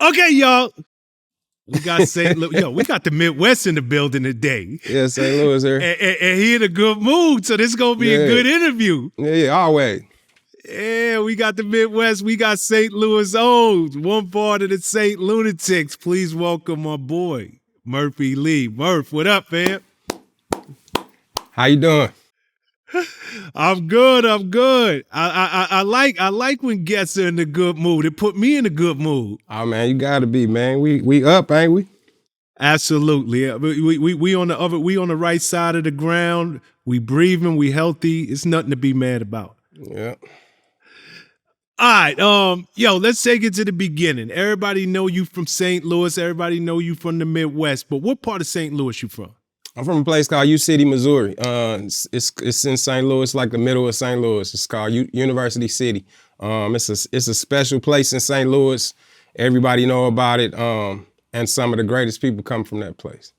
Okay, y'all. We got St. Louis. Yo, we got the Midwest in the building today. Yeah, St. Louis here. And he in a good mood, so this is going to be a good interview. Yeah, always. Yeah, we got the Midwest. We got St. Louis old. One part of the St. Lunatics. Please welcome my boy, Murphy Lee. Murph, what up, man? How you doing? I'm good. I like when guests are in a good mood. It put me in a good mood. Oh man, you gotta be, man. We up, ain't we? Absolutely. We on the right side of the ground. We breathing. We healthy. It's nothing to be mad about. Yeah. All right. Yo, let's take it to the beginning. Everybody know you from St. Louis. Everybody know you from the Midwest. But what part of St. Louis you from? I'm from a place called U City, Missouri. It's in St. Louis, like the middle of St. Louis. It's called University City. It's a special place in St. Louis. Everybody know about it. And some of the greatest people come from that place.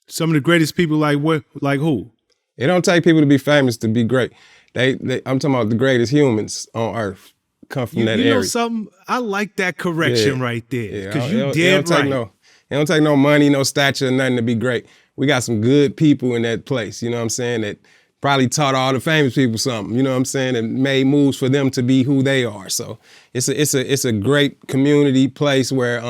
Some of the greatest people, like what? Like who? It don't take people to be famous to be great. I'm talking about the greatest humans on earth come from that area. You know something? I like that correction right there. Because you dead right. It don't take no money, no stature, nothing to be great. We got some good people in that place, you know what I'm saying, that probably taught all the famous people something, you know what I'm saying, and made moves for them to be who they are. So it's a great community place where,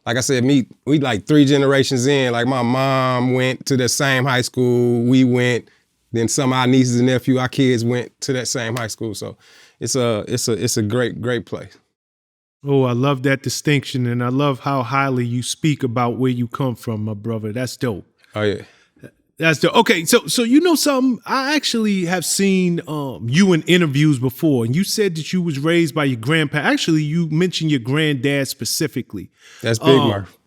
like I said, we like 3 generations in. Like my mom went to the same high school we went. Then some of our nieces and nephews, our kids went to that same high school. So it's a great place. Oh, I love that distinction, and I love how highly you speak about where you come from, my brother. That's dope. Oh yeah. That's dope. Okay, so you know something? I actually have seen you in interviews before, and you said that you was raised by your grandpa. Actually, you mentioned your granddad specifically. That's Big Murph.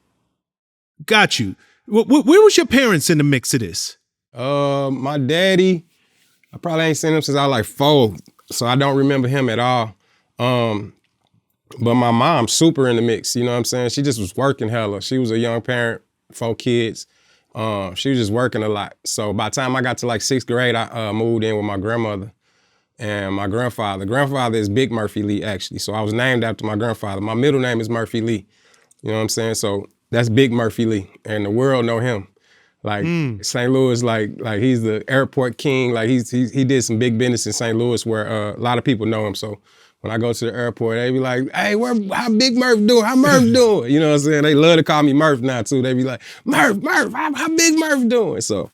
Got you. Where was your parents in the mix of this? My daddy, I probably ain't seen him since I was like 4, so I don't remember him at all. But my mom's super in the mix, you know what I'm saying? She just was working hella. She was a young parent, 4 kids. She was just working a lot. So by the time I got to like 6th grade, I moved in with my grandmother and my grandfather. Grandfather is Big Murphy Lee, actually. So I was named after my grandfather. My middle name is Murphy Lee. You know what I'm saying? So that's Big Murphy Lee, and the world know him. Like St. Louis, like he's the airport king. Like he did some big business in St. Louis where a lot of people know him. So when I go to the airport, they be like, "Hey, how Big Murph doing? How Murph doing?" You know what I'm saying? They love to call me Murph now too. They be like, "Murph, how Big Murph doing?" So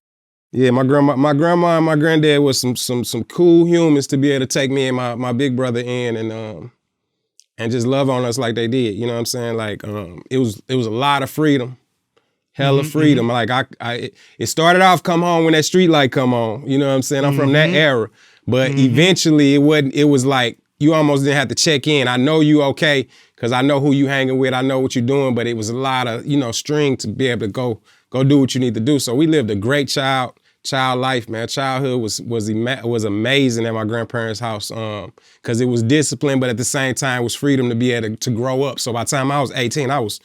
yeah, my grandma and my granddad was some cool humans to be able to take me and my big brother in and just love on us like they did. You know what I'm saying? Like it was a lot of freedom. Hella freedom. Like it started off come home when that street light come on. You know what I'm saying? I'm from that era. But eventually it was like you almost didn't have to check in. I know you okay, because I know who you hanging with. I know what you're doing, but it was a lot of, string to be able to go do what you need to do. So we lived a great child life, man. Childhood was amazing at my grandparents' house, because it was discipline, but at the same time it was freedom to be able to grow up. So by the time I was 18, I was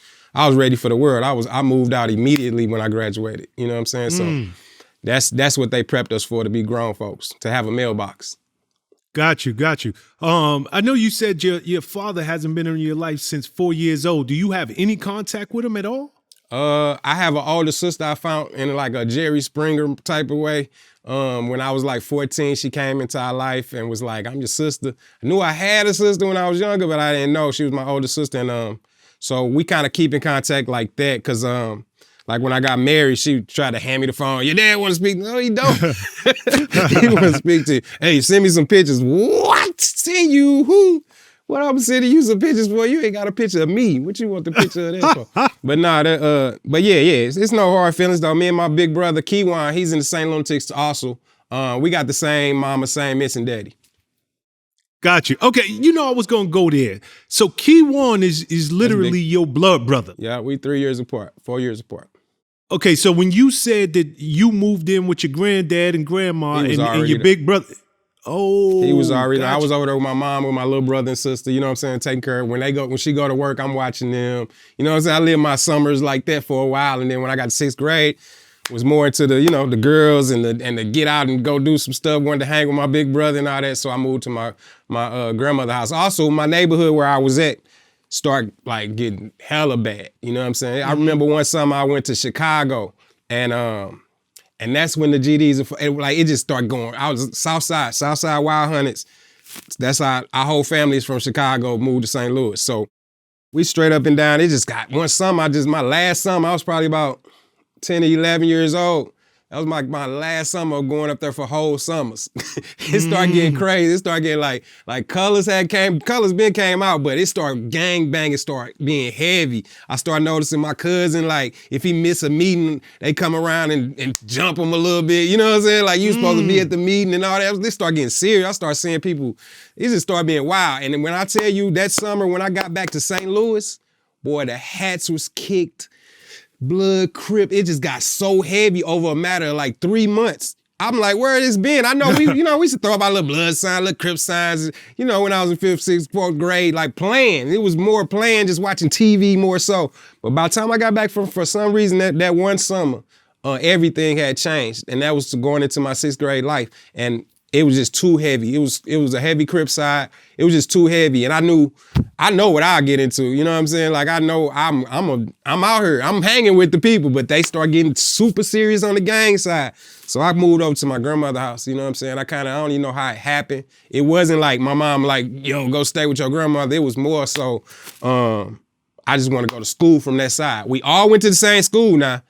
ready for the world. I moved out immediately when I graduated. You know what I'm saying? So that's what they prepped us for, to be grown folks, to have a mailbox. Got you. I know you said your father hasn't been in your life since 4 years old. Do you have any contact with him at all? I have an older sister I found in like a Jerry Springer type of way. When I was like 14, she came into our life and was like, "I'm your sister." I knew I had a sister when I was younger, but I didn't know she was my older sister. And so we kind of keep in contact like that, because like when I got married, she tried to hand me the phone. "Your dad want to speak?" "No, he don't." He want to speak to you. "Hey, send me some pictures." "What? Send you who? What I'm sending you some pictures for? You ain't got a picture of me. What you want the picture of that for?" But nah, but yeah, it's no hard feelings though. Me and my big brother, Keywan, he's in the St. Lunatics also. We got the same mama, same miss and daddy. Got you. Okay, I was gonna go there. So Keywan is literally your blood brother. Yeah, we 4 years apart. Okay, so when you said that you moved in with your granddad and grandma and your big brother, he was already. Gotcha. I was over there with my mom, with my little brother and sister. You know what I'm saying? Taking care of when she go to work, I'm watching them. You know what I'm saying? I lived my summers like that for a while, and then when I got to 6th grade, was more into the the girls and the get out and go do some stuff. Wanted to hang with my big brother and all that. So I moved to my grandmother's house. Also, my neighborhood where I was at, start like getting hella bad. You know what I'm saying? I remember one summer I went to Chicago and that's when the GDs, like it just started going. I was Southside Wild Hunteds. That's how our whole family is from Chicago, moved to St. Louis. So we straight up and down. It just got one summer. My last summer, I was probably about 10 or 11 years old. That was my last summer of going up there for whole summers. It started getting crazy. It started getting like Colors been came out, but it started gang banging, started being heavy. I started noticing my cousin, like if he miss a meeting, they come around and jump him a little bit. You know what I'm saying? Like you supposed to be at the meeting and all that. This started getting serious. I started seeing people, it just started being wild. And then when I tell you that summer when I got back to St. Louis, boy, the hats was kicked. Blood, Crip, it just got so heavy over a matter of like 3 months. I'm like, where it has been? I know we used to throw up our little blood signs, little Crip signs, when I was in 5th, 6th, 4th grade, like playing. It was more playing, just watching TV more so. But by the time I got back for some reason, that one summer, everything had changed. And that was going into my 6th grade life. And it was just too heavy. It was a heavy Crip side. It was just too heavy. And I know what I'll get into. You know what I'm saying? Like I know I'm out here. I'm hanging with the people, but they start getting super serious on the gang side. So I moved over to my grandmother's house. You know what I'm saying? I don't even know how it happened. It wasn't like my mom like, yo, go stay with your grandmother. It was more so I just want to go to school from that side. We all went to the same school now.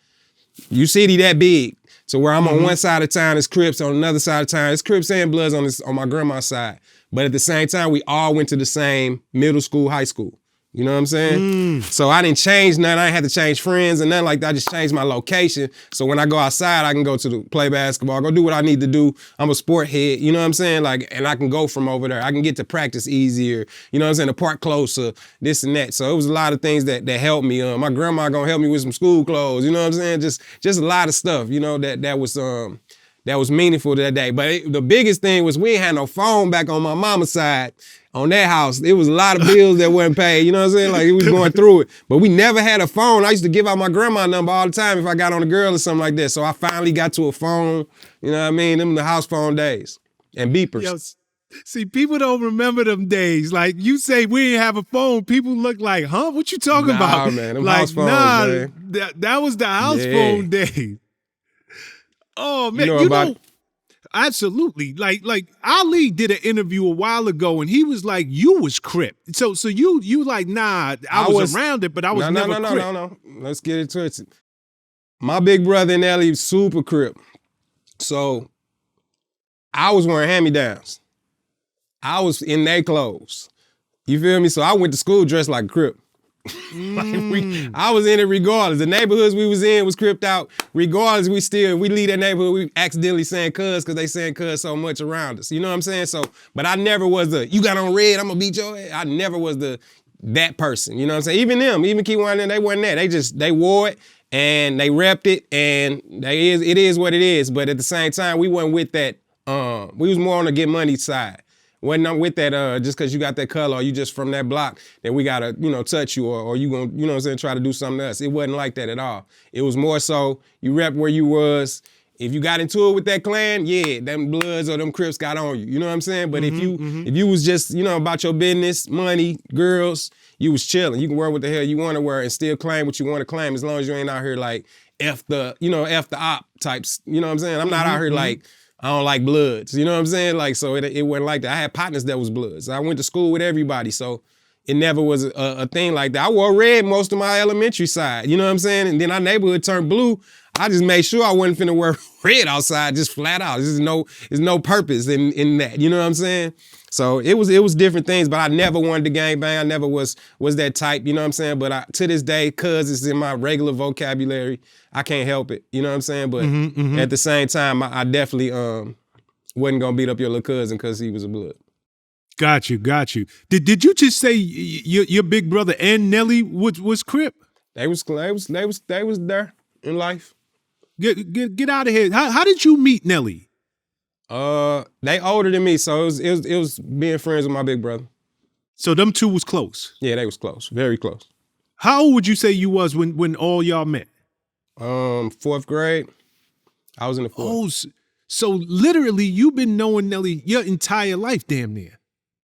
You city that big. So where I'm on one side of town, it's Crips. On another side of town, it's Crips and Bloods on my grandma's side. But at the same time, we all went to the same middle school, high school. You know what I'm saying? So I didn't change nothing. I didn't have to change friends and nothing like that. I just changed my location. So when I go outside, I can go to play basketball, go do what I need to do. I'm a sport head, you know what I'm saying? Like, and I can go from over there. I can get to practice easier. You know what I'm saying? The park closer, this and that. So it was a lot of things that helped me. My grandma gonna help me with some school clothes. You know what I'm saying? Just a lot of stuff. That was meaningful that day. But the biggest thing was we ain't had no phone back on my mama's side. On that house, it was a lot of bills that wasn't paid. You know what I'm saying? Like, we was going through it. But we never had a phone. I used to give out my grandma number all the time if I got on a girl or something like that. So I finally got to a phone. You know what I mean? Them the house phone days. And beepers. Yo, see, people don't remember them days. Like, you say we didn't have a phone, people look like, huh? What you talking about? Man, them like, house phones, man. That was the house phone day. Oh, man, absolutely. Like Ali did an interview a while ago, and he was like, "You was Crip." So you like, nah, I was around it, but I was never Crip. No. Let's get into it. My big brother Nelly was super Crip. So I was wearing hand-me-downs. I was in their clothes. You feel me? So I went to school dressed like a Crip. I was in it regardless. The neighborhoods we was in was Cripped out. Regardless, we leave that neighborhood, we accidentally saying cuz because they saying cuz so much around us. You know what I'm saying? So, but I never was you got on red, I'm gonna beat your head. I never was that person. You know what I'm saying? Even Key One, they wasn't that. They wore it and they repped it and it is what it is. But at the same time, we wasn't with that. We was more on the get money side. Wasn't with that just because you got that color or you just from that block that we gotta, touch you or you gonna, you know what I'm saying, try to do something else. It wasn't like that at all. It was more so you rep where you was. If you got into it with that clan, yeah, them Bloods or them Crips got on you. You know what I'm saying? But if you was just, about your business, money, girls, you was chilling. You can wear what the hell you want to wear and still claim what you want to claim as long as you ain't out here like F the op types. You know what I'm saying? I'm not out here like, I don't like Bloods. You know what I'm saying? Like, so it wasn't like that. I had partners that was Bloods. I went to school with everybody, so it never was a thing like that. I wore red most of my elementary side. You know what I'm saying? And then our neighborhood turned blue. I just made sure I wasn't finna wear red outside, just flat out. There's no purpose in that. You know what I'm saying? So it was different things, but I never wanted to gang bang. I never was that type. You know what I'm saying? But to this day, cuz it's in my regular vocabulary. I can't help it. You know what I'm saying? But at the same time, I definitely wasn't gonna beat up your little cousin because he was a Blood. Got you. Did you just say your big brother and Nelly was Crip? They was there in life. Get out of here. How did you meet Nelly? They older than me, so it was being friends with my big brother. So them two was close. Yeah, they was close, very close. How old would you say you was when all y'all met? 4th grade. I was in the 4th. Oh, so literally you've been knowing Nelly your entire life, damn near.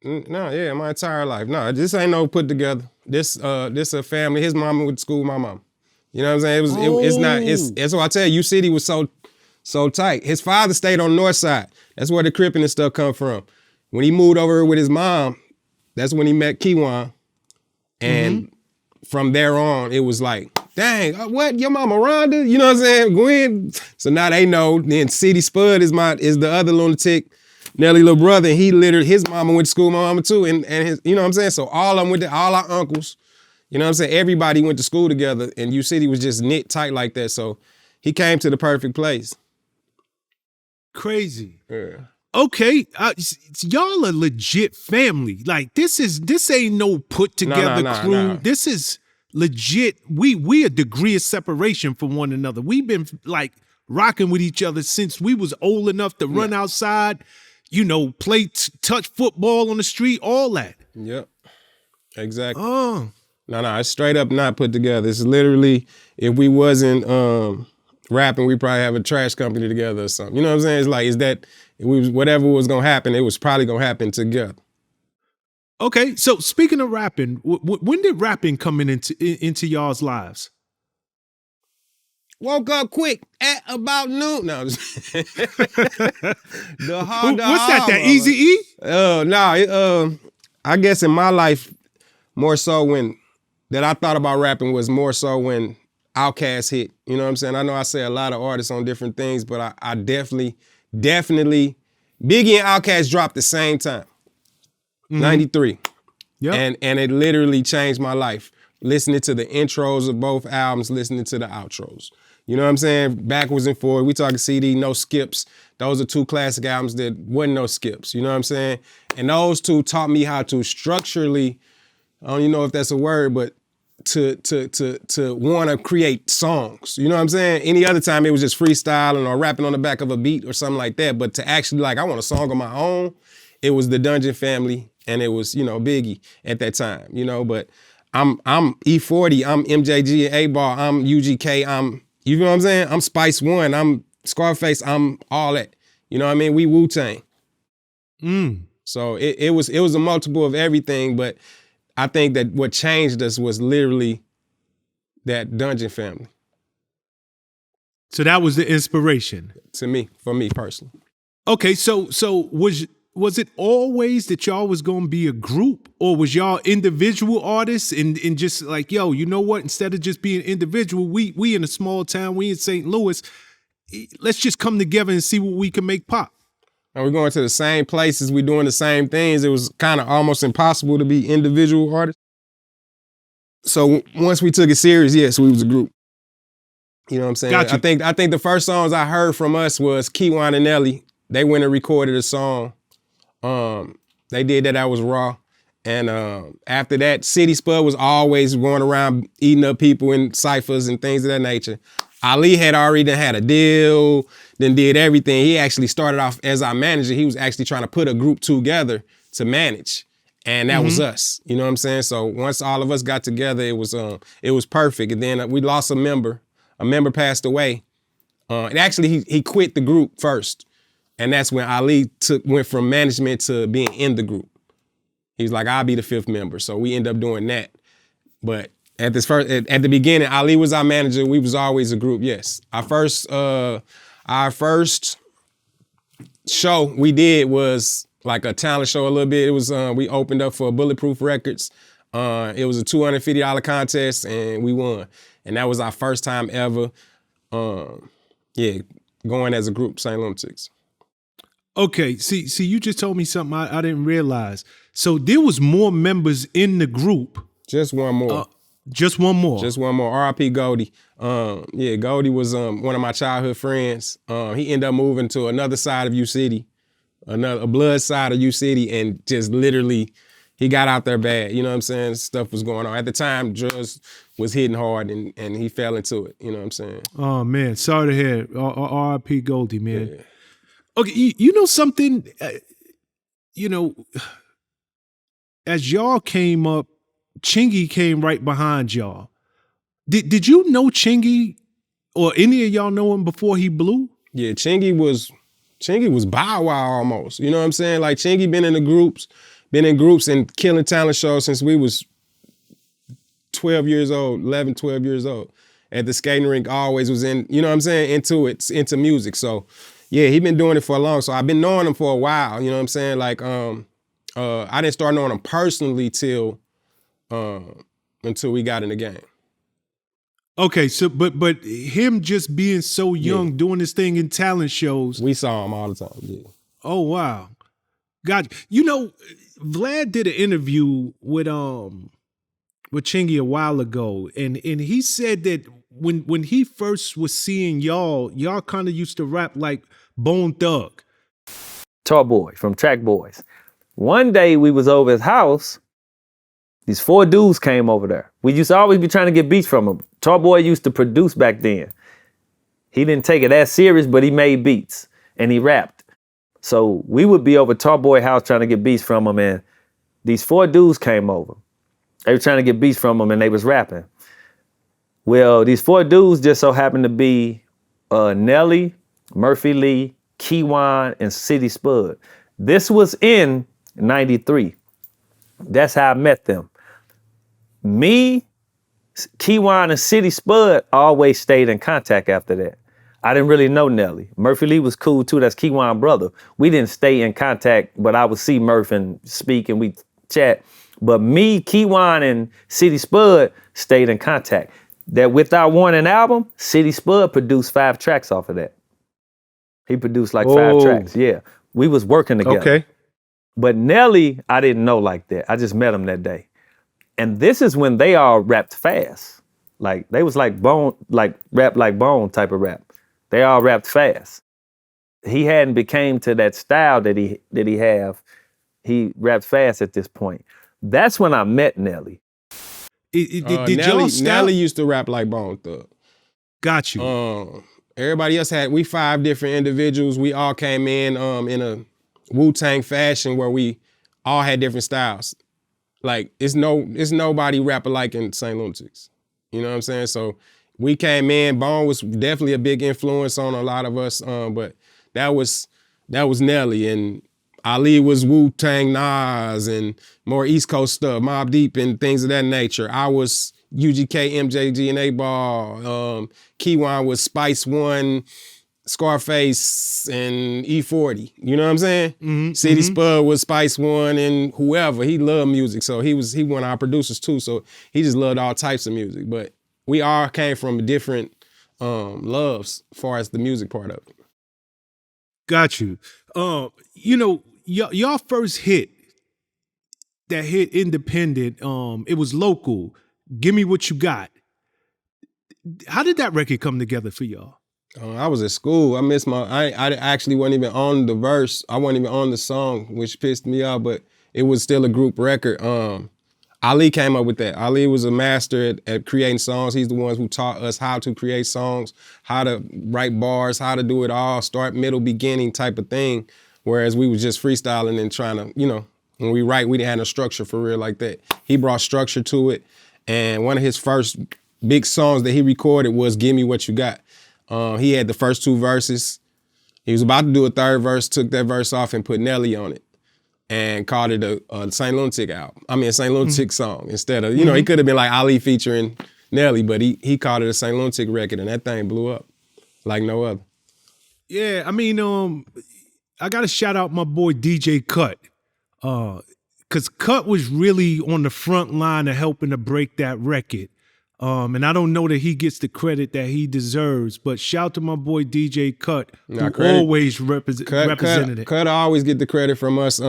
No, yeah, my entire life. No, this ain't no put together. This a family. His mama went to school with my mom. You know what I'm saying? It's not. It's what I tell you. City was so tight. His father stayed on the north side. That's where the cripping and stuff come from. When he moved over with his mom, that's when he met Kiwan. And from there on, it was like, dang, what? Your mama Rhonda? You know what I'm saying? Gwen. So now they know. Then City Spud is the other lunatic, Nelly little brother. And his mama went to school with my mama too. And his, you know what I'm saying? So all of them all our uncles, you know what I'm saying? Everybody went to school together, and U City was just knit tight like that. So he came to the perfect place. Crazy. Yeah. Okay, y'all a legit family. Like this ain't no put together crew. Nah. This is legit. We a degree of separation from one another. We've been like rocking with each other since we was old enough to run outside, play touch football on the street, all that. Yep. Exactly. Oh. No, it's straight up not put together. It's literally, if we wasn't rapping, we probably have a trash company together or something. You know what I'm saying? It's like, whatever was gonna happen, it was probably gonna happen together. Okay, so speaking of rapping, when did rapping come into y'all's lives? Woke up quick at about noon. No, what's that? That Eazy-E? I guess in my life, more so that I thought about rapping was more so when Outkast hit. You know what I'm saying? I know I say a lot of artists on different things, but I definitely, Biggie and Outkast dropped the same time. 93. Yeah. And it literally changed my life. Listening to the intros of both albums, listening to the outros. You know what I'm saying? Backwards and forward. We talking CD, no skips. Those are two classic albums that wasn't no skips. You know what I'm saying? And those two taught me how to structurally, I don't even know if that's a word, but to want to create songs. You know what I'm saying? Any other time it was just freestyling or rapping on the back of a beat or something like that. But to actually I want a song of my own, it was the Dungeon Family and it was, Biggie at that time, but I'm E40, I'm MJG and A-Ball, I'm UGK, you know what I'm saying? I'm Spice One, I'm Scarface, I'm all that. You know what I mean? We Wu-Tang. So it was a multiple of everything, but I think that what changed us was literally that Dungeon Family. So that was the inspiration? For me personally. Okay, so was it always that y'all was gonna be a group, or was y'all individual artists and just like, yo, you know what? Instead of just being individual, we in a small town, we in St. Louis, let's just come together and see what we can make pop. And we're going to the same places, we're doing the same things. It was kind of almost impossible to be individual artists. So once we took it serious, yes, we was a group. You know what I'm saying? Gotcha. I think the first songs I heard from us was Kiwan and Nelly. They went and recorded a song. They did that was raw. And after that, City Spud was always going around eating up people in ciphers and things of that nature. Ali had already had a deal, then did everything. He actually started off as our manager. He was actually trying to put a group together to manage. And that was us. You know what I'm saying? So once all of us got together, it was perfect. And then we lost a member. A member passed away. And actually he quit the group first. And that's when Ali went from management to being in the group. He was like, I'll be the fifth member. So we end up doing that. But at the beginning, Ali was our manager. We was always a group, yes. Our first show we did was like a talent show a little bit. It was, we opened up for Bulletproof Records. It was a $250 contest and we won. And that was our first time ever, going as a group, St. Lunatics. Okay, see, you just told me something I didn't realize. So there was more members in the group. Just one more. Just one more. Just one more. R.I.P. Goldie. Goldie was one of my childhood friends. He ended up moving to another side of U City, a blood side of U City, and just literally, he got out there bad. You know what I'm saying? Stuff was going on. At the time, drugs was hitting hard, and he fell into it. You know what I'm saying? Oh, man. Sorry to hear. R.I.P. Goldie, man. Yeah. Okay, you know something? As y'all came up, Chingy came right behind y'all. Did you know Chingy, or any of y'all know him before he blew? Yeah, Chingy was Bow Wow almost. You know what I'm saying? Like Chingy been in the groups been in groups and killing talent shows since we was 12 years old, 11, 12 years old. At the skating rink, always was in, you know what I'm saying, into music. So yeah, he been doing it for a long. So I've been knowing him for a while, you know what I'm saying? Like I didn't start knowing him personally till until we got in the game. Okay, so but him just being so young, doing this thing in talent shows. We saw him all the time, yeah. Oh wow. God, you know, Vlad did an interview with Chingy a while ago, and he said that when he first was seeing y'all kind of used to rap like Bone Thug. Tall Boy from Track Boys. One day we was over his house. These 4 dudes came over there. We used to always be trying to get beats from him. Tall Boy used to produce back then. He didn't take it that serious, but he made beats and he rapped. So we would be over Tall Boy house trying to get beats from him, and these 4 dudes came over. They were trying to get beats from him and they was rapping. Well, these 4 dudes just so happened to be Nelly, Murphy Lee, Keywan, and City Spud. This was in 93. That's how I met them. Me, Keywan, and City Spud always stayed in contact after that. I didn't really know Nelly. Murphy Lee was cool too, that's Keywan's brother. We didn't stay in contact, but I would see Murph and speak and we chat. But me, Keywan, and City Spud stayed in contact. That Without Warning album, City Spud produced 5 tracks off of that. He produced like 5 tracks, yeah. We was working together. Okay. But Nelly, I didn't know like that. I just met him that day. And this is when they all rapped fast. Like, they was like Bone, like rap like Bone type of rap. They all rapped fast. He hadn't became to that style that he have. He rapped fast at this point. That's when I met Nelly. Nelly used to rap like Bone Thug. Got you. Everybody else we 5 different individuals. We all came in a Wu-Tang fashion where we all had different styles. Like it's nobody rap alike in St. Lunatics. You know what I'm saying? So we came in. Bone was definitely a big influence on a lot of us. But that was Nelly, and Ali was Wu-Tang, Nas, and more East Coast stuff, Mobb Deep and things of that nature. I was UGK, MJG, and A-Ball. Keywan was Spice One, Scarface, and E40. You know what I'm saying? Mm-hmm, City Spud was Spice One and whoever. He loved music, so he one of our producers too. So he just loved all types of music. But we all came from different loves as far as the music part of it. Got you. You know, y'all first hit independent. It was local. Give Me What You Got. How did that record come together for y'all? I was at school. I actually wasn't even on the verse. I wasn't even on the song, which pissed me off, but it was still a group record. Ali came up with that. Ali was a master at creating songs. He's the ones who taught us how to create songs, how to write bars, how to do it all, start, middle, beginning type of thing. Whereas we was just freestyling and trying to, you know, when we write, we didn't have no structure for real like that. He brought structure to it. And one of his first big songs that he recorded was Give Me What You Got. He had the first 2 verses. He was about to do a 3rd verse, took that verse off and put Nelly on it and called it a St. Lunatic album. I mean, a St. Lunatic song instead of, you know, he could have been like Ali featuring Nelly, but he called it a St. Lunatic record, and that thing blew up like no other. Yeah, I mean, I got to shout out my boy DJ Cut. Because Cut was really on the front line of helping to break that record. And I don't know that he gets the credit that he deserves, but shout to my boy DJ Cut, who always represented it. Cut always get the credit from us.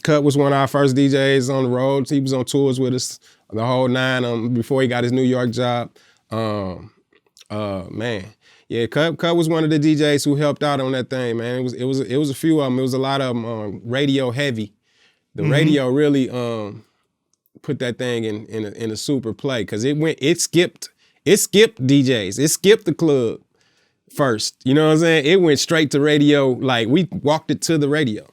Cut was one of our first DJs on the road. He was on tours with us the whole 9 before he got his New York job. Man. Yeah, Cut was one of the DJs who helped out on that thing, man. It was a few of them. It was a lot of them radio heavy. The radio really put that thing in a super play because it skipped DJs. It skipped the club first. You know what I'm saying? It went straight to radio. Like we walked it to the radio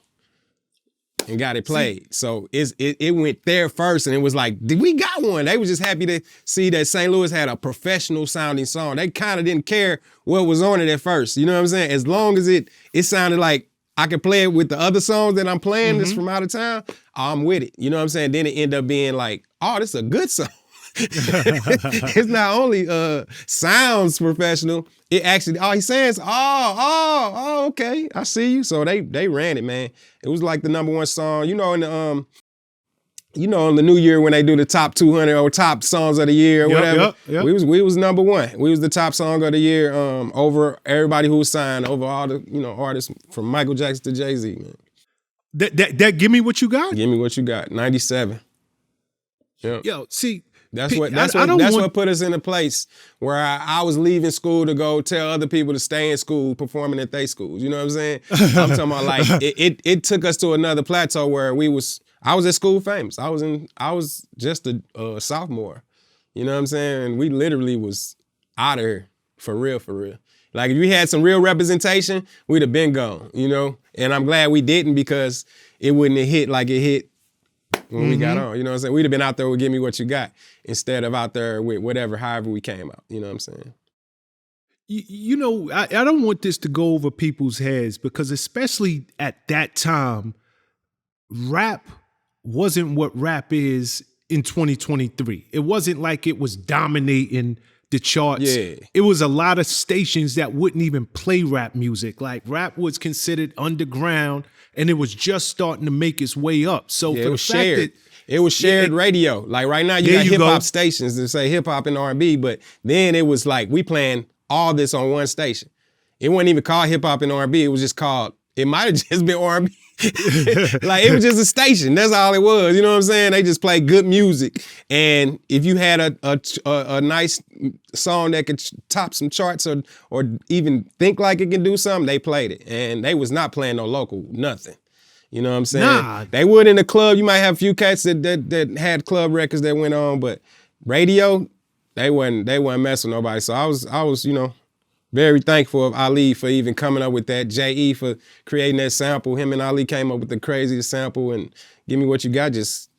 and got it played. So it went there first, and it was like, we got one. They was just happy to see that St. Louis had a professional sounding song. They kind of didn't care what was on it at first. You know what I'm saying? As long as it sounded like I can play it with the other songs that I'm playing that's from out of town, I'm with it. You know what I'm saying? Then it end up being like, oh, this is a good song. It's not only sounds professional, it actually, all he's saying is, okay, I see you. So they ran it, man. It was like the #1 song, in the on the new year when they do the top 200 or top songs of the year or whatever. Yep. We was #1. We was the top song of the year over everybody who was signed, over all the artists from Michael Jackson to Jay-Z, man. That Give Me What You Got? Give Me What You Got, 97. Yep. Yo, see, That's what put us in a place where I was leaving school to go tell other people to stay in school, performing at their schools. You know what I'm saying? I'm talking about like it took us to another plateau where I was at school famous. I was just a sophomore. You know what I'm saying? And we literally was out of here for real. Like if we had some real representation, we'd have been gone. And I'm glad we didn't, because it wouldn't have hit like it hit when we got on. You know what I'm saying? We'd have been out there with Give Me What You Got instead of out there with however we came out. You know what I'm saying? I don't want this to go over people's heads, because especially at that time, rap wasn't what rap is in 2023. It wasn't like it was dominating the charts. Yeah. It was a lot of stations that wouldn't even play rap music. Like rap was considered underground, and it was just starting to make its way up. So for the fact that it was shared radio. Like right now you got hip hop stations that say hip hop and R&B, but then it was like we playing all this on one station. It wasn't even called hip hop and R&B. It was just called, it might have just been R&B. Like it was just a station. That's all it was. You know what I'm saying? They just played good music. And if you had a nice song that could top some charts or even think like it can do something, they played it. And they was not playing no local nothing. You know what I'm saying? Nah. They would in the club. You might have a few cats that had club records that went on, but radio, they wasn't messing with nobody. So I was very thankful of Ali for even coming up with that. J.E. for creating that sample. Him and Ali came up with the craziest sample, and Give Me What You Got just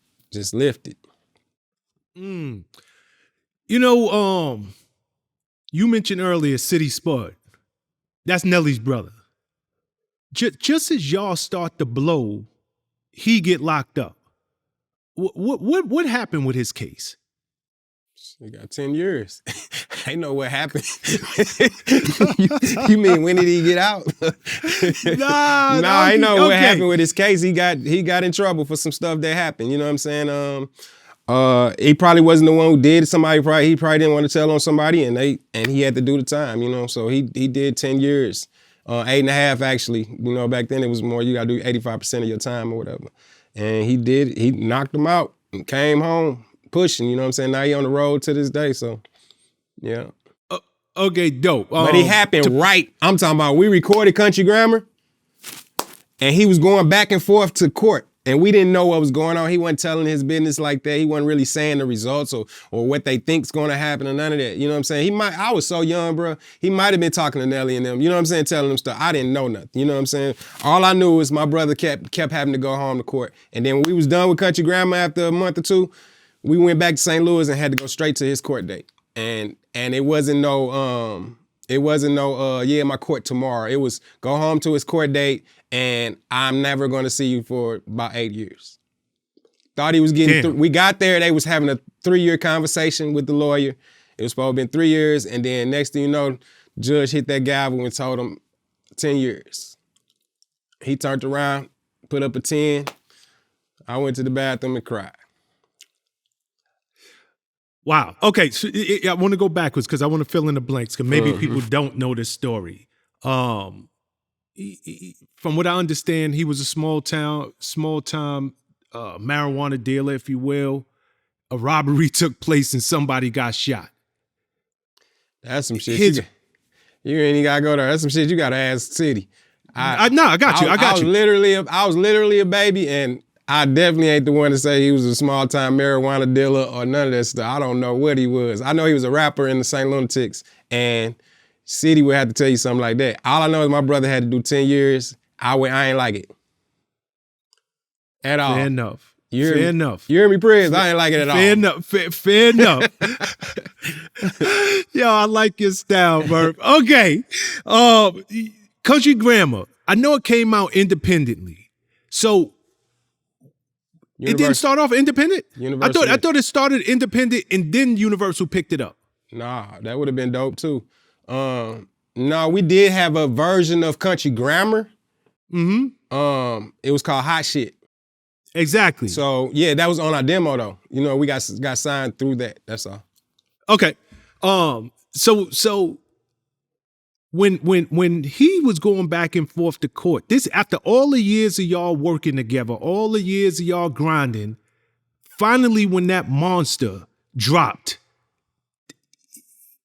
lifted. You mentioned earlier City Spud. That's Nelly's brother. Just as y'all start to blow, he get locked up. What happened with his case? He got 10 years. I know what happened. You mean when did he get out? Nah, I know what happened with his case. He got in trouble for some stuff that happened. You know what I'm saying? He probably wasn't the one who did. He probably didn't want to tell on somebody, and he had to do the time. So he did 10 years, 8.5 actually. Back then it was more. You got to do 85% of your time or whatever. And he knocked him out and came home pushing. You know what I'm saying? Now he on the road to this day. So yeah. Okay, dope. But it happened right. I'm talking about, we recorded Country Grammar, and he was going back and forth to court, and we didn't know what was going on. He wasn't telling his business like that. He wasn't really saying the results or what they think's going to happen or none of that. You know what I'm saying? I was so young, bro. He might have been talking to Nelly and them. You know what I'm saying? Telling them stuff. I didn't know nothing. You know what I'm saying? All I knew was my brother kept having to go home to court. And then when we was done with Country Grammar after a month or two, we went back to St. Louis and had to go straight to his court date. And it wasn't no my court tomorrow. It was go home to his court date, and I'm never going to see you for about 8 years. Thought he was getting we got there, they was having a 3-year conversation with the lawyer. It was supposed to be 3 years, and then next thing you know, judge hit that gavel and told him 10 years. He turned around, put up a 10. I went to the bathroom and cried. Wow. Okay, so I want to go backwards because I want to fill in the blanks, because maybe people don't know this story. From what I understand, he was a small time marijuana dealer, if you will. A robbery took place and somebody got shot. That's some shit. You ain't even gotta go there. That's some shit you gotta ask City. I got you. I was literally a baby, and I definitely ain't the one to say he was a small-time marijuana dealer or none of that stuff. I don't know what he was. I know he was a rapper in the St. Lunatics, and City would have to tell you something like that. All I know is my brother had to do 10 years. I ain't like it. At all. Fair enough. You hear me, Prez? I ain't like it at all. Fair enough. Yo, I like your style, Murph. Okay. Country Grammar. I know it came out independently. So it didn't start off independent? I thought it started independent and then Universal picked it up. Nah, that would have been dope too. No, we did have a version of Country Grammar. It was called Hot Shit. Exactly. So yeah, that was on our demo though. You know, we got signed through that. That's all. Okay. So when he was going back and forth to court, this after all the years of y'all working together, all the years of y'all grinding, finally when that monster dropped,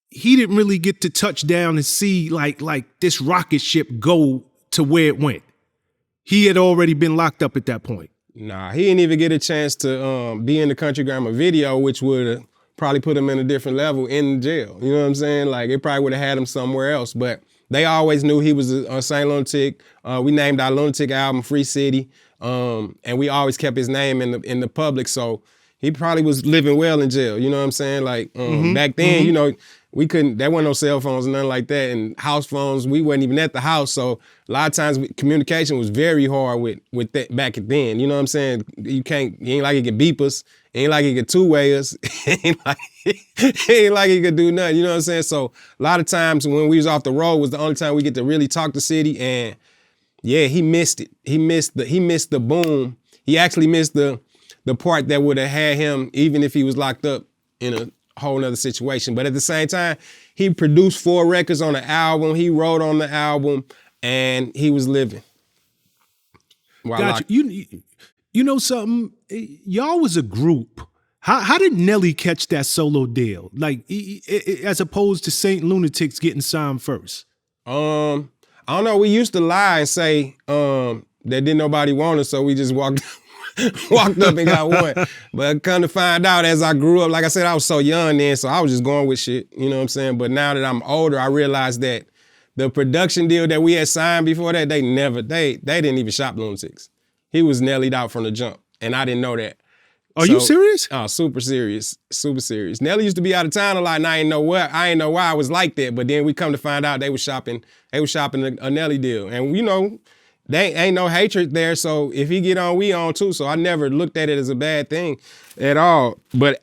he didn't really get to touch down and see like this rocket ship go to where it went. He had already been locked up at that point. Nah, he didn't even get a chance to be in the Country Grammar video, which would have probably put him in a different level in jail. You know what I'm saying? Like, it probably would have had him somewhere else. But they always knew he was a St. Lunatic. We named our Lunatic album Free City. And we always kept his name in the public. So he probably was living well in jail. You know what I'm saying? Like, back then, you know, there wasn't no cell phones or nothing like that. And house phones, we wasn't even at the house. So a lot of times communication was very hard with that back then. You know what I'm saying? You ain't like you could beep us. Ain't like he could two-way us. ain't like he could do nothing. You know what I'm saying? So a lot of times when we was off the road was the only time we get to really talk to City. And yeah, he missed it. He missed the boom. He actually missed the part that would have had him, even if he was locked up in a whole nother situation. But at the same time, he produced 4 records on the album. He wrote on the album, and he was living. Gotcha. You know something? Y'all was a group. How did Nelly catch that solo deal? Like, as opposed to St. Lunatics getting signed first? I don't know. We used to lie and say that didn't nobody want us, so we just walked up and got one. But come to find out, as I grew up, like I said, I was so young then, so I was just going with shit. You know what I'm saying? But now that I'm older, I realized that the production deal that we had signed before that, they didn't even shop Lunatics. He was Nelly'd out from the jump, and I didn't know that. Are you serious? Oh, super serious, super serious. Nelly used to be out of town a lot, and I ain't know why I was like that. But then we come to find out they was shopping a Nelly deal, and you know, they ain't no hatred there. So if he get on, we on too. So I never looked at it as a bad thing at all. But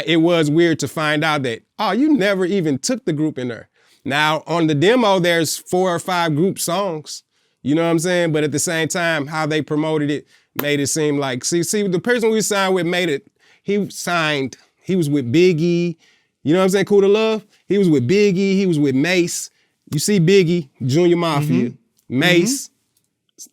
it was weird to find out that you never even took the group in there. Now on the demo, there's 4 or 5 group songs. You know what I'm saying? But at the same time, how they promoted it made it seem like, see, the person we signed with he was with Biggie, you know what I'm saying, Cool to Love? He was with Biggie, he was with Mace. You see Biggie, Junior Mafia, Mace,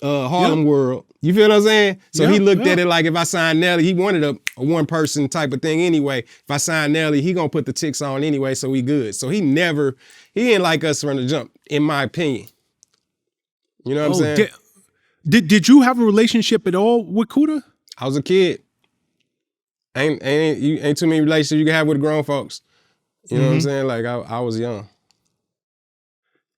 Harlem World. You feel what I'm saying? So he looked at it like if I signed Nelly, he wanted a one-person type of thing anyway. If I signed Nelly, he gonna put the ticks on anyway, so we good. So he didn't like us from the jump, in my opinion. You know what I'm saying? Did you have a relationship at all with Kuda? I was a kid. Ain't too many relationships you can have with grown folks. You know what I'm saying? Like I was young.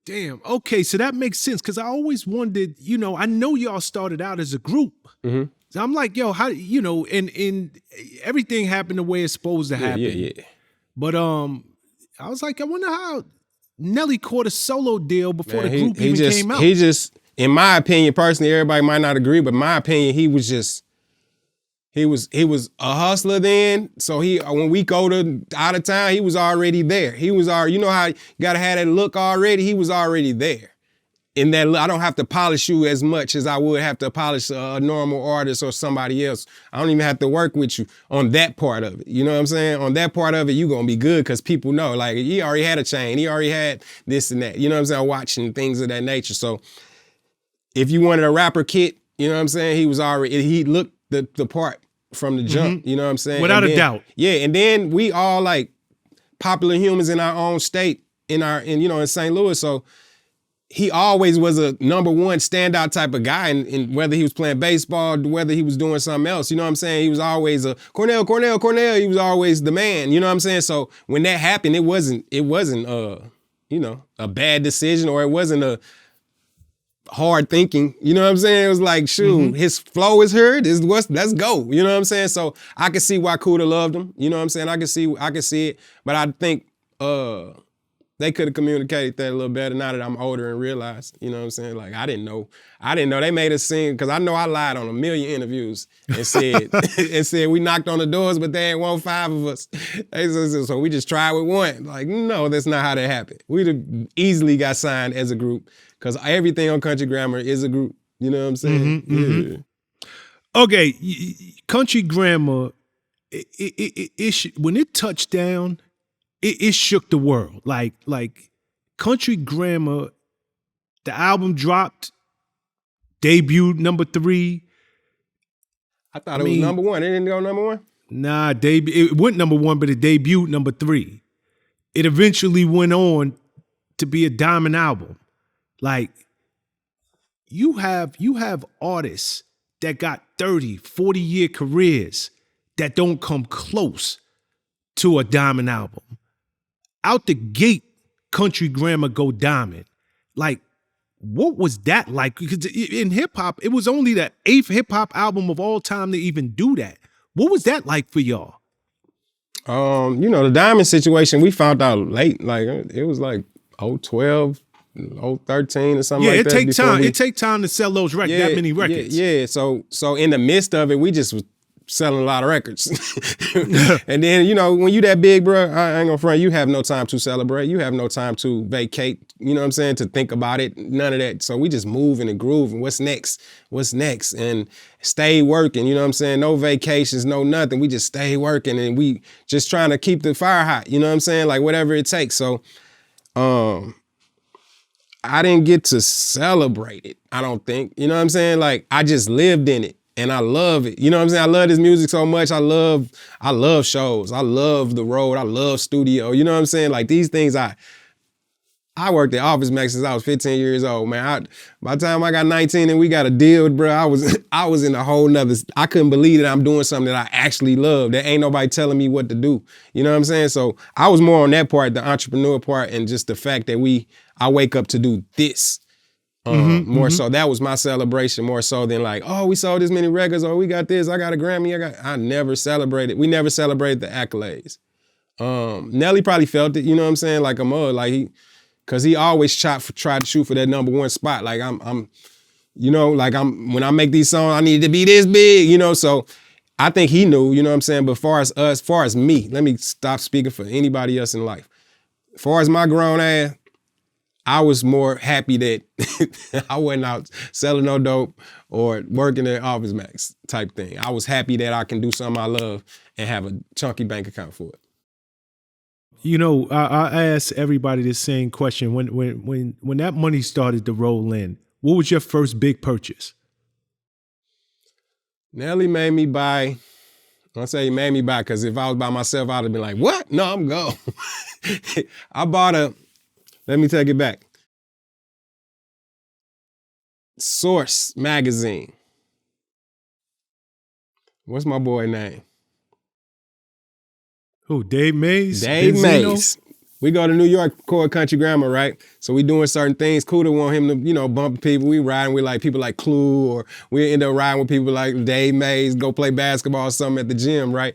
Damn. Okay, so that makes sense because I always wondered. You know, I know y'all started out as a group. So I'm like, yo, how you know? And everything happened the way it's supposed to happen. Yeah. But I was like, I wonder how Nelly caught a solo deal before the group even came out. He just, in my opinion, personally, everybody might not agree, but in my opinion, he was a hustler then. So when we go to out of town, he was already there. He was already, you know how you gotta have that look already. He was already there. In that, I don't have to polish you as much as I would have to polish a normal artist or somebody else. I don't even have to work with you on that part of it. You know what I'm saying? On that part of it, you gonna be good because people know. Like, he already had a chain. He already had this and that. You know what I'm saying? Watching things of that nature. So if you wanted a rapper kit, you know what I'm saying? He looked the part from the jump. You know what I'm saying? Without a doubt. Yeah, and then we all like popular humans in our own state, in St. Louis. So he always was a number one standout type of guy, and whether he was playing baseball, whether he was doing something else, you know what I'm saying? He was always a Cornell. He was always the man, you know what I'm saying? So when that happened, it wasn't a bad decision, or it wasn't a hard thinking, you know what I'm saying? It was like, shoot, his flow is heard. Let's go, you know what I'm saying? So I could see why Kuda loved him, you know what I'm saying? I could see it, but I think They could have communicated that a little better now that I'm older and realized, you know what I'm saying? Like, I didn't know they made us sing, because I know I lied on a million interviews and said, we knocked on the doors, but they ain't want 5 of us. So we just tried with one. Like, no, that's not how that happened. We'd have easily got signed as a group, because everything on Country Grammar is a group. You know what I'm saying? Yeah. Okay, Country Grammar, when it touched down, it shook the world. Like Country Grammar, the album dropped, debuted number 3. I thought it was number 1. It didn't go number 1? Nah, it went number 1, but it debuted number 3. It eventually went on to be a diamond album. Like, you have artists that got 30, 40-year careers that don't come close to a diamond album. Out the gate, Country Grammar go diamond. Like, what was that like? Because in hip-hop, it was only the 8th hip-hop album of all time to even do that. What was that like for y'all? The diamond situation, we found out late. Like, it was like 012, 013 or something like that. Yeah, it take time. It take time to sell those records, that many records. Yeah. So in the midst of it, we just was selling a lot of records. And then, when you that big, bro, I ain't gonna front, you have no time to celebrate. You have no time to vacate, you know what I'm saying, to think about it, none of that. So we just moving and grooving. What's next? And stay working, you know what I'm saying? No vacations, no nothing. We just stay working, and we just trying to keep the fire hot, you know what I'm saying? Like, whatever it takes. So, I didn't get to celebrate it, I don't think. You know what I'm saying? Like, I just lived in it. And I love it. You know what I'm saying? I love this music so much. I love shows. I love the road. I love studio. You know what I'm saying? Like, these things, I worked at Office Max since I was 15 years old, man. By the time I got 19 and we got a deal, bro, I was in a whole nother, I couldn't believe that I'm doing something that I actually love. There ain't nobody telling me what to do. You know what I'm saying? So I was more on that part, the entrepreneur part, and just the fact that I wake up to do this. More so, that was my celebration, more so than like, oh, we sold this many records, or we got this, I got a Grammy, I never celebrated. We never celebrated the accolades. Nelly probably felt it, you know what I'm saying, like a mug, like cause he always tried to shoot for that number 1 spot. Like when I make these songs, I need to be this big, so I think he knew, you know what I'm saying. But as far as me, let me stop speaking for anybody else in life. As far as my grown ass, I was more happy that I wasn't out selling no dope or working at Office Max type thing. I was happy that I can do something I love and have a chunky bank account for it. I ask everybody the same question. When that money started to roll in, what was your first big purchase? Nelly made me buy. I say he made me buy because if I was by myself, I'd have been like, what? No, I'm gone. I bought let me take it back. Source magazine. What's my boy name? Who, Dave Mays? Dave Mays. We go to New York, record Country Grammar, right? So we doing certain things. Kuda want him to, bump people. We riding with like people like Clue, or we end up riding with people like Dave Mays, go play basketball or something at the gym, right?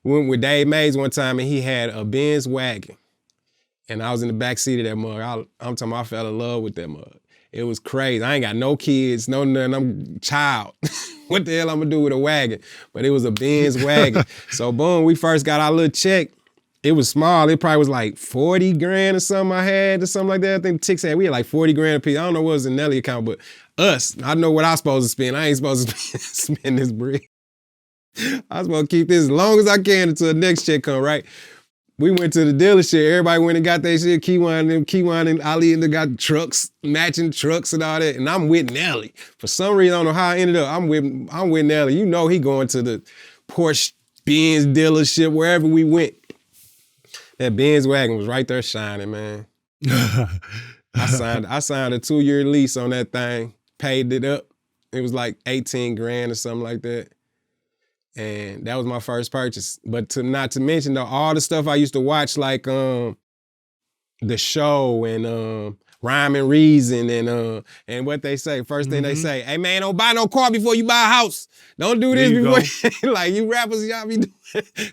We went with Dave Mays one time and he had a Benz wagon. And I was in the back seat of that mug. I'm talking about I fell in love with that mug. It was crazy. I ain't got no kids, no nothing. I'm a child. What the hell I'm gonna do with a wagon? But it was a Benz wagon. So boom, we first got our little check. It was small. It probably was like 40 grand or something I had or something like that. I think Tix had, we had like 40 grand a piece. I don't know what was in Nelly account, but us, I know what I supposed to spend. I ain't supposed to spend this bread. I was supposed to keep this as long as I can until the next check come, right? We went to the dealership. Everybody went and got their shit. Keywan and Ali and they got trucks, matching trucks and all that. And I'm with Nelly. For some reason, I don't know how I ended up. I'm with Nelly. He going to the Porsche Benz dealership, wherever we went. That Benz wagon was right there shining, man. I signed a 2-year lease on that thing, paid it up. It was like 18 grand or something like that. And that was my first purchase. But not to mention though, all the stuff I used to watch, like The Show and Rhyme and Reason and what they say. First thing they say, hey man, don't buy no car before you buy a house. Don't do this before like you rappers, y'all be doing.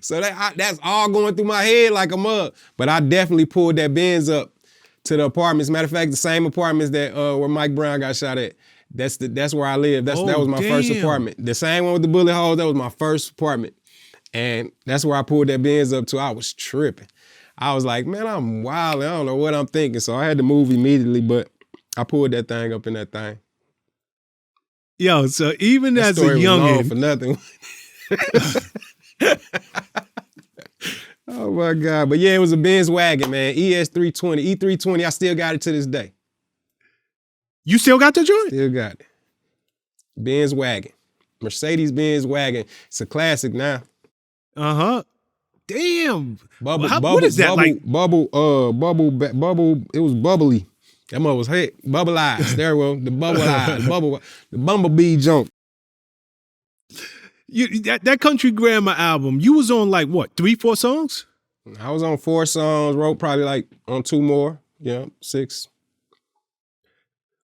So that's all going through my head like a mug. But I definitely pulled that Benz up to the apartments. Matter of fact, the same apartments that where Mike Brown got shot at. That's where I lived. That was my first apartment. The same one with the bullet holes. That was my first apartment, and that's where I pulled that Benz up to. I was tripping. I was like, man, I'm wild. I don't know what I'm thinking. So I had to move immediately, but I pulled that thing up in that thing. Yo, so even that as a youngin' for nothing. Oh my God. But yeah, it was a Benz wagon, man. ES320, E320. I still got it to this day. You still got the joint? Still got it. Benz wagon. Mercedes-Benz wagon. It's a classic now. Uh-huh. Damn. Bubble, what is that like? Bubble, it was bubbly. That mother was hit. Bubble eyes. There we go. The bubble eyes. The bumblebee jump. That Country Grammar album, you was on like what, 3-4 songs? I was on 4 songs, wrote probably like on 2 more. Yeah, 6.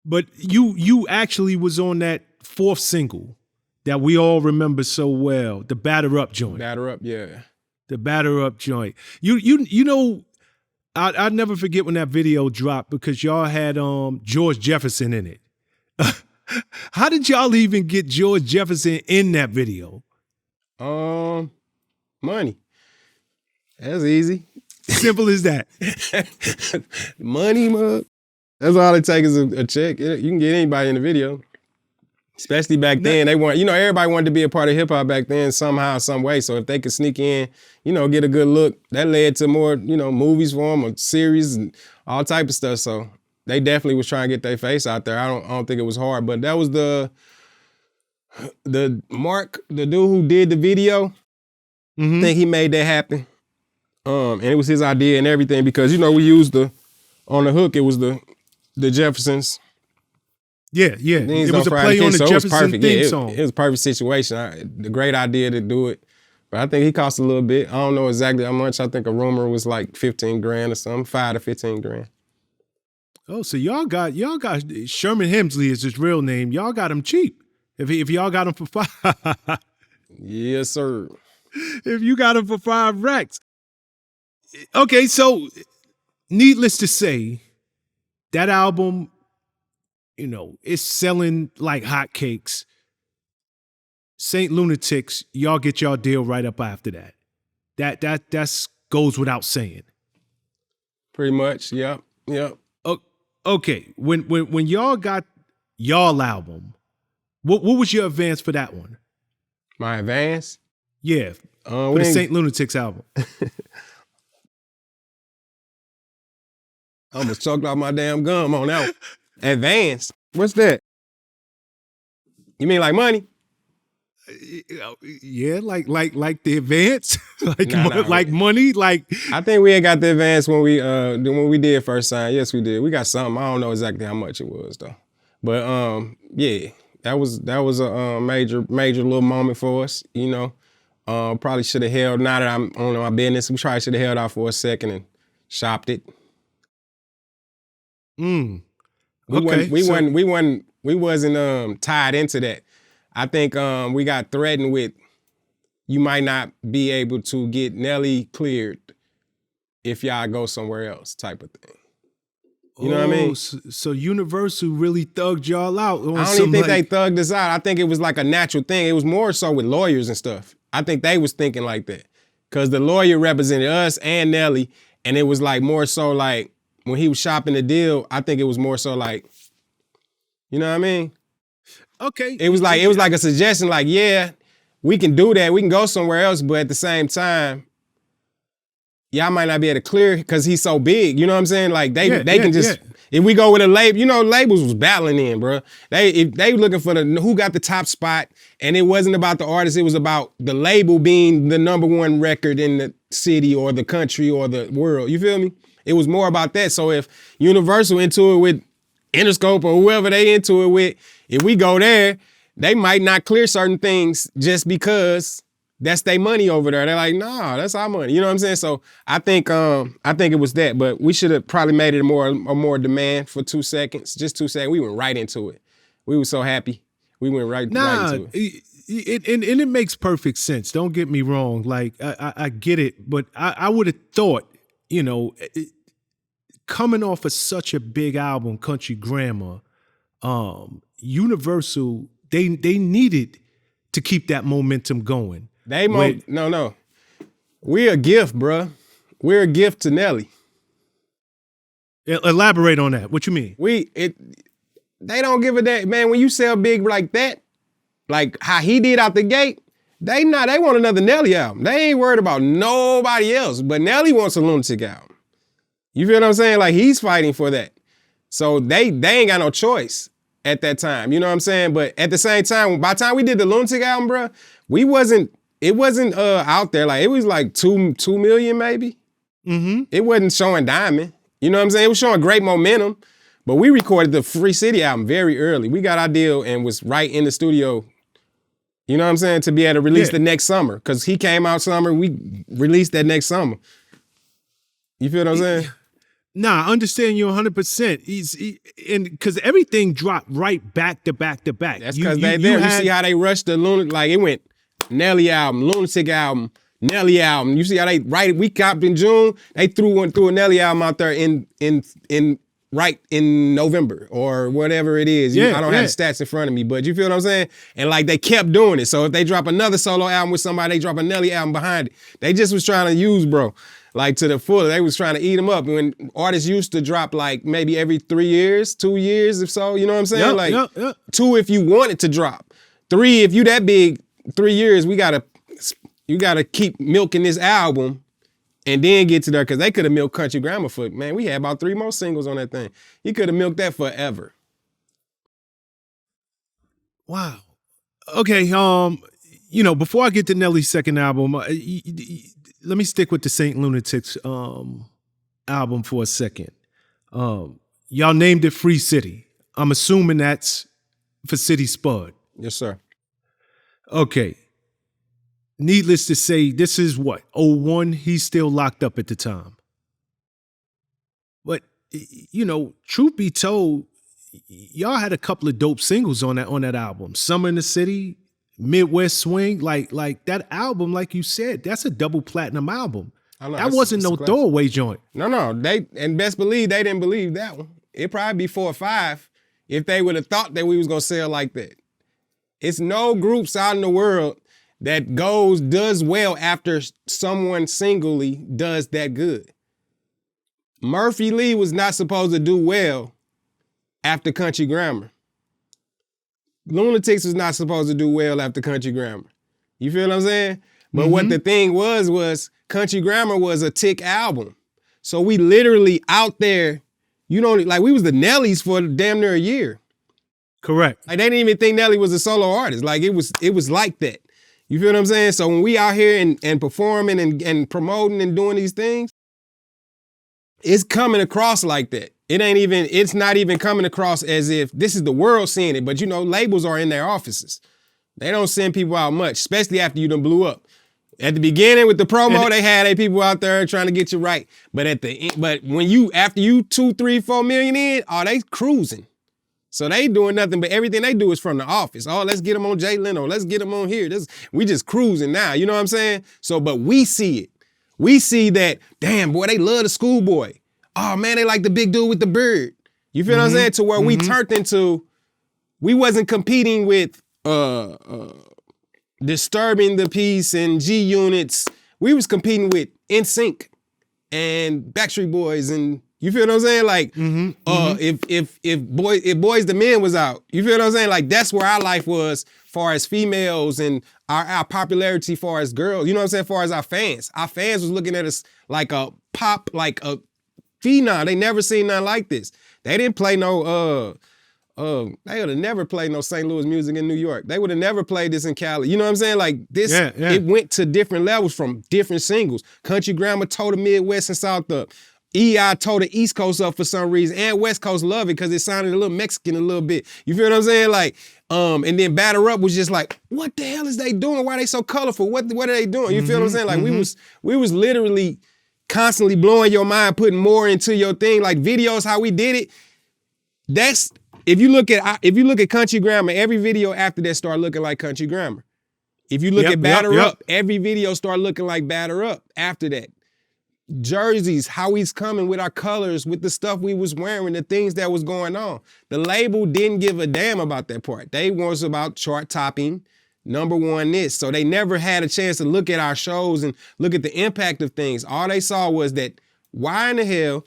But you actually was on that 4th single that we all remember so well, the Batter Up joint. Batter Up, yeah. The Batter Up joint. You know, I'll never forget when that video dropped because y'all had George Jefferson in it. How did y'all even get George Jefferson in that video? Money. That's easy. Simple as that. Money, mug. That's all it takes is a check. You can get anybody in the video. Especially back then, everybody wanted to be a part of hip hop back then somehow, some way. So if they could sneak in, get a good look, that led to more, movies for them or series and all type of stuff. So they definitely was trying to get their face out there. I don't think it was hard, but that was the Mark, the dude who did the video. I think he made that happen. And it was his idea and everything because we used on the hook. It was the Jeffersons. Yeah. It was a play on the Jefferson theme song. It was a perfect situation. The great idea to do it. But I think he cost a little bit. I don't know exactly how much. I think a rumor was like 15 grand or something, 5 to 15 grand. Oh, so y'all got Sherman Hemsley is his real name. Y'all got him cheap. If y'all got him for 5. Yes, sir. If you got him for 5 racks. Okay, so needless to say, that album, it's selling like hotcakes. St. Lunatics, y'all get y'all deal right up after that. That goes without saying. Pretty much, yep. Okay, when y'all got y'all album, what was your advance for that one? My advance? Yeah, for the St. Lunatics album. I almost choked off my damn gum on that one. Advance? What's that? You mean like money? Yeah, like the advance, like money, like. I think we ain't got the advance when we did first sign. Yes, we did. We got something. I don't know exactly how much it was though, but yeah, that was a major little moment for us. Probably should have held. Now that I'm on my business, we probably should have held out for a second and shopped it. We wasn't tied into that. I think we got threatened with you might not be able to get Nelly cleared if y'all go somewhere else type of thing. You know what I mean? So Universal really thugged y'all out. I don't even think they thugged us out. I think it was like a natural thing. It was more so with lawyers and stuff. I think they was thinking like that. Because the lawyer represented us and Nelly, and it was like more so like when he was shopping the deal, I think it was more so like, you know what I mean? Okay. It was like a suggestion, like, yeah, we can do that. We can go somewhere else, but at the same time, y'all might not be able to clear because he's so big. You know what I'm saying? Like they can just if we go with a label, labels was battling in, bro. If they looking for who got the top spot, and it wasn't about the artist, it was about the label being the #1 record in the city or the country or the world. You feel me? It was more about that. So if Universal into it with Interscope or whoever they into it with, if we go there, they might not clear certain things just because that's their money over there. They're like, nah, that's our money. You know what I'm saying? So I think it was that, but we should have probably made it a more demand for 2 seconds, just 2 seconds. We went right into it. We were so happy. We went right into it. And it makes perfect sense. Don't get me wrong. Like I get it, but I would have thought, coming off of such a big album, Country Grammar, Universal, they needed to keep that momentum going. No. We're a gift, bruh. We're a gift to Nelly. Elaborate on that. What you mean? They don't give a damn, man. When you sell big like that, like how he did out the gate, they want another Nelly album. They ain't worried about nobody else. But Nelly wants a Lunatic album. You feel what I'm saying? Like he's fighting for that. So they ain't got no choice at that time. You know what I'm saying? But at the same time, by the time we did the Lunatic album, bro, it wasn't out there. Like it was like 2 million maybe. Mm-hmm. It wasn't showing diamond. You know what I'm saying? It was showing great momentum. But we recorded the Free City album very early. We got our deal and was right in the studio, you know what I'm saying, to be able to release the next summer. Because he came out summer, we released that next summer. You feel what I'm saying? Nah, I understand you 100%. And because everything dropped right back to back to back. That's because you see how they rushed the Lunatic, like it went Nelly album, Lunatic album, Nelly album. You see how we copped in June, they threw a Nelly album out there in November or whatever it is. I don't have the stats in front of me, but you feel what I'm saying? And like they kept doing it. So if they drop another solo album with somebody, they drop a Nelly album behind it. They just was trying to use, bro, like to the full. They was trying to eat them up. When artists used to drop like maybe every 3 years, 2 years if so, you know what I'm saying? Yep. 2 if you want it to drop. 3 if you that big, 3 years, you gotta keep milking this album and then get to there, because they could have milked Country Grammar for, man, we had about 3 more singles on that thing. He could have milked that forever. Wow. Okay, before I get to Nelly's second album, let me stick with the Saint Lunatics album for a second. Y'all named it Free City. I'm assuming that's for City Spud. Yes, sir. Okay. Needless to say, this is what, 01? He's still locked up at the time. But, truth be told, y'all had a couple of dope singles on that album. Summer in the City, Midwest Swing, like that album, like you said, that's a double platinum album. That wasn't no throwaway joint. No, and best believe they didn't believe that one. It'd probably be 4 or 5 if they would have thought that we was gonna sell like that. It's no groups out in the world that does well after someone singly does that good. Murphy Lee was not supposed to do well after Country Grammar. Lunatics was not supposed to do well after Country Grammar. You feel what I'm saying? But what the thing was Country Grammar was a tick album. So we literally out there, we was the Nellys for damn near a year. Correct. Like they didn't even think Nelly was a solo artist. Like it was like that. You feel what I'm saying? So when we out here and performing and promoting and doing these things, it's coming across like that. It's not even coming across as if this is the world seeing it. But labels are in their offices. They don't send people out much, especially after you done blew up. At the beginning with the promo, they had their people out there trying to get you right. But after you 2, 3, 4 million in, they cruising. So they doing nothing, but everything they do is from the office. Oh, let's get them on Jay Leno. Let's get them on here. We just cruising now. You know what I'm saying? So, but we see it. We see that, damn, boy, they love the Schoolboy. Oh, man, they like the big dude with the beard. You feel what I'm saying? To where we turned into, we wasn't competing with Disturbing the Peace and G Units. We was competing with NSYNC and Backstreet Boys and, you feel what I'm saying? Like, if Boys the Men was out, you feel what I'm saying? Like, that's where our life was, far as females and our popularity, far as girls. You know what I'm saying? Far as our fans. Our fans was looking at us like a pop, like a phenom. They never seen nothing like this. They didn't play no, they would have never played no St. Louis music in New York. They would have never played this in Cali. You know what I'm saying? Like this, it went to different levels from different singles. Country Grammar tore the Midwest and South up. EI tore the East Coast up for some reason, and West Coast love it because it sounded a little Mexican a little bit. You feel what I'm saying? Like, and then Batter Up was just like, what the hell is they doing? Why are they so colorful? What are they doing? You feel what I'm saying? Like we was literally constantly blowing your mind, putting more into your thing. Like videos, how we did it. That's if you look at Country Grammar, every video after that start looking like Country Grammar. If you look at Batter Up, every video start looking like Batter Up after that. jerseys, how he's coming with our colors, with the stuff we was wearing, the things that was going on. The label didn't give a damn about that part. They was about chart topping, number one this. So they never had a chance to look at our shows and look at the impact of things. All they saw was that, why in the hell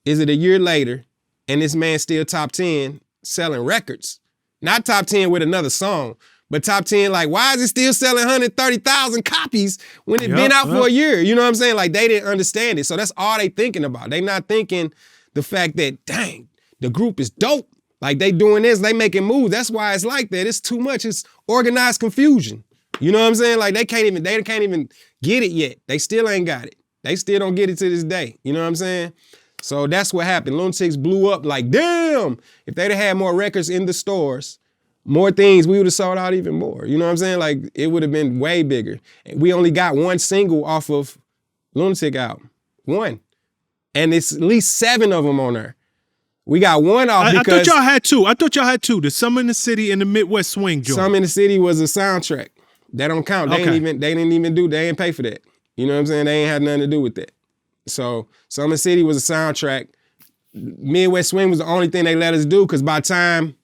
is it a year later and this man's still top 10 selling records? Not top 10 with another song, but top 10, like, why is it still selling 130,000 copies when it been out for a year? You know what I'm saying? Like, they didn't understand it. So that's all they thinking about. They not thinking the fact that, dang, the group is dope. Like, they doing this, they making moves. That's why it's like that. It's too much. It's organized confusion. You know what I'm saying? Like, they can't even get it yet. They still ain't got it. They still don't get it to this day. You know what I'm saying? So that's what happened. Lunatics blew up like, damn, if they'd have had more records in the stores, more things, we would have sold out even more. You know what I'm saying? Like, it would have been way bigger. We only got one single off of Lunatic album. One. And it's at least 7 of them on there. We got one off because... I thought y'all had two. The Summer in the City and the Midwest Swing joint. Summer in the City was a soundtrack. That don't count. They didn't pay for that. You know what I'm saying? They ain't had nothing to do with that. So Summer in the City was a soundtrack. Midwest Swing was the only thing they let us do, because by time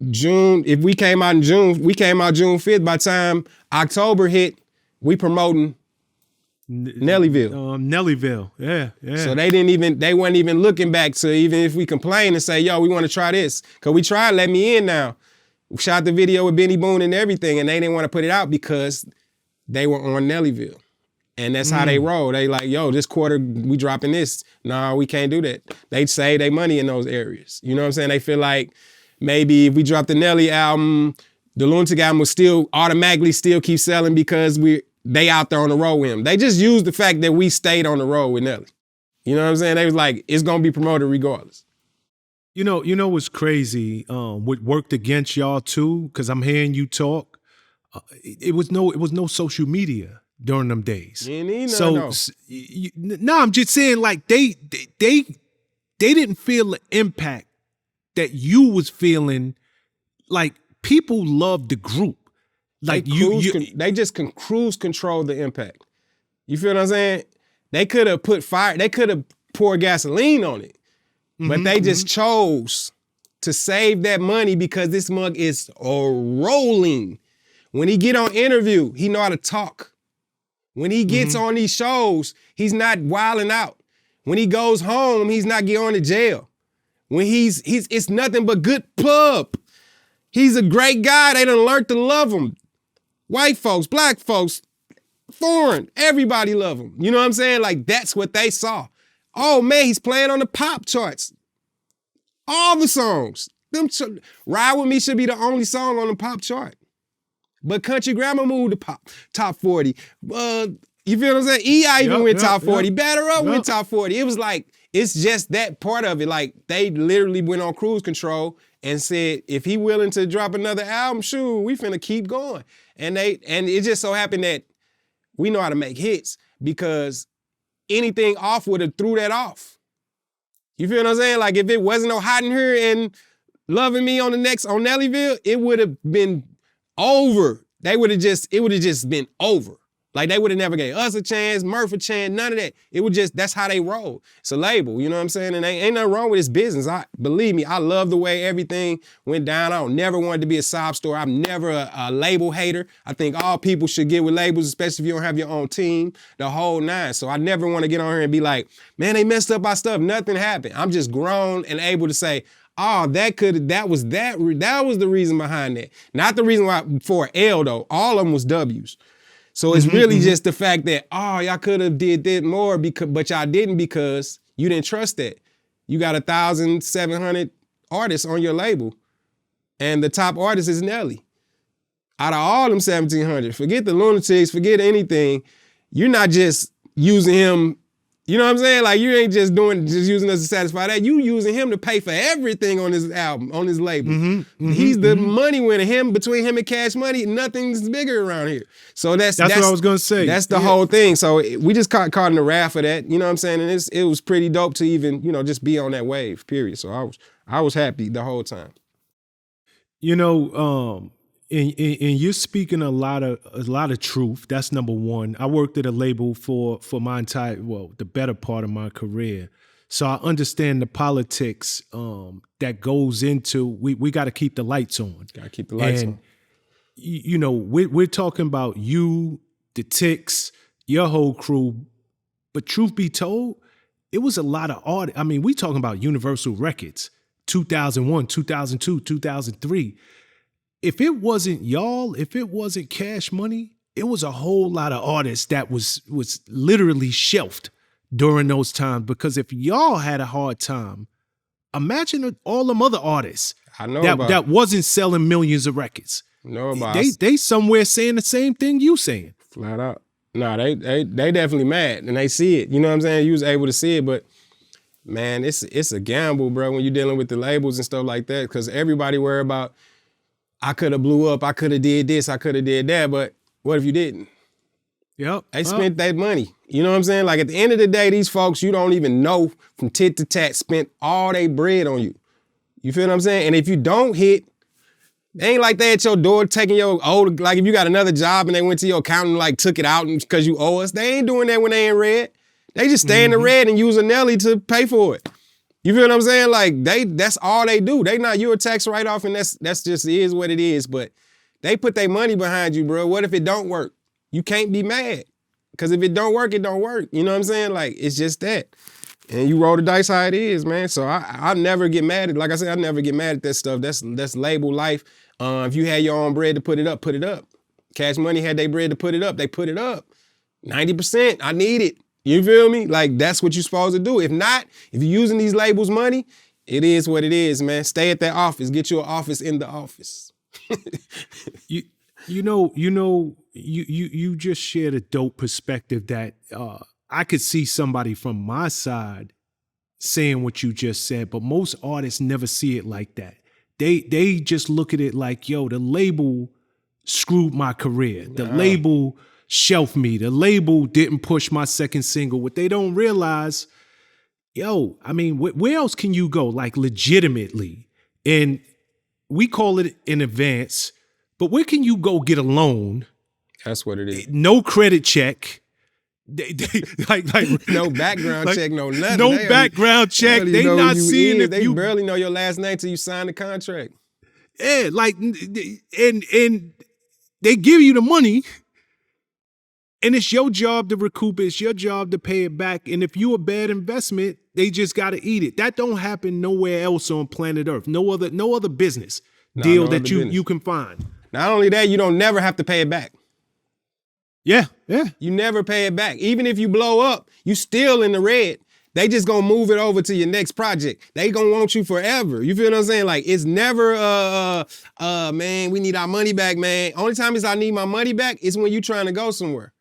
June, if we came out in June, we came out June 5th. By the time October hit, we promoting Nellyville. Nellyville, yeah. So they weren't even looking back to, even if we complain and say, yo, we want to try this. Because we tried Let Me In now. We shot the video with Benny Boone and everything, and they didn't want to put it out because they were on Nellyville. And that's how they roll. They like, yo, this quarter we dropping this. Nah, we can't do that. They save their money in those areas. You know what I'm saying? They feel like maybe if we drop the Nelly album, the Lunatic album will still automatically keep selling because they out there on the road with him. They just used the fact that we stayed on the road with Nelly. You know what I'm saying? They was like, it's gonna be promoted regardless. You know what's crazy? What worked against y'all too? Because I'm hearing you talk. It was no social media during them days. No, I'm just saying, like, they didn't feel the impact that you was feeling. Like, people loved the group. Like, they just can cruise control the impact. You feel what I'm saying? They could have put fire, they could have poured gasoline on it, but they just chose to save that money because this mug is rolling. When he get on interview, he know how to talk. When he gets on these shows, he's not wilding out. When he goes home, he's not going to jail. When it's nothing but good pub. He's a great guy. They done learned to love him. White folks, black folks, foreign, everybody love him. You know what I'm saying? Like, that's what they saw. Oh man, he's playing on the pop charts. All the songs. Ride With Me should be the only song on the pop chart. But Country Grammar moved to top 40. You feel what I'm saying? E.I. even went top 40. Batter Up went top 40. It was like, it's just that part of it. Like, they literally went on cruise control and said, if he willing to drop another album, shoot, we finna keep going. And it just so happened that we know how to make hits, because anything off would have threw that off. You feel what I'm saying? Like, if it wasn't no Hot in Here and Loving Me on Nellyville, it would have been over. It would have just been over. Like, they would have never gave us a chance, Murph a chance, none of that. It would just, that's how they roll. It's a label, you know what I'm saying? And ain't nothing wrong with this business. Believe me, I love the way everything went down. I don't never wanted to be a sob story. I'm never a label hater. I think all people should get with labels, especially if you don't have your own team, the whole nine. So I never want to get on here and be like, man, they messed up our stuff. Nothing happened. I'm just grown and able to say, oh, that was the reason behind that. Not the reason why for L though. All of them was W's. So it's really just the fact that, oh, y'all could have did that more, but y'all didn't because you didn't trust that. You got 1,700 artists on your label, and the top artist is Nelly. Out of all them 1,700, forget the Lunatics, forget anything, you're not just using him. You know what I'm saying? Like, you ain't just using us to satisfy that. You using him to pay for everything on his album, on his label. He's the money winner. Between him and Cash Money, nothing's bigger around here. So that's what I was gonna say. That's the whole thing. So we just caught in the raft of that. You know what I'm saying? And it was pretty dope to even, just be on that wave. Period. So I was happy the whole time. And you're speaking a lot of truth. That's number one. I worked at a label for my the better part of my career. So I understand the politics that goes into we got to keep the lights on. Got to keep the lights on. You know, we're talking about you, the Ticks, your whole crew. But truth be told, it was a lot of art. I mean, we talking about Universal Records, 2001, 2002, 2003. If it wasn't y'all, if it wasn't Cash Money, it was a whole lot of artists that was literally shelved during those times. Because if y'all had a hard time, imagine all them other artists that wasn't selling millions of records. They somewhere saying the same thing you saying. Flat out. No, they definitely mad and they see it. You know what I'm saying? You was able to see it, but man, it's a gamble, bro, when you're dealing with the labels and stuff like that. Because everybody worry about, I could have blew up, I could have did this, I could have did that, but what if you didn't? Yep. They spent that money. You know what I'm saying? Like at the end of the day, these folks you don't even know from tit to tat spent all they bread on you. You feel what I'm saying? And if you don't hit, they ain't like they at your door taking your old, like if you got another job and they went to your accountant and like took it out because you owe us, they ain't doing that when they in red. They just stay in the red and use a Nelly to pay for it. You feel what I'm saying? Like that's all they do. They not you a tax write-off and that's just is what it is. But they put their money behind you, bro. What if it don't work? You can't be mad. Because if it don't work, it don't work. You know what I'm saying? Like it's just that. And you roll the dice how it is, man. So I never get mad at, like I said, I never get mad at that stuff. That's label life. If you had your own bread to put it up, put it up. Cash Money had their bread to put it up, they put it up. 90%, I need it. You feel me? Like, that's what you're supposed to do. If not, if you're using these labels' money, it is what it is, man. Stay at that office. Get you an office in the office. You just shared a dope perspective that I could see somebody from my side saying what you just said, but most artists never see it like that. They just look at it like, yo, the label screwed my career. The label shelved me. The label didn't push my second single. What they don't realize, yo, I mean, where else can you go, like legitimately? And we call it in advance, but where can you go get a loan? That's what it is. No credit check. Like no background check, no nothing. No background check. They not seeing if they you barely know your last name till you sign the contract. Yeah, like and they give you the money, and it's your job to recoup it. It's your job to pay it back. And if you a bad investment, they just got to eat it. That don't happen nowhere else on planet Earth. No other business deal that you can find. Not only that, you don't never have to pay it back. Yeah. You never pay it back. Even if you blow up, you still in the red. They just gonna move it over to your next project. They gonna want you forever. You feel what I'm saying? Like, it's never, man, we need our money back, man. Only time is I need my money back is when you trying to go somewhere.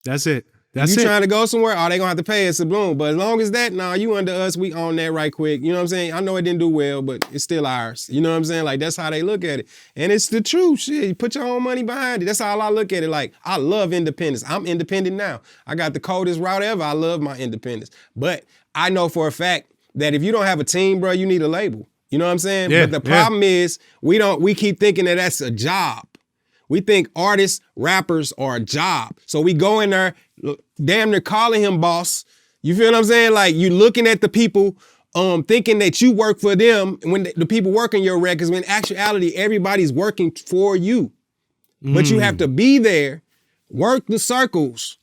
That's it. You trying to go somewhere, they gonna have to pay us a bloom. But as long as that, you under us, we own that right quick. You know what I'm saying? I know it didn't do well, but it's still ours. You know what I'm saying? Like, that's how they look at it. And it's the truth. Shit, you put your own money behind it. That's how I look at it. Like, I love independence. I'm independent now. I got the coldest route ever. I love my independence. But I know for a fact that if you don't have a team, bro, you need a label. You know what I'm saying? Yeah, but the problem is we keep thinking that that's a job. We think artists, rappers are a job. So we go in there, damn near calling him boss. You feel what I'm saying? Like, you looking at the people thinking that you work for them when the people working your records, when in actuality, everybody's working for you. But you have to be there, work the circles.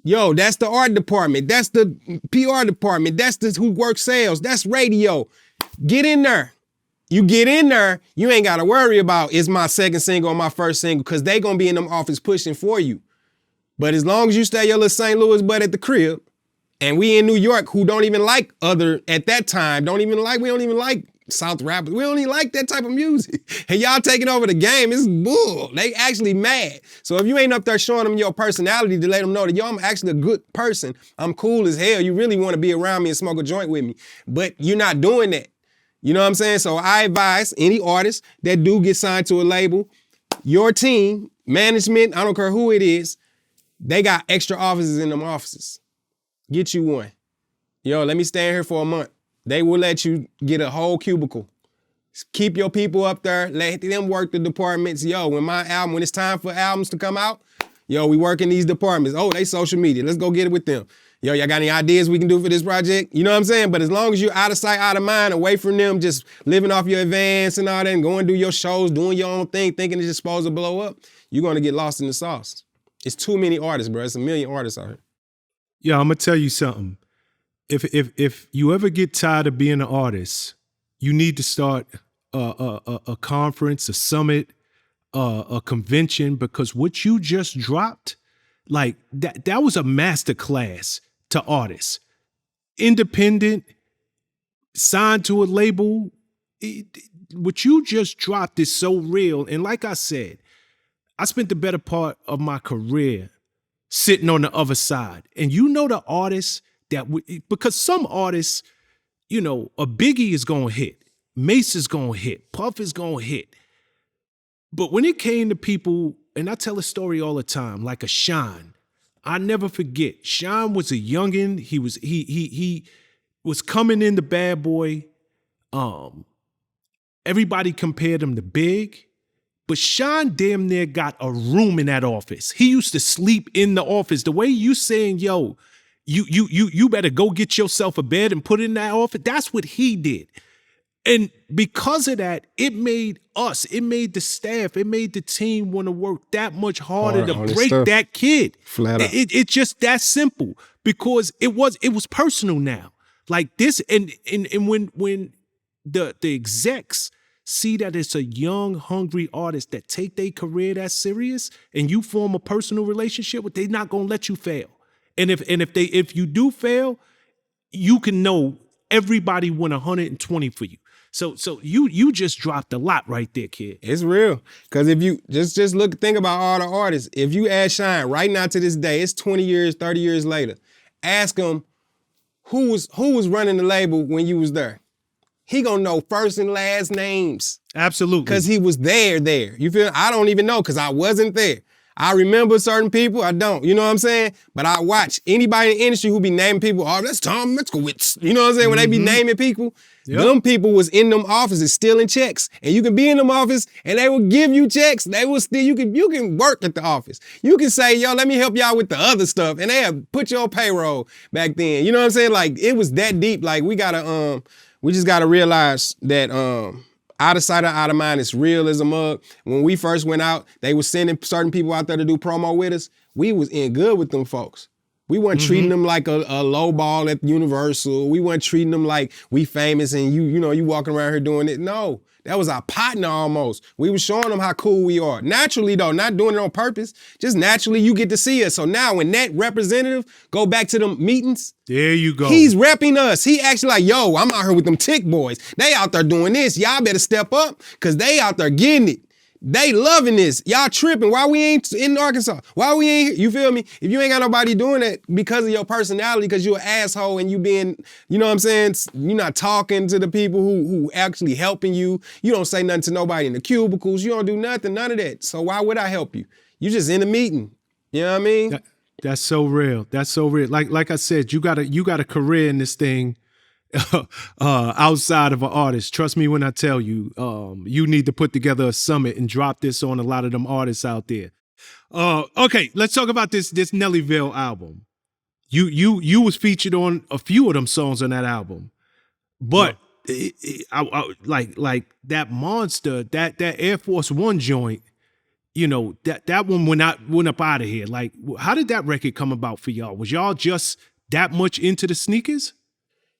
Yo, that's the art department. That's the PR department. That's the who works sales. That's radio. Get in there. You get in there, you ain't got to worry about is my second single or my first single, because they going to be in them office pushing for you. But as long as you stay your little St. Louis butt at the crib, and we in New York who don't even like at that time, we don't even like South rappers. We don't even like that type of music. And y'all taking over the game, it's bull. They actually mad. So if you ain't up there showing them your personality to let them know that, yo, I'm actually a good person. I'm cool as hell. You really want to be around me and smoke a joint with me. But you're not doing that. You know what I'm saying? So I advise any artist that do get signed to a label, your team, management, I don't care who it is, they got extra offices in them offices. Get you one. Yo, let me stay in here for a month. They will let you get a whole cubicle. Keep your people up there. Let them work the departments. Yo, when it's time for albums to come out, yo, we work in these departments. Oh, they social media. Let's go get it with them. Yo, y'all got any ideas we can do for this project? You know what I'm saying? But as long as you're out of sight, out of mind, away from them, just living off your advance and all that, and going to do your shows, doing your own thing, thinking it's just supposed to blow up, you're going to get lost in the sauce. It's too many artists, bro. It's a million artists out here. Yeah, I'm going to tell you something. If you ever get tired of being an artist, you need to start a conference, a summit, a convention, because what you just dropped, like that was a master class to artists. Independent, signed to a label. What you just dropped is so real. And like I said, I spent the better part of my career sitting on the other side. And you know the artists because some artists, you know, a Biggie is going to hit. Mace is going to hit. Puff is going to hit. But when it came to people, and I tell a story all the time, like a Shawn, I never forget. Shawn was a youngin'. He was coming in the bad boy. Everybody compared him to Big. But Shawn damn near got a room in that office. He used to sleep in the office. The way you saying, yo, you better go get yourself a bed and put it in that office. That's what he did. And because of that, it made the staff, it made the team want to work that much harder to break that kid. Flat out. It's just that simple, because it was personal now. Like this, and when the execs see that it's a young, hungry artist that take their career that serious, and you form a personal relationship with, they're not gonna let you fail. And if you do fail, you can know everybody went 120 for you. So you just dropped a lot right there, kid. It's real. Because if you just think about all the artists. If you ask Shawn right now to this day, it's 20 years, 30 years later, ask him who was running the label when you was there. He gonna know first and last names. Absolutely. Because he was there. You feel? I don't even know because I wasn't there. I remember certain people, I don't. You know what I'm saying? But I watch anybody in the industry who be naming people, oh, that's Tom Mitzkowitz. You know what I'm saying? When they be naming people, them people was in them offices stealing checks. And you can be in them office and they will give you checks. They will still, you can work at the office. You can say, yo, let me help y'all with the other stuff. And they have put you on payroll back then. You know what I'm saying? Like, it was that deep. Like, we just gotta realize that out of sight or out of mind, it's real as a mug. When we first went out, they were sending certain people out there to do promo with us. We was in good with them folks. We weren't treating them like a low ball at Universal. We weren't treating them like we famous and you walking around here doing it. No, that was our partner almost. We was showing them how cool we are. Naturally though, not doing it on purpose. Just naturally you get to see us. So now when that representative go back to them meetings, there you go. He's repping us. He actually like, yo, I'm out here with them Tick boys. They out there doing this. Y'all better step up because they out there getting it. They loving this. Y'all tripping. Why we ain't in Arkansas? Why we ain't, you feel me? If you ain't got nobody doing that because of your personality, because you an asshole and you being, you know what I'm saying? You're not talking to the people who actually helping you. You don't say nothing to nobody in the cubicles. You don't do nothing, none of that. So why would I help you? You just in a meeting. You know what I mean? That's so real. That's so real. Like I said, you got a career in this thing. Outside of an artist. Trust me when I tell you, you need to put together a summit and drop this on a lot of them artists out there. Okay, let's talk about this Nellyville album. You was featured on a few of them songs on that album, but like that monster, that Air Force One joint, you know, that one went up out of here. Like, how did that record come about for y'all? Was y'all just that much into the sneakers?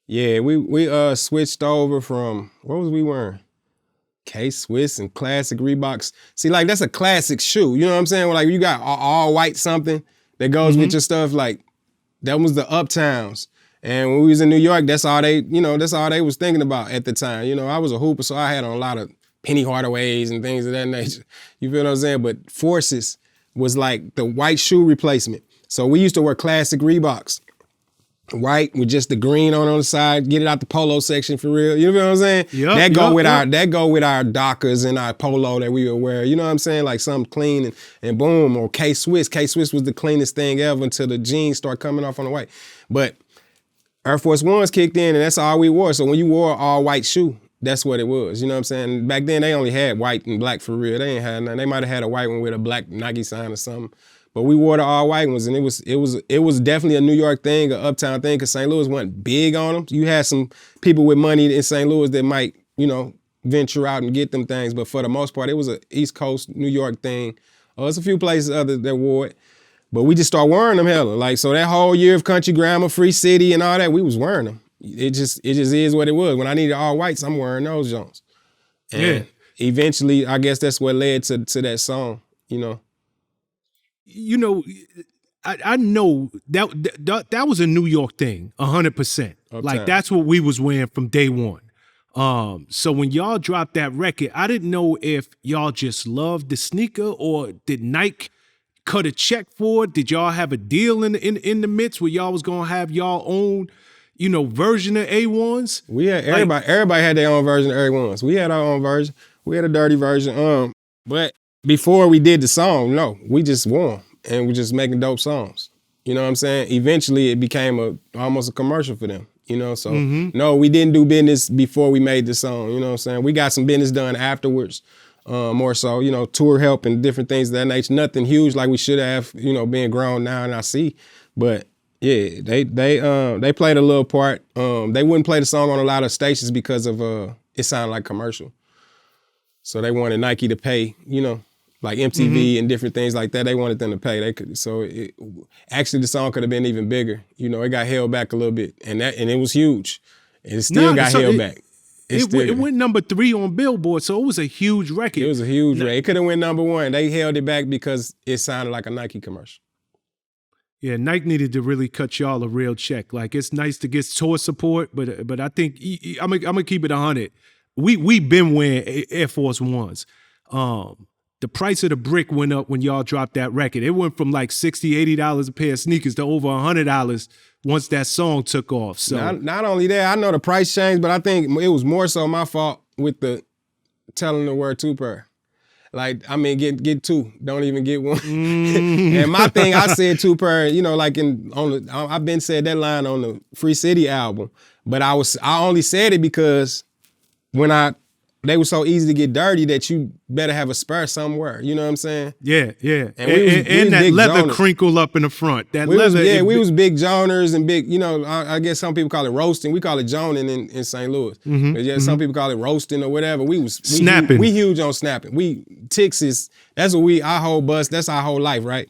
Yeah, we switched over from, what was we wearing? K-Swiss and classic Reeboks. See, like, that's a classic shoe. You know what I'm saying? Like, you got all white something that goes with your stuff. Like, that was the Uptowns. And when we was in New York, that's all they was thinking about at the time. You know, I was a hooper, so I had on a lot of Penny Hardaways and things of that nature. You feel what I'm saying? But Forces was like the white shoe replacement. So we used to wear classic Reeboks. White with just the green on the side, get it out the polo section for real. You know what I'm saying? Yep, that go with our Dockers and our polo that we would wear. You know what I'm saying? Like something clean and boom. Or K-Swiss. K-Swiss was the cleanest thing ever until the jeans start coming off on the white. But Air Force Ones kicked in and that's all we wore. So when you wore an all white shoe, that's what it was. You know what I'm saying? Back then they only had white and black for real. They ain't had none. They might have had a white one with a black Nike sign or something. But we wore the all white ones, and it was definitely a New York thing, an uptown thing, because St. Louis wasn't big on them. You had some people with money in St. Louis that might, venture out and get them things, but for the most part, it was a East Coast New York thing. There's a few places other that wore it, but we just started wearing them hella. Like, so that whole year of Country Grammar, Free City, and all that, we was wearing them. It just is what it was. When I needed all whites, I'm wearing those Jones. And eventually, I guess that's what led to that song, I know that was a New York thing, 100%. Like, that's what we was wearing from day one. So when y'all dropped that record, I didn't know if y'all just loved the sneaker or did Nike cut a check for it? Did y'all have a deal in the midst where y'all was gonna have y'all own, version of A1s? We had everybody had their own version of A1s. We had our own version. We had a dirty version. But before we did the song, no, we just wore 'em and we just making dope songs. You know what I'm saying? Eventually it became almost a commercial for them. So no, we didn't do business before we made the song, you know what I'm saying? We got some business done afterwards, more so, tour help and different things of that nature. Nothing huge like we should have, being grown now and I see. But yeah, they played a little part. They wouldn't play the song on a lot of stations because of it sounded like commercial. So they wanted Nike to pay, like MTV and different things like that. They wanted them to pay. They could. So actually, the song could have been even bigger. It got held back a little bit, and it was huge. And it still got held back. It went number 3 on Billboard, so it was a huge record. It was a huge record. It could have went number 1. They held it back because it sounded like a Nike commercial. Yeah, Nike needed to really cut y'all a real check. Like, it's nice to get tour support, but I think I'm gonna keep it 100. We been wearing Air Force Ones. The price of the brick went up when y'all dropped that record. It went from like $60, $80 a pair of sneakers to over $100 once that song took off. So not only that, I know the price changed, but I think it was more so my fault with the telling the word 2 pair. Like, I mean, get 2, don't even get 1. And my thing, I said 2 pair. Like I've been said that line on the Free City album, but I only said it because they were so easy to get dirty that you better have a spare somewhere. You know what I'm saying? Yeah. And that leather joners. Crinkle up in the front. We was big joners and big, I guess some people call it roasting. We call it joning in St. Louis. Some people call it roasting or whatever. We snapping. We huge on snapping. Ticks that's what our whole bus, that's our whole life, right?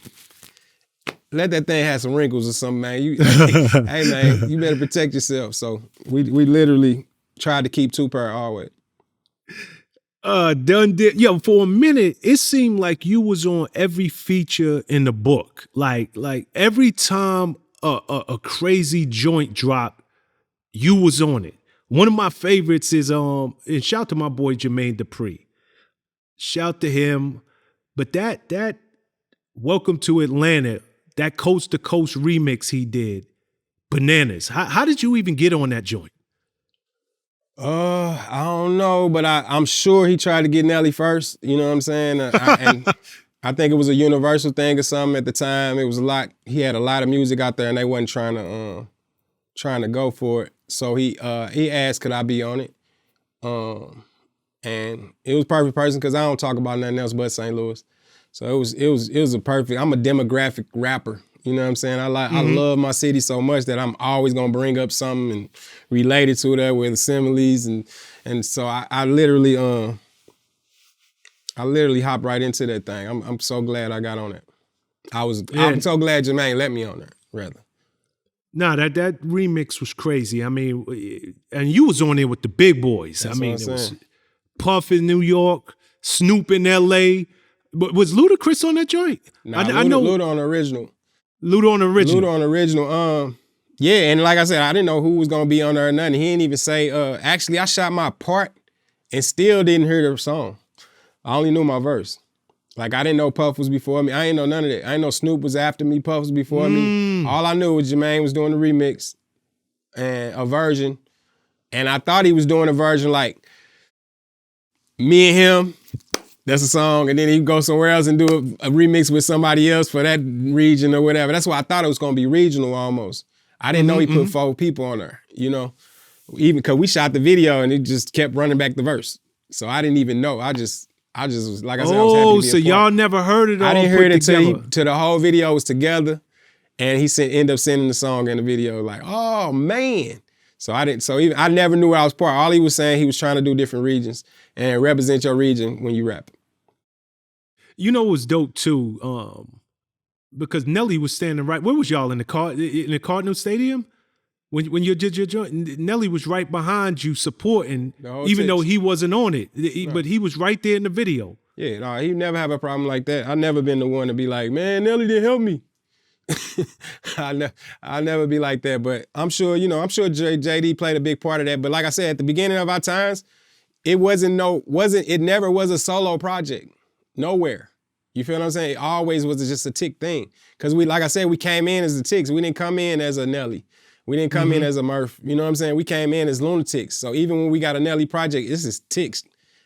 Let that thing have some wrinkles or something, man. Hey man, you better protect yourself. So we literally tried to keep 2 pair always. Done did. Yo, for a minute, it seemed like you was on every feature in the book. Like every time a crazy joint dropped, you was on it. One of my favorites is and shout to my boy Jermaine Dupri. Shout to him. But that Welcome to Atlanta, that coast to coast remix he did, bananas. How did you even get on that joint? I don't know, but I'm sure he tried to get Nelly first. You know what I'm saying? And I think it was a universal thing or something at the time. It was a lot. He had a lot of music out there, and they wasn't trying to go for it. So he asked, could I be on it? And it was perfect person because I don't talk about nothing else but St. Louis. So it was a perfect. I'm a demographic rapper. You know what I'm saying? I love my city so much that I'm always gonna bring up something and relate it to that with similes and so I literally hopped right into that thing. I'm so glad I got on it. I'm so glad Jermaine let me on there, rather. Nah, that remix was crazy. I mean, and you was on there with the big boys. That's I mean, it was Puff in New York, Snoop in LA. But was Ludacris on that joint? Nah, I know Luda on the original. Luda on the original. Luda on the original. Yeah, and like I said, I didn't know who was gonna be on there or nothing. He didn't even say, actually I shot my part and still didn't hear the song. I only knew my verse. Like I didn't know Puff was before me. I ain't know none of that. I ain't know Snoop was after me, Puff was before me. All I knew was Jermaine was doing the remix and a version. And I thought he was doing a version like me and him. That's a song, and then he'd go somewhere else and do a remix with somebody else for that region or whatever. That's why I thought it was gonna be regional almost. I didn't know he put 4 people on there, Even because we shot the video and it just kept running back the verse. So I didn't even know. I just was, like I said, I was happy to be so a part. y'all never heard it all I didn't hear it together. till the whole video was together. And he ended up sending the song in the video like, oh man. So I never knew I was part. All he was saying, he was trying to do different regions and represent your region when you rap. You know, it was dope too, because Nelly was standing right. Where was y'all in the Cardinal Stadium? When you did your joint, Nelly was right behind you supporting, even though he wasn't on it. But he was right there in the video. Yeah, no, he never have a problem like that. I never been the one to be like, man, Nelly didn't help me. I'll never be like that. But I'm sure JD played a big part of that. But like I said, at the beginning of our times, it never was a solo project. Nowhere. You feel what I'm saying? It always was just a Tick thing. Because like I said, we came in as the Ticks. We didn't come in as a Nelly. We didn't come in as a Murph. You know what I'm saying? We came in as Lunatics. So even when we got a Nelly project, this is Ticks.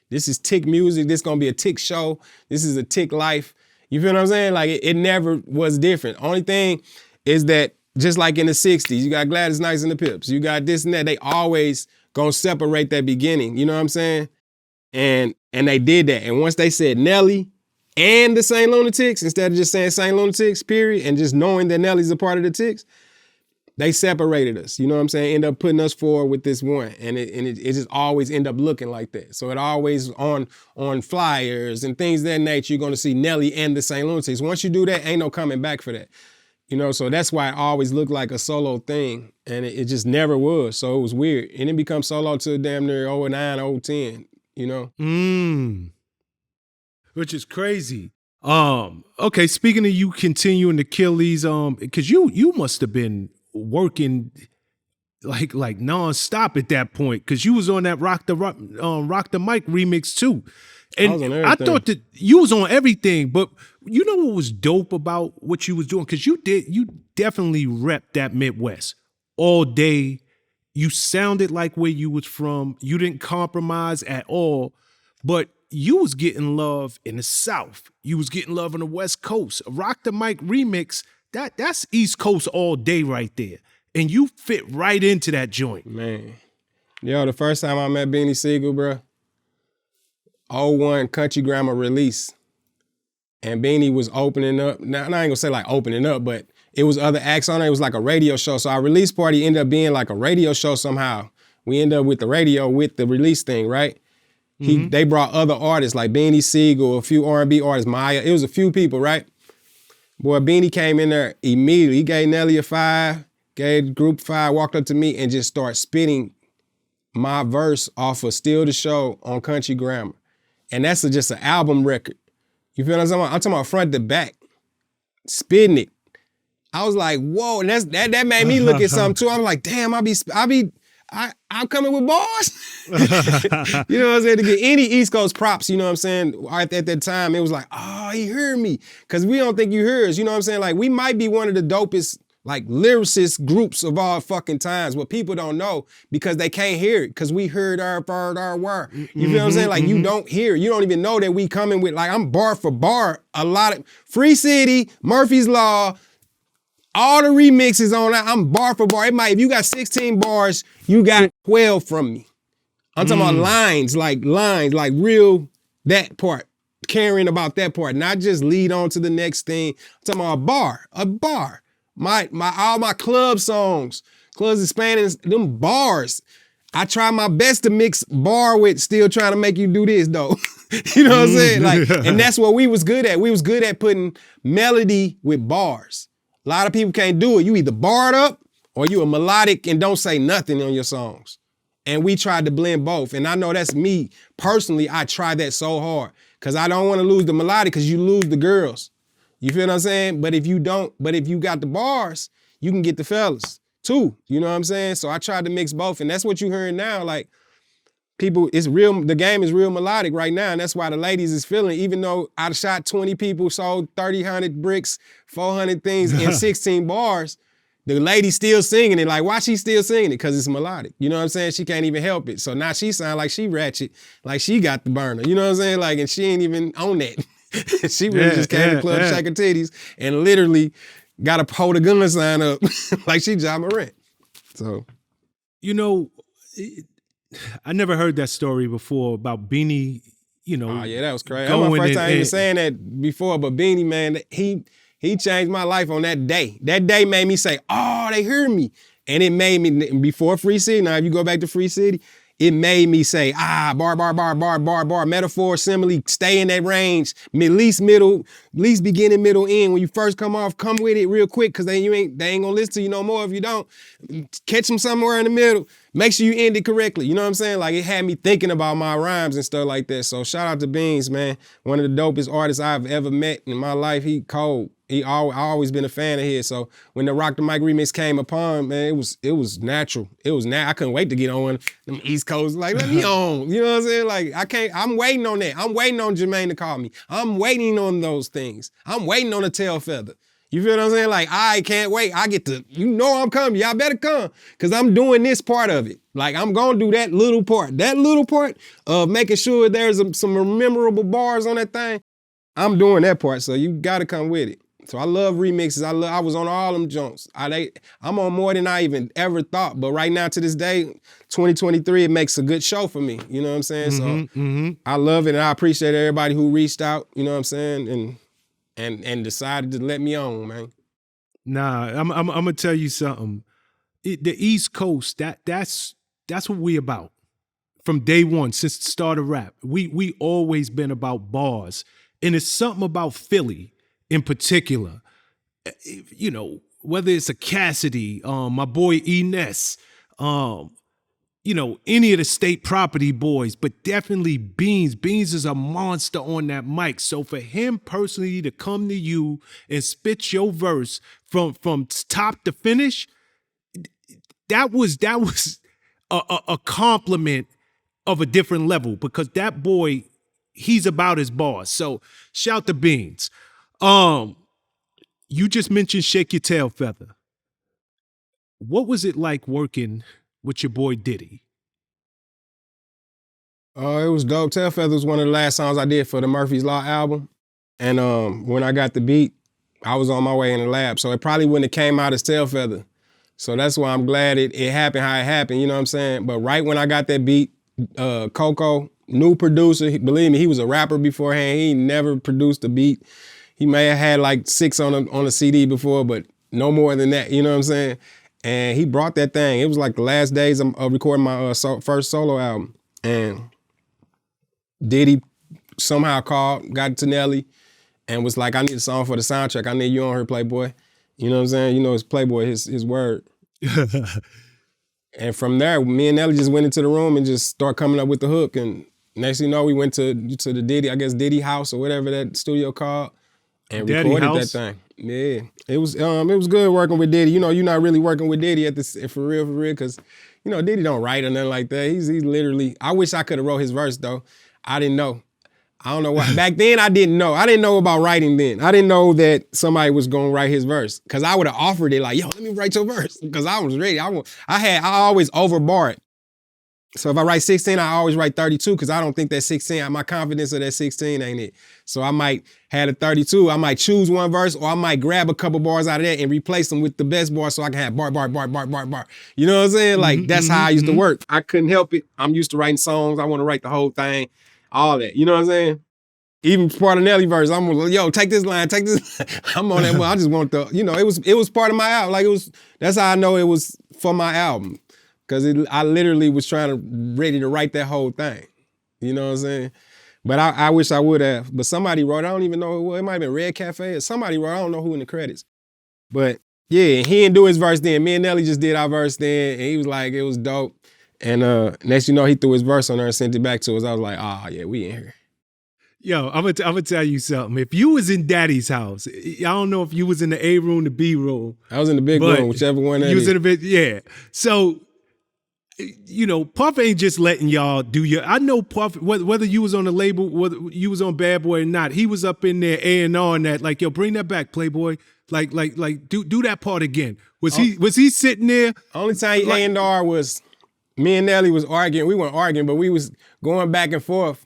This is Tick music. This is going to be a Tick show. This is a Tick life. You feel what I'm saying? Like, it never was different. Only thing is that, just like in the 60s, you got Gladys Knights and the Pips. You got this and that. They always gonna separate that beginning. You know what I'm saying? And they did that. And once they said Nelly and the St. Lunatics, instead of just saying St. Lunatics, period, and just knowing that Nelly's a part of the Ticks, they separated us. You know what I'm saying? End up putting us forward with this one. And it just always end up looking like that. So it always on flyers and things of that nature, you're gonna see Nelly and the St. Lunatics. Once you do that, ain't no coming back for that. You know, so that's why it always looked like a solo thing. And it just never was. So it was weird. And it become solo till damn near 09, 010, you know? Which is crazy. Okay, speaking of you continuing to kill these, because you must have been working like nonstop at that point, because you was on that Rock the Mic remix too. And I thought that you was on everything, but you know what was dope about what you was doing? Because you definitely repped that Midwest all day. You sounded like where you was from. You didn't compromise at all, but you was getting love in the South. You was getting love on the West Coast. A Rock the Mic remix, that's East Coast all day right there. And you fit right into that joint. Man. Yo, the first time I met Beanie Sigel, bro, 01 Country Grammar release. And Beanie was opening up. Now, I ain't gonna say like opening up, but it was other acts on it. It was like a radio show. So our release party ended up being like a radio show somehow. We ended up with the radio with the release thing, right? They brought other artists like Beanie Sigel, a few R&B artists, Maya. It was a few people, right? Boy, Beanie came in there immediately. He gave Nelly a 5, gave group 5, walked up to me and just started spitting my verse off of Still the Show on Country Grammar. And that's just an album record. You feel what I'm talking about? I'm talking about front to back, spitting it. I was like, whoa, and that made me look at something too. I'm like, damn, I'm coming with bars. You know what I'm saying? To get any East Coast props, you know what I'm saying? At that time, it was like, oh, he heard me. Because we don't think you heard us, you know what I'm saying? Like, we might be one of the dopest, like, lyricist groups of all fucking times. What people don't know, because they can't hear it, because we heard our word. You feel what I'm saying? Like, you don't hear it. You don't even know that we coming with, like, I'm bar for bar. A lot of Free City, Murphy's Law, all the remixes on that, I'm bar for bar. If you got 16 bars, you got 12 from me. I'm talking about lines, like real, that part, caring about that part, not just lead on to the next thing. I'm talking about a bar. All my club songs, Clubs in Spanish, them bars. I try my best to mix bar with still trying to make you do this though. You know what I'm saying? Like, and that's what we was good at. We was good at putting melody with bars. A lot of people can't do it. You either barred up or you a melodic and don't say nothing on your songs. And we tried to blend both. And I know that's me. Personally, I tried that so hard because I don't want to lose the melodic because you lose the girls. You feel what I'm saying? But if you got the bars, you can get the fellas too. You know what I'm saying? So I tried to mix both. And that's what you hearing now. Like, people, it's real, the game is real melodic right now, and that's why the ladies is feeling, even though I shot 20 people, sold 3,000 bricks, 400 things, and 16 bars, the lady still singing it. Like, why she still singing it? Because it's melodic. You know what I'm saying? She can't even help it. So now she sound like she ratchet, like she got the burner. You know what I'm saying? Like, and she ain't even on that. She really just came to the club, shake her titties, and literally got a hold a gun sign up like she Ja Morant. So, you know, I never heard that story before about Beanie, you know. Oh yeah, that was crazy. That was my first time even saying that before, but Beanie, man, he changed my life on that day. That day made me say, oh, they hear me. And it made me, before Free City, now if you go back to Free City, it made me say, bar, metaphor, simile, stay in that range, least beginning, middle, end. When you first come off, come with it real quick, because they ain't gonna listen to you no more if you don't. Catch them somewhere in the middle. Make sure you end it correctly. You know what I'm saying? Like, it had me thinking about my rhymes and stuff like that. So shout out to Beans, man. One of the dopest artists I've ever met in my life. He cold. I always been a fan of his. So when the Rock the Mic remix came upon, man, it was natural. I couldn't wait to get on them East Coast. Like, let me on. You know what I'm saying? Like, I'm waiting on that. I'm waiting on Jermaine to call me. I'm waiting on those things. I'm waiting on a tail feather. You feel what I'm saying? Like, I can't wait. I get to, I'm coming. Y'all better come. Because I'm doing this part of it. Like, I'm going to do that little part. That little part of making sure there's some memorable bars on that thing. I'm doing that part. So you got to come with it. So I love remixes. I was on all them junks. I'm on more than I even ever thought. But right now, to this day, 2023, it makes a good show for me. You know what I'm saying? I love it, and I appreciate everybody who reached out. You know what I'm saying? And decided to let me on, man. Nah, I'm gonna tell you something. The East Coast, that's what we about. From day one, since the start of rap, we always been about bars, and it's something about Philly in particular. You know, whether it's a Cassidy, my boy Ines, any of the State Property Boys, but definitely Beans. Beans is a monster on that mic. So for him personally to come to you and spit your verse from top to finish, that was a compliment of a different level, because that boy, he's about his bars. So shout to Beans. You just mentioned Shake Your Tail Feather. What was it like working with your boy Diddy? It was dope. Tail Feather was one of the last songs I did for the Murphy's Law album. And when I got the beat, I was on my way in the lab. So it probably wouldn't have came out as Tail Feather. So that's why I'm glad it happened how it happened, you know what I'm saying? But right when I got that beat, Coco, new producer, believe me, he was a rapper beforehand. He never produced a beat. He may have had like 6 on a CD before, but no more than that, you know what I'm saying? And he brought that thing. It was like the last days of recording my first solo album. And Diddy somehow called, got to Nelly, and was like, I need a song for the soundtrack. I need you on here, Playboy. You know what I'm saying? You know, it's Playboy, his word. And from there, me and Nelly just went into the room and just started coming up with the hook. And next thing you know, we went to the Diddy house or whatever that studio called, and Daddy recorded house? that thing. Yeah, it was good working with Diddy. You know, you're not really working with Diddy for real, because Diddy don't write or nothing like that. He's literally. I wish I could have wrote his verse though. I didn't know. I don't know why. Back then, I didn't know. I didn't know about writing then. I didn't know that somebody was gonna write his verse, because I would have offered it like, yo, let me write your verse, because I was ready. I always overbar it. So if I write 16, I always write 32, because I don't think that 16, my confidence of that 16 ain't it. So I might have a 32, I might choose one verse, or I might grab a couple bars out of that and replace them with the best bars so I can have bar. You know what I'm saying? Like, that's how I used to work. I couldn't help it. I'm used to writing songs. I want to write the whole thing, all that. You know what I'm saying? Even part of Nelly verse, I'm like, yo, take this line, take this. I'm on that one. I just want it was part of my album. Like, that's how I know it was for my album. Because I literally was ready to write that whole thing. You know what I'm saying? But I wish I would have. But somebody wrote, I don't even know who it was. It might have been Red Cafe or somebody wrote, I don't know who in the credits. But yeah, he didn't do his verse then. Me and Nelly just did our verse then, and he was like, it was dope. And next he threw his verse on there and sent it back to us. I was like, yeah, we in here. Yo, I'm gonna tell you something. If you was in Daddy's house, I don't know if you was in the A room, the B room. I was in the big room, whichever one that is. You was in the big, yeah. So, Puff ain't just letting y'all do I know Puff, whether you was on the label, whether you was on Bad Boy or not, he was up in there A&R and that, like, yo, bring that back, Playboy. Like, do that part again. Was he sitting there? Only time he A&R was, me and Nelly was arguing. We weren't arguing, but we was going back and forth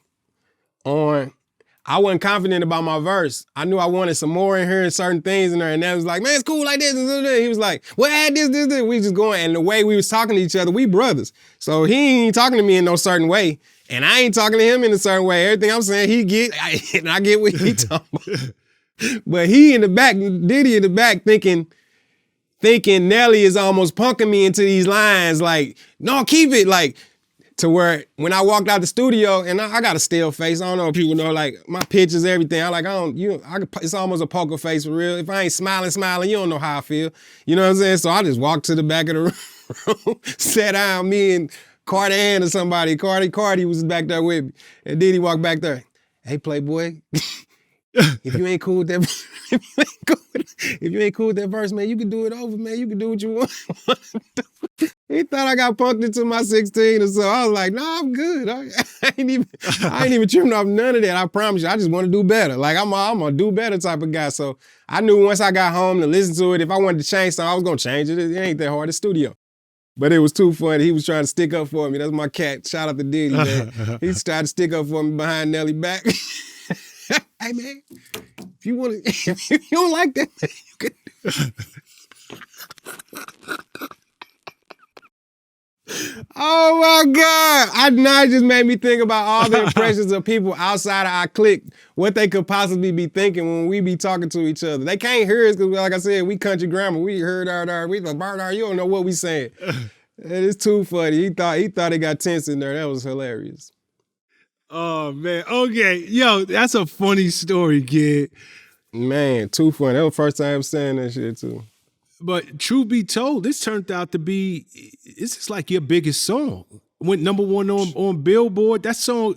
on I wasn't confident about my verse. I knew I wanted some more in here and certain things in there. And that was like, man, it's cool like this. He was like, well, add this. We just going. And the way we was talking to each other, we brothers. So he ain't talking to me in no certain way. And I ain't talking to him in a certain way. Everything I'm saying, and I get what he talking about. But he in the back, Diddy in the back thinking Nelly is almost punking me into these lines. Like, no, keep it. Like, to where when I walked out the studio, and I got a still face. I don't know if people know, like, my pictures, everything. It's almost a poker face for real. If I ain't smiling, you don't know how I feel. You know what I'm saying? So I just walked to the back of the room, sat down, me and Cardi or somebody. Cardi was back there with me. And Diddy walked back there. Hey, Playboy, if you ain't cool with that, if you ain't cool with that verse, man, you can do it over, man. You can do what you want. He thought I got punked into my 16 or so. I was like, nah, I'm good. I ain't even tripping off none of that. I promise you. I just want to do better. Like, I'm a do better type of guy. So I knew once I got home to listen to it, if I wanted to change something, I was going to change it. It ain't that hard. It's studio. But it was too funny. He was trying to stick up for me. That's my cat. Shout out to Diddy, man. He tried to stick up for me behind Nelly back. Hey, man, if you don't like that, man, you can Oh my God. Now it just made me think about all the impressions of people outside of our clique, what they could possibly be thinking when we be talking to each other. They can't hear us because, like I said, we country grammar. We heard we the bar, you don't know what we saying. It's too funny. He thought it got tense in there. That was hilarious. Oh, man. Okay. Yo, that's a funny story, kid. Man, too funny. That was the first time I was saying that shit, too. But truth be told, this turned out to be, this is like your biggest song. Went number one on Billboard. That song,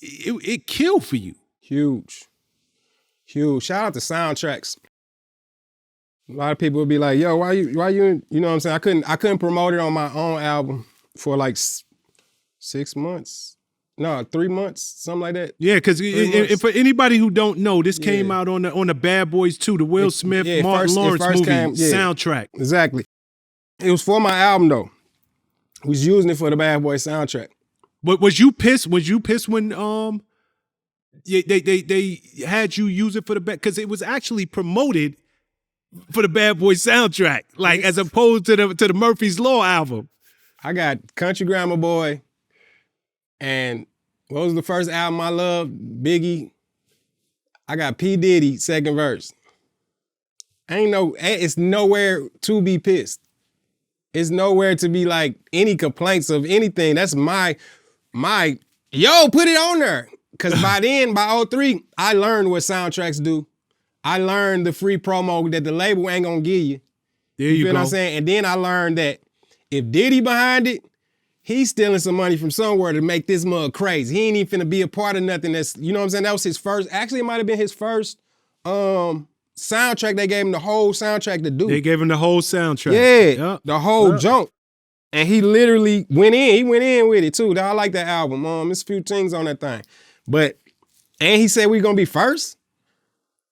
it killed for you. Huge. Shout out to soundtracks. A lot of people would be like, yo, why you, you know what I'm saying? I couldn't promote it on my own album for like 6 months. No, 3 months, something like that. Yeah, because for anybody who don't know, this came out on the Bad Boys 2, the Will Smith, Martin Lawrence movie soundtrack. Exactly. It was for my album though. We was using it for the Bad Boys soundtrack. But was you pissed? Was you pissed when they had you use it for the because it was actually promoted for the Bad Boys soundtrack, like as opposed to the Murphy's Law album. I got Country Grammar Boy, and what was the first album I loved? Biggie. I got P. Diddy, second verse. It's nowhere to be pissed. It's nowhere to be like any complaints of anything. That's my yo, put it on there. Cause by 03, I learned what soundtracks do. I learned the free promo that the label ain't gonna give you. There you go. Know what I'm saying? And then I learned that if Diddy behind it, he's stealing some money from somewhere to make this mug crazy. He ain't even finna be a part of nothing that's, you know what I'm saying? That was his first, actually it might have been his first soundtrack. They gave him the whole soundtrack to do. They gave him the whole soundtrack. Yeah, the whole junk. And he literally went in. He went in with it too. I like that album. There's a few things on that thing. And he said we gonna be first?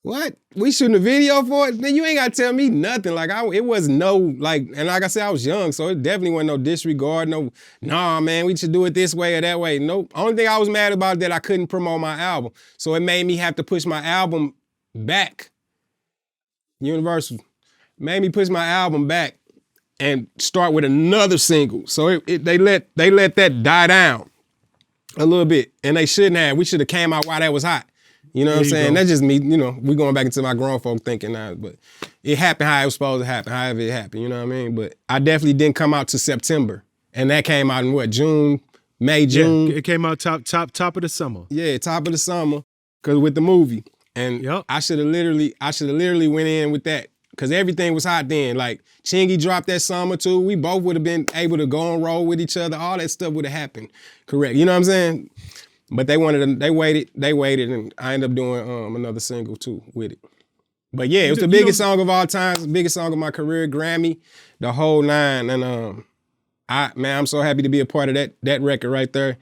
What? We shooting a video for it? Then you ain't gotta tell me nothing. Like it was and like I said, I was young, so it definitely wasn't no disregard, nah, man, we should do it this way or that way. Nope. Only thing I was mad about that I couldn't promote my album. So it made me have to push my album back. Universal made me push my album back and start with another single. So they let that die down a little bit. And they shouldn't have. We should have came out while that was hot. You know what I'm saying? That's just me, we going back into my grown folk thinking now, but it happened how it was supposed to happen, however it happened, you know what I mean? But I definitely didn't come out to September. And that came out in what, June? Yeah, it came out top of the summer. Yeah, top of the summer, because with the movie. And I should have literally went in with that. Because everything was hot then. Like, Chingy dropped that summer too. We both would have been able to go and roll with each other. All that stuff would have happened. Correct. You know what I'm saying? But they waited, and I ended up doing another single too with it. But yeah, it was the biggest song of all time, the biggest song of my career, Grammy, the whole nine. And I'm so happy to be a part of that record right there.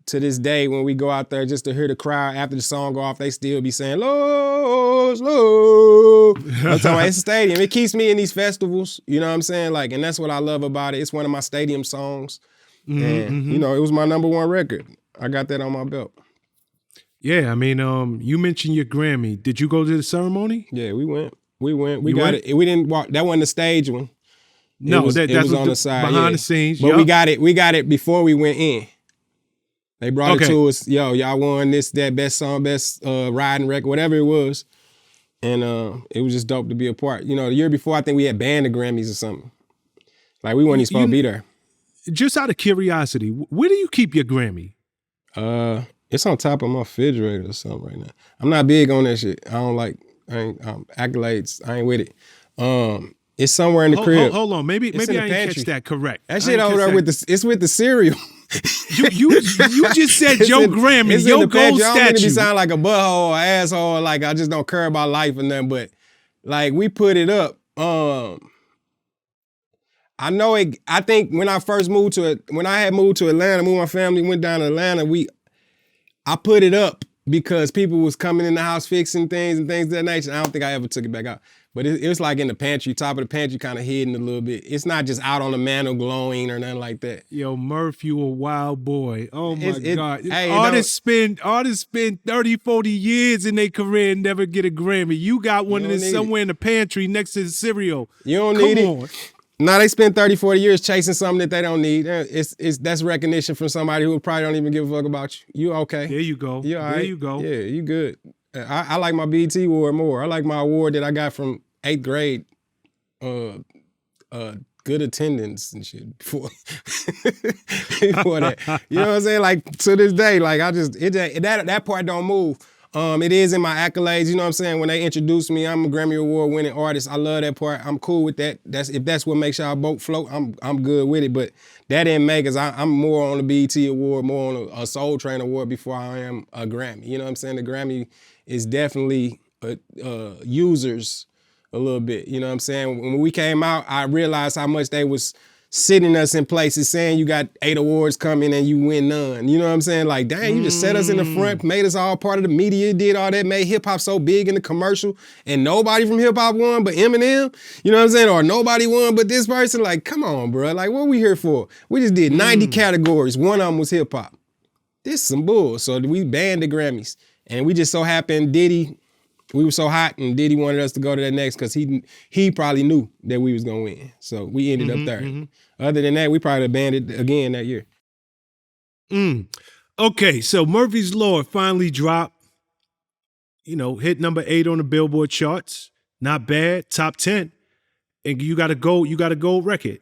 To this day, when we go out there just to hear the crowd after the song go off, they still be saying, "Low, slow." I'm talking about it's a stadium. It keeps me in these festivals, you know what I'm saying? Like, and that's what I love about it. It's one of my stadium songs. And, it was my number one record. I got that on my belt. Yeah, I mean, you mentioned your Grammy. Did you go to the ceremony? Yeah, we went. We You got went? it. We didn't walk. That wasn't the stage one. No, it that's was on the side. behind the scenes. But we got it. We got it before we went in. They brought it to us. Yo, y'all won this, that, best song, best riding record, whatever it was. And it was just dope to be a part. You know, the year before, I think we had banned the Grammys or something. Like, we weren't even supposed to be there. Just out of curiosity, where do you keep your Grammy? It's on top of my refrigerator or something right now. I'm not big on that shit. I don't like accolades. I ain't with it. It's somewhere in the crib. Hold on, maybe I didn't catch that correct. That shit over there it's with the cereal. You just said Joe Grammy, it's your in the gold statue. I don't mean to be statue. sound like a butthole or asshole, like I just don't care about life or nothing, but like we put it up. I know it. I think when I first moved to it, when I had moved to Atlanta, moved my family, went down to Atlanta, I put it up because people was coming in the house fixing things and things of that nature. I don't think I ever took it back out. But it was like in the pantry, top of the pantry, kind of hidden a little bit. It's not just out on the mantle glowing or nothing like that. Yo, Murph, you a wild boy. Oh my God. Hey, artists spend 30, 40 years in their career and never get a Grammy. You got one of this somewhere in the pantry next to the cereal. You don't need it. Now they spend 30, 40 years chasing something that they don't need. That's recognition from somebody who probably don't even give a fuck about you. You okay? There you go. You all right? There you go. Yeah, you good. I like my BET award more. I like my award that I got from 8th grade. Good attendance and shit before that. You know what I'm saying? Like to this day, like that part don't move. It is in my accolades, you know what I'm saying? When they introduce me, I'm a Grammy Award winning artist. I love that part. I'm cool with that. If that's what makes y'all boat float, I'm good with it. But that didn't make us. I'm more on the BET Award, more on a Soul Train Award before I am a Grammy. You know what I'm saying? The Grammy is definitely users a little bit. You know what I'm saying? When we came out, I realized how much they was sitting us in places saying you got 8 awards coming and you win none. You know what I'm saying? Like, dang, you just set us in the front, made us all part of the media, did all that, made hip hop so big in the commercial, and nobody from hip hop won but Eminem. You know what I'm saying? Or nobody won but this person. Like, come on, bro. Like, what we here for? We just did 90 categories. One of them was hip hop. This is some bull. So we banned the Grammys. And we just so happened Diddy, we were so hot and Diddy wanted us to go to that next because he probably knew that we was going to win. So we ended up there. Other than that, we probably banned it again that year. Okay, so Murphy's Law finally dropped, hit number 8 on the Billboard charts. Not bad, top 10. And you got a gold record.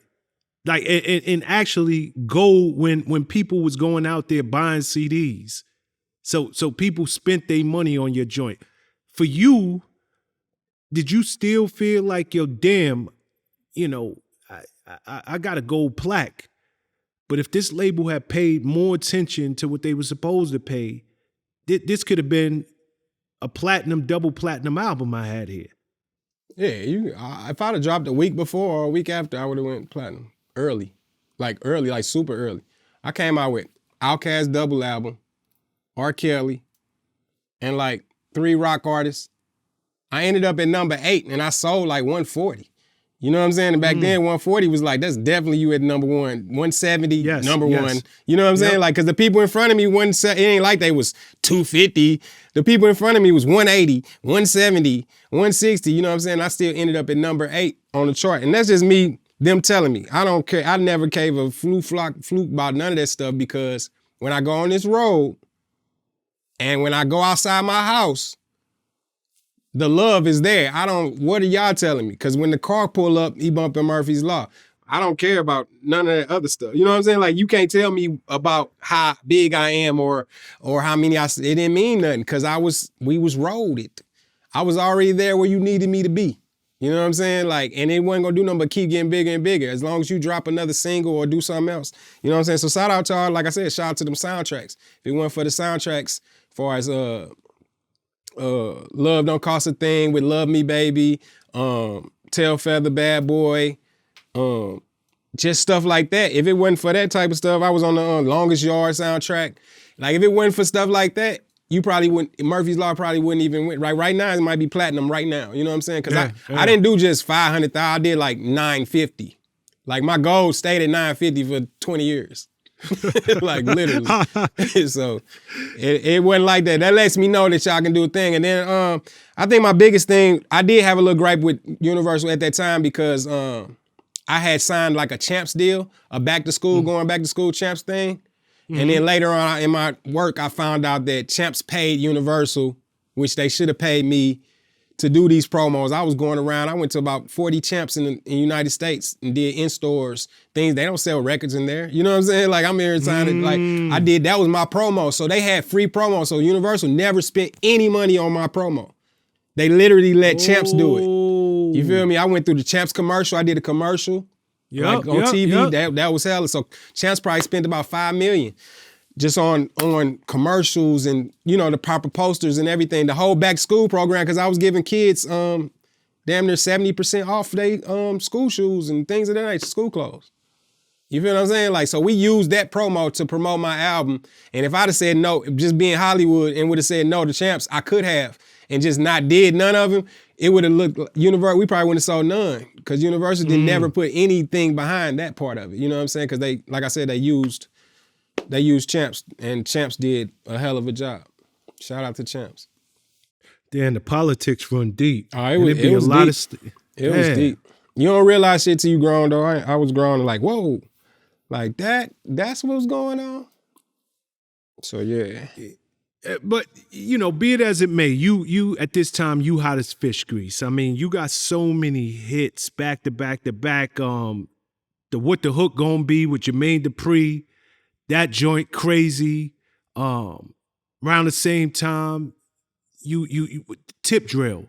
Like, and actually gold when people was going out there buying CDs. So people spent their money on your joint. For you, did you still feel like, yo, damn, I got a gold plaque, but if this label had paid more attention to what they were supposed to pay, this could have been a platinum, double platinum album I had here. Yeah, if I'd have dropped a week before or a week after, I would have went platinum early, like super early. I came out with Outkast double album, R. Kelly, and like 3 rock artists. I ended up at number 8 and I sold like 140. You know what I'm saying? And back then 140 was like, that's definitely you at number 1. 170, number 1. You know what I'm saying? Like, cause the people in front of me, it ain't like they was 250. The people in front of me was 180, 170, 160. You know what I'm saying? I still ended up at number 8 on the chart. And that's just them telling me. I don't care. I never gave a fluke about none of that stuff because when I go on this road and when I go outside my house, the love is there. What are y'all telling me? Because when the car pull up, he bumping Murphy's Law. I don't care about none of that other stuff. You know what I'm saying? Like, you can't tell me about how big I am or how many it didn't mean nothing because we was roaded. I was already there where you needed me to be. You know what I'm saying? Like, and it wasn't gonna do nothing but keep getting bigger and bigger as long as you drop another single or do something else. You know what I'm saying? So shout out to all, like I said, shout out to them soundtracks. If it weren't for the soundtracks, as far as Love Don't Cost a Thing with Love Me Baby, Tail Feather Bad Boy, just stuff like that. If it wasn't for that type of stuff, I was on the Longest Yard soundtrack. Like, if it wasn't for stuff like that, you probably wouldn't, Murphy's Law probably wouldn't even win. Right now, it might be platinum right now. You know what I'm saying? Because I didn't do just 500,000, I did like 950. Like, my goal stayed at 950 for 20 years. Like literally. So it wasn't like that. That lets me know that y'all can do a thing. And then I think my biggest thing, I did have a little gripe with Universal at that time because I had signed like a Champs deal, a back to school, going back to school Champs thing. And then later on in my work, I found out that Champs paid Universal, which they should have paid me to do these promos. I was going around, I went to about 40 Champs in the United States and did in-stores things. They don't sell records in there. You know what I'm saying? Like I'm here signing, like I did, that was my promo. So they had free promo. So Universal never spent any money on my promo. They literally let Champs do it. You feel me? I went through the Champs commercial. I did a commercial on TV. That was hella. So Champs probably spent about $5 million just on commercials and, you know, the proper posters and everything. The whole back school program, because I was giving kids damn near 70% off their school shoes and things of that nature, school clothes. You feel what I'm saying? Like, so we used that promo to promote my album. And if I'd have said no, just being Hollywood and would have said no to Champs, I could have, and just not did none of them, it would have looked, Universal, we probably wouldn't have sold none, because Universal did never put anything behind that part of it. You know what I'm saying? Because they, like I said, they used Champs, and Champs did a hell of a job. Shout out to Champs. Damn, the politics run deep. Oh, it was deep. It was deep. You don't realize shit till you grown, though. I was grown and like, whoa, like that's what's going on. So yeah. But, you know, be it as it may, you at this time, you hot as fish grease. I mean, you got so many hits back to back to back. The What the Hook Gonna Be with Jermaine Dupri, that joint crazy. Around the same time, you Tip Drill.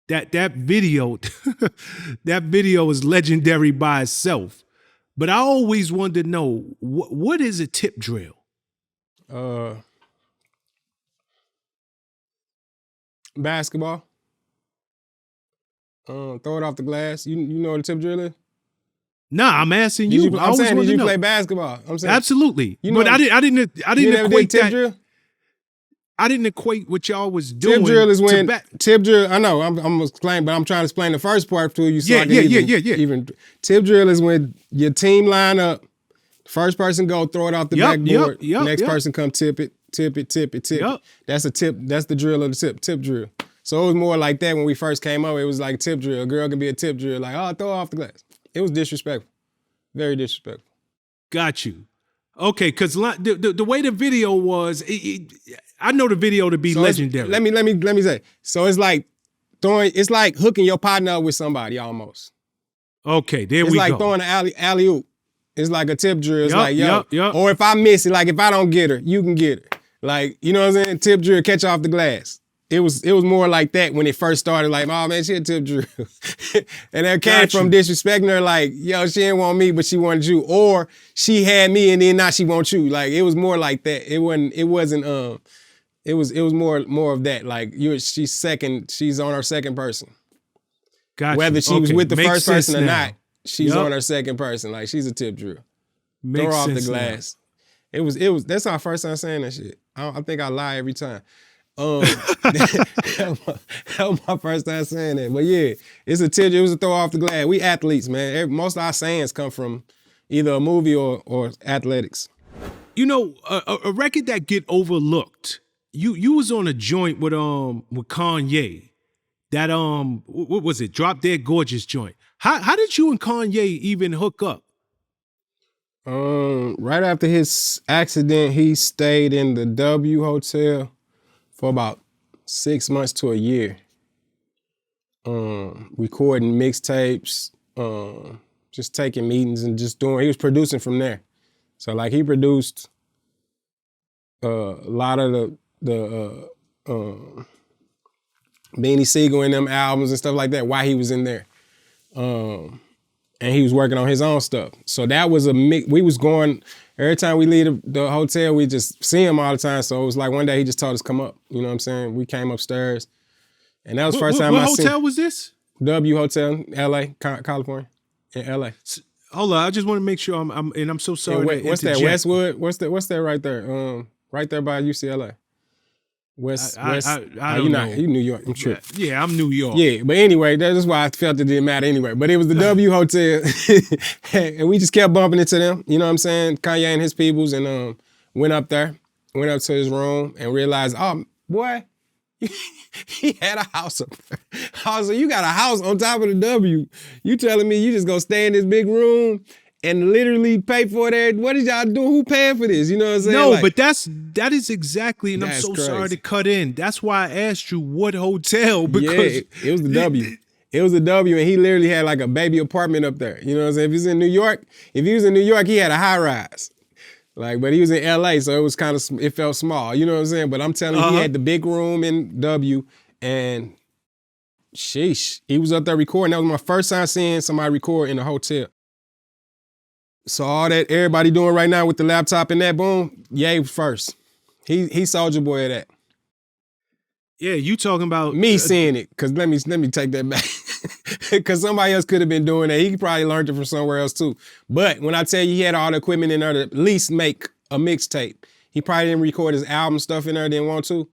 That video, that video is legendary by itself. But I always wanted to know, what is a tip drill? Basketball. Throw it off the glass. You know what a tip drill is? Nah, I'm asking you. Did you play basketball? I'm saying absolutely. You know, but I didn't equate tip that. Drill? I didn't equate what y'all was doing. Tip drill is when tip drill. I know I'm explaining, but I'm trying to explain the first part to you. So even tip drill is when your team line up. First person go throw it off the backboard. Next person come tip it. That's a tip. That's the drill of the tip drill. So it was more like that when we first came up. It was like tip drill. A girl can be a tip drill. Like, oh, throw it off the glass. It was disrespectful. Very disrespectful. Got you. Okay, because the way the video was, I know the video to be legendary. Let me say. So it's like hooking your partner up with somebody almost. Okay, there we go. It's like throwing an alley-oop. It's like a tip drill. It's like, yo. Or if I miss it, like if I don't get her, you can get her. Like, you know what I'm saying? Tip drill, catch off the glass. It was more like that when it first started. Like, oh man, she a tip drill. And that came from disrespecting her. Like, yo, she didn't want me, but she wanted you. Or she had me and then now she wants you. Like, it was more like that. It was more of that. Like, she's on her second person. Gotcha. Whether she was with the first person or not, she's on her second person. Like, she's a tip drill. Throw off the glass. Now. That's our first time saying that shit. I think I lie every time. That was my first time saying that. But yeah, it's a tip. It was a throw off the glass. We athletes, man. Most of our sayings come from either a movie or athletics. You know, a record that get overlooked. You was on a joint with Kanye. That what was it? Drop Dead Gorgeous joint. How did you and Kanye even hook up? Right after his accident, he stayed in the W Hotel for about 6 months to a year. Recording mixtapes, just taking meetings and just he was producing from there. So like he produced a lot of the Beanie Siegel and them albums and stuff like that while he was in there. And he was working on his own stuff. So that was a mix. We was going, every time we leave the hotel, we just see him all the time. So it was like one day he just told us come up. You know what I'm saying? We came upstairs. And that was the first time I seen. What hotel was this? W Hotel, LA, California, in LA. Hold on, I just want to make sure I'm so sorry. What's that, Westwood? What's that right there? Right there by UCLA. West. I You don't not know. you New York. I'm tripping. Yeah, I'm New York. Yeah, but anyway, that's why I felt it didn't matter anyway. But it was the W Hotel, and we just kept bumping into them. You know what I'm saying? Kanye and his peoples, and went up to his room and realized, oh boy, he had a house up there. I was like, you got a house on top of the W. You telling me you just gonna stay in this big room and literally pay for that? What did y'all do? Who paying for this? You know what I'm saying? No, like, but that is exactly, and I'm so sorry to cut in. That's why I asked you what hotel, because it was the W. It was a W, and he literally had like a baby apartment up there. You know what I'm saying? If he was in New York, he had a high rise. Like, but he was in LA, so it was kind of, it felt small. You know what I'm saying? But I'm telling you, he had the big room in W, and sheesh, he was up there recording. That was my first time seeing somebody record in a hotel. So all that everybody doing right now with the laptop and that, boom, Ye was first. He Soulja Boy of that. Yeah, you talking about Me seeing it, because let me take that back. Because somebody else could have been doing that. He probably learned it from somewhere else too. But when I tell you he had all the equipment in there to at least make a mixtape, he probably didn't record his album stuff in there, didn't want to.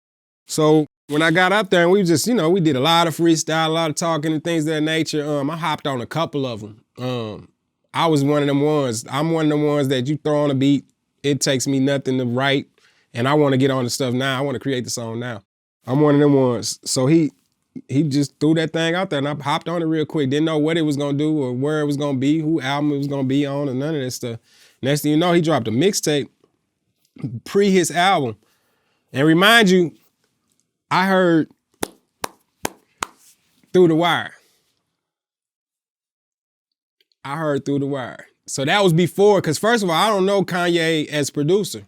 So when I got up there and we just, we did a lot of freestyle, a lot of talking and things of that nature, I hopped on a couple of them. I was one of them ones. I'm one of them ones that you throw on a beat, it takes me nothing to write, and I want to get on the stuff now. I want to create the song now. I'm one of them ones. So he just threw that thing out there, and I hopped on it real quick. Didn't know what it was gonna do or where it was gonna be, who album it was gonna be on, or none of that stuff. Next thing you know, he dropped a mixtape pre his album. And remind you, I heard Through the Wire. So that was before, because first of all, I don't know Kanye as producer.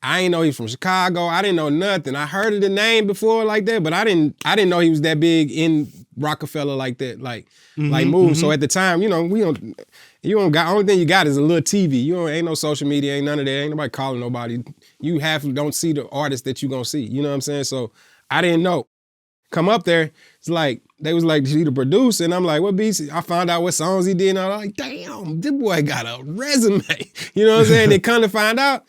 I ain't know he's from Chicago. I didn't know nothing. I heard of the name before like that, but I didn't know he was that big in Rockefeller like that, like move. So at the time, you don't got, only thing you got is a little TV. Ain't no social media, ain't none of that. Ain't nobody calling nobody. You don't see the artist that you gonna see. You know what I'm saying? So I didn't know. Come up there, it's like, they was like, he the producer, and I'm like, what beats? I found out what songs he did, and I was like, damn, this boy got a resume. You know what I'm saying? They come to find out,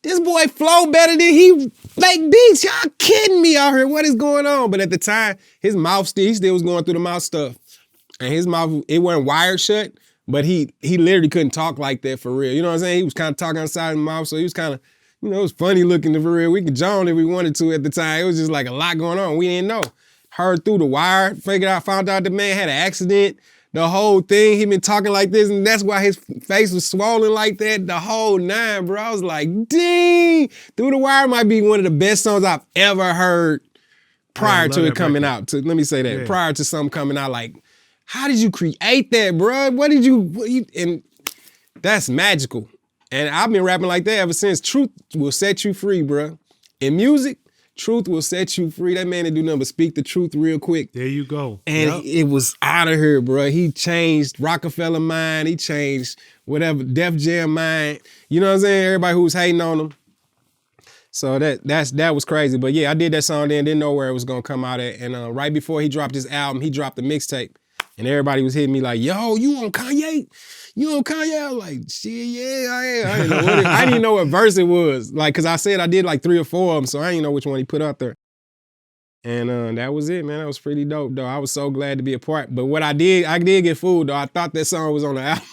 this boy flow better than he make beats. Y'all kidding me out here? What is going on? But at the time, his mouth he still was going through the mouth stuff. And his mouth, it wasn't wired shut, but he literally couldn't talk like that for real. You know what I'm saying? He was kind of talking outside the mouth, so he was kind of, it was funny looking for real. We could join if we wanted to at the time. It was just like a lot going on. We didn't know. Heard Through the Wire, found out the man had an accident. The whole thing, he been talking like this, and that's why his face was swollen like that. The whole nine, bro. I was like, dang. Through the Wire might be one of the best songs I've ever heard prior to it coming out. Let me say that. Yeah. Prior to something coming out, like, how did you create that, bro? And that's magical. And I've been rapping like that ever since. Truth will set you free, bro. In music, truth will set you free. That man didn't do nothing but speak the truth real quick. There you go. And it was out of here, bro. He changed Rockefeller mind. He changed whatever, Def Jam mind. You know what I'm saying? Everybody who was hating on him. So that was crazy. But yeah, I did that song then, didn't know where it was gonna come out at. And right before he dropped his album, he dropped the mixtape. And everybody was hitting me like, yo, you on Kanye? You on Kanye? I was like, shit, yeah, I am. I didn't even know what verse it was. Like, cause I said I did like 3 or 4 of them, so I didn't know which one he put out there. And that was it, man. That was pretty dope, though. I was so glad to be a part. But what I did get fooled, though. I thought that song was on the album.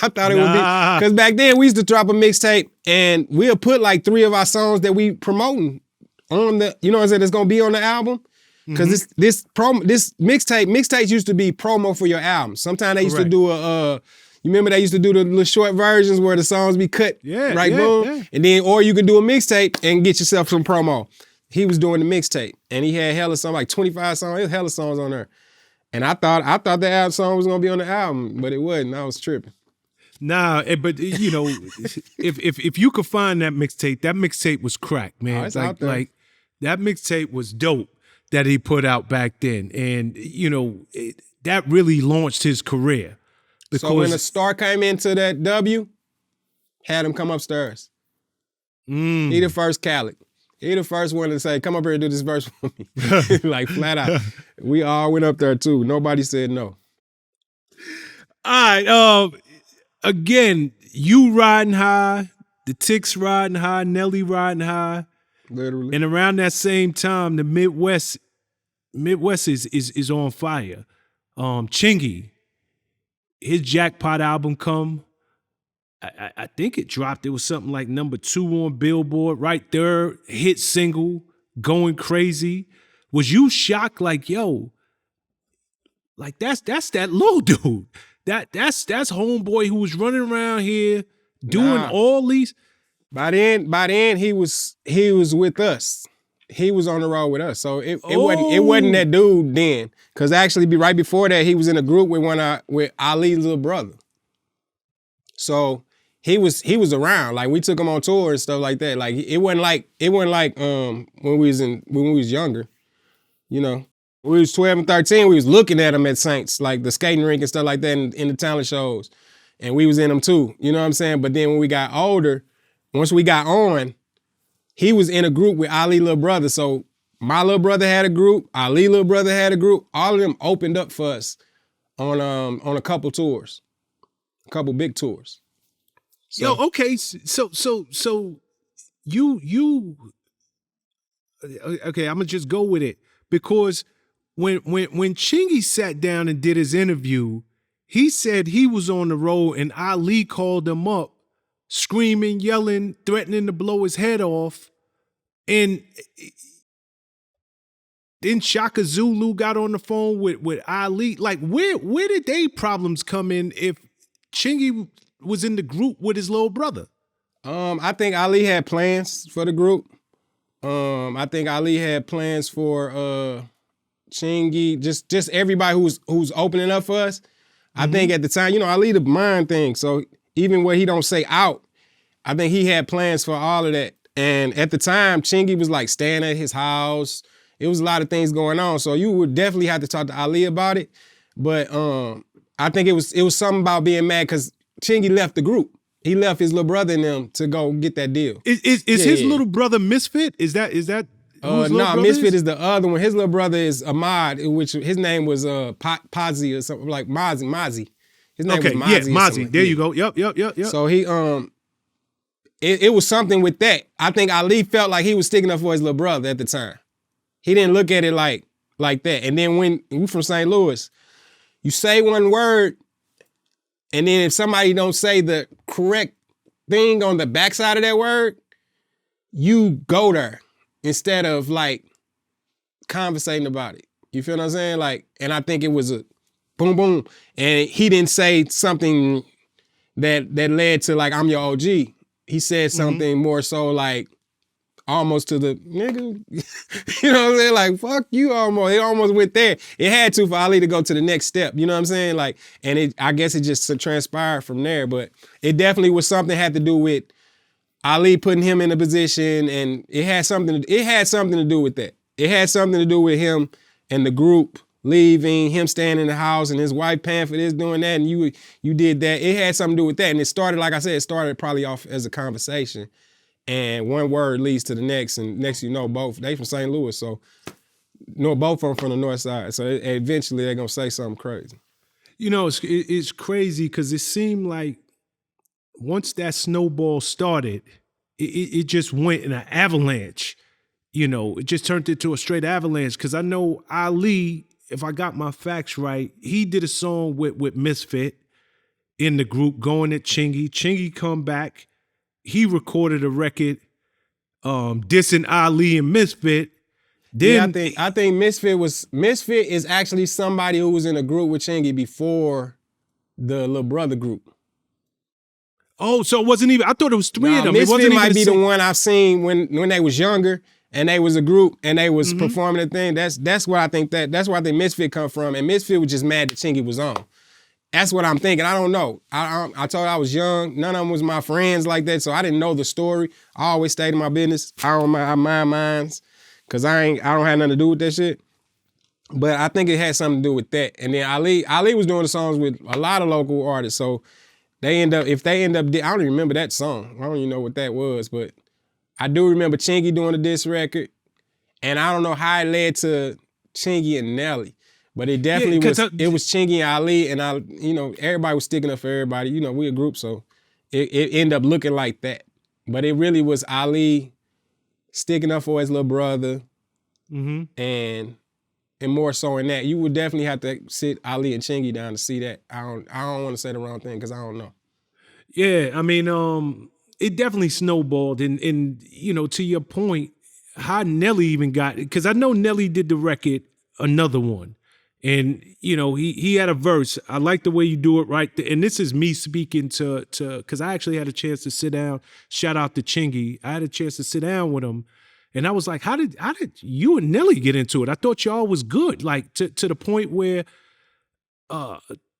I thought it would be. Because back then, we used to drop a mixtape, and we'll put like 3 of our songs that we promoting on the, you know what I'm saying, that's going to be on the album. Because this mixtapes used to be promo for your album. Sometimes they used to do you remember they used to do the little short versions where the songs be cut, boom? Yeah. And then, or you could do a mixtape and get yourself some promo. He was doing the mixtape, and he had hella songs, like 25 songs, there's hella songs on there. And I thought the album song was gonna be on the album, but it wasn't. I was tripping. Nah, but if you could find that mixtape was crack, man. Oh, it's out there. Like that mixtape was dope that he put out back then, and that really launched his career. So when the star came into that W, had him come upstairs. He the first Khaled. He the first one to say, come up here and do this verse for me. Like flat out. We all went up there too. Nobody said no. All right. Again, you riding high, the Ticks riding high, Nelly riding high. Literally. And around that same time, the Midwest is on fire. Chingy, his Jackpot album come. I think it dropped. It was something like number 2 on Billboard, right there, hit single, going crazy. Was you shocked? Like, yo, like that's that little dude. That's homeboy who was running around here doing all these. By then he was with us. He was on the road with us. So it wasn't that dude then. Cause actually right before that, he was in a group with Ali's little brother. So he was around. Like we took him on tour and stuff like that. Like it wasn't like when we was younger, you know. When we was 12 and 13, we was looking at him at Saints, like the skating rink and stuff like that in the talent shows. And we was in them too. You know what I'm saying? But then when we got older, once we got on, he was in a group with Ali little brother. So my little brother had a group, Ali little brother had a group. All of them opened up for us on a couple tours, a couple big tours. So, yo, okay, so you okay, I'm gonna just go with it because when Chingy sat down and did his interview, he said he was on the road and Ali called him up, screaming, yelling, threatening to blow his head off, and then Shaka Zulu got on the phone with Ali. Like, where did they problems come in if Chingy was in the group with his little brother? I think Ali had plans for the group. I think Ali had plans for Chingy, just everybody who's opening up for us. I think at the time, you know, Ali the mind thing. So even what he don't say out, I think he had plans for all of that. And at the time, Chingy was like staying at his house. It was a lot of things going on. So you would definitely have to talk to Ali about it. But I think it was something about being mad because Chingy left the group. He left his little brother and them to go get that deal. Is his little brother Misfit? Is that no, Misfit is the other one. His little brother is Ahmad, which his name was Pazzi or something like Mozzie. His name was Mozzie. Yeah, Mozzie. There you go. Yep. So he it was something with that. I think Ali felt like he was sticking up for his little brother at the time. He didn't look at it like that. And then when we from St. Louis, you say one word, and then if somebody don't say the correct thing on the backside of that word, you go there instead of like conversating about it. You feel what I'm saying? Like, and I think it was a boom, boom. And he didn't say something that led to like, I'm your OG. He said something more so like almost to the nigga. You know what I'm saying? Like, fuck you almost. It almost went there. It had to for Ali to go to the next step. You know what I'm saying? Like, and I guess it just transpired from there. But it definitely was something had to do with Ali putting him in a position, and it had something to do with that. It had something to do with him and the group leaving, him staying in the house, and his wife paying for this, doing that, and you did that. It had something to do with that. And it started, like I said, it started probably off as a conversation. And one word leads to the next, and next you know, both, they from St. Louis, so both of them from the north side. So eventually they're gonna say something crazy. You know, it's crazy because it seemed like once that snowball started, it just went in an avalanche. You know, it just turned into a straight avalanche. Because I know Ali, if I got my facts right, he did a song with Misfit in the group, going at Chingy. Chingy come back. He recorded a record dissing Ali and Misfit. Then yeah, I think Misfit is actually somebody who was in a group with Chingy before the little brother group. Oh, so it wasn't even, I thought it was three of them. Misfit might be the one I've seen when they was younger and they was a group and they was performing a thing. That's where I think Misfit come from. And Misfit was just mad that Chingy was on. That's what I'm thinking. I don't know. I told you I was young. None of them was my friends like that, so I didn't know the story. I always stayed in my business. I mind mines, cause I don't have nothing to do with that shit. But I think it had something to do with that. And then Ali was doing the songs with a lot of local artists, so I don't even remember that song. I don't even know what that was, but I do remember Chingy doing the diss record, and I don't know how it led to Chingy and Nelly. But it definitely it was Chingy and Ali, and everybody was sticking up for everybody. You know, we a group, so it ended up looking like that. But it really was Ali sticking up for his little brother, Mm-hmm. and more so in that. You would definitely have to sit Ali and Chingy down to see that. I don't want to say the wrong thing because I don't know. Yeah, I mean, it definitely snowballed, and to your point, how Nelly even got it, because I know Nelly did the record, Another One, and he had a verse. I like the way you do it, right? And this is me speaking to because I actually had a chance to sit down. Shout out to Chingy. I had a chance to sit down with him, and I was like, how did you and Nelly get into it? I thought y'all was good, like to the point where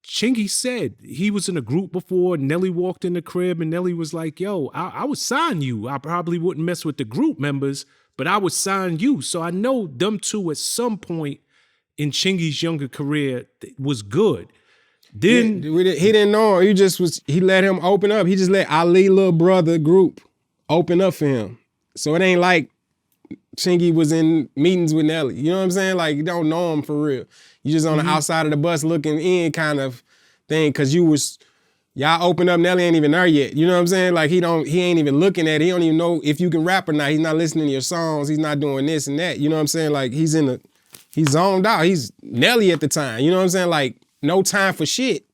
Chingy said he was in a group before. Nelly walked in the crib and Nelly was like, yo, I would sign you. I probably wouldn't mess with the group members, but I would sign you. So I know them two at some point in Chingy's younger career was good. Then he didn't know. He let him open up. He just let Ali little brother group open up for him. So it ain't like Chingy was in meetings with Nelly. You know what I'm saying? Like, you don't know him for real. You just on the outside of the bus looking in kind of thing, because y'all open up, Nelly ain't even there yet. You know what I'm saying? Like, he ain't even looking at it. He don't even know if you can rap or not. He's not listening to your songs. He's not doing this and that. You know what I'm saying? Like, he's zoned out. He's Nelly at the time. You know what I'm saying? Like, no time for shit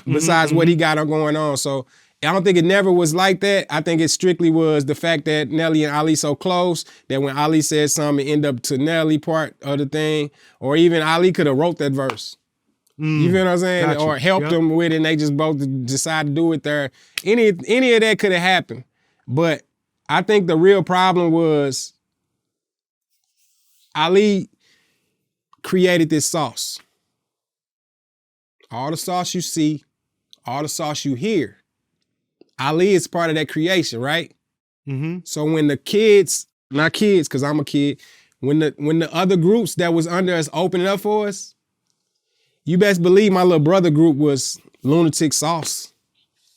besides what he got going on. So I don't think it never was like that. I think it strictly was the fact that Nelly and Ali so close that when Ali said something, it end up to Nelly part of the thing, or even Ali could have wrote that verse. You feel what I'm saying? Gotcha. Or helped them with it, and they just both decide to do it there. Any of that could have happened. But I think the real problem was Ali created this sauce. All the sauce you see, all the sauce you hear, Ali is part of that creation, right? Mm-hmm. So when the kids, not kids, because I'm a kid, when the other groups that was under us opening up for us, you best believe my little brother group was Lunatics sauce.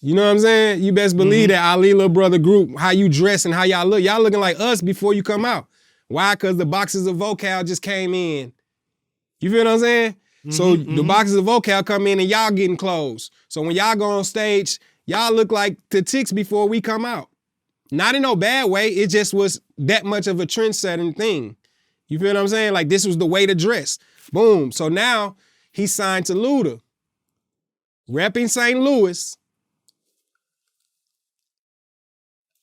You know what I'm saying? You best believe that Ali little brother group, how you dress and how y'all look. Y'all looking like us before you come out. Why? Because the boxes of vocal just came in. You feel what I'm saying? So the boxes of vocal come in and y'all getting clothes. So when y'all go on stage, y'all look like the ticks before we come out. Not in no bad way. It just was that much of a trend-setting thing. You feel what I'm saying? Like, this was the way to dress. Boom. So now he signed to Luda, repping St. Louis,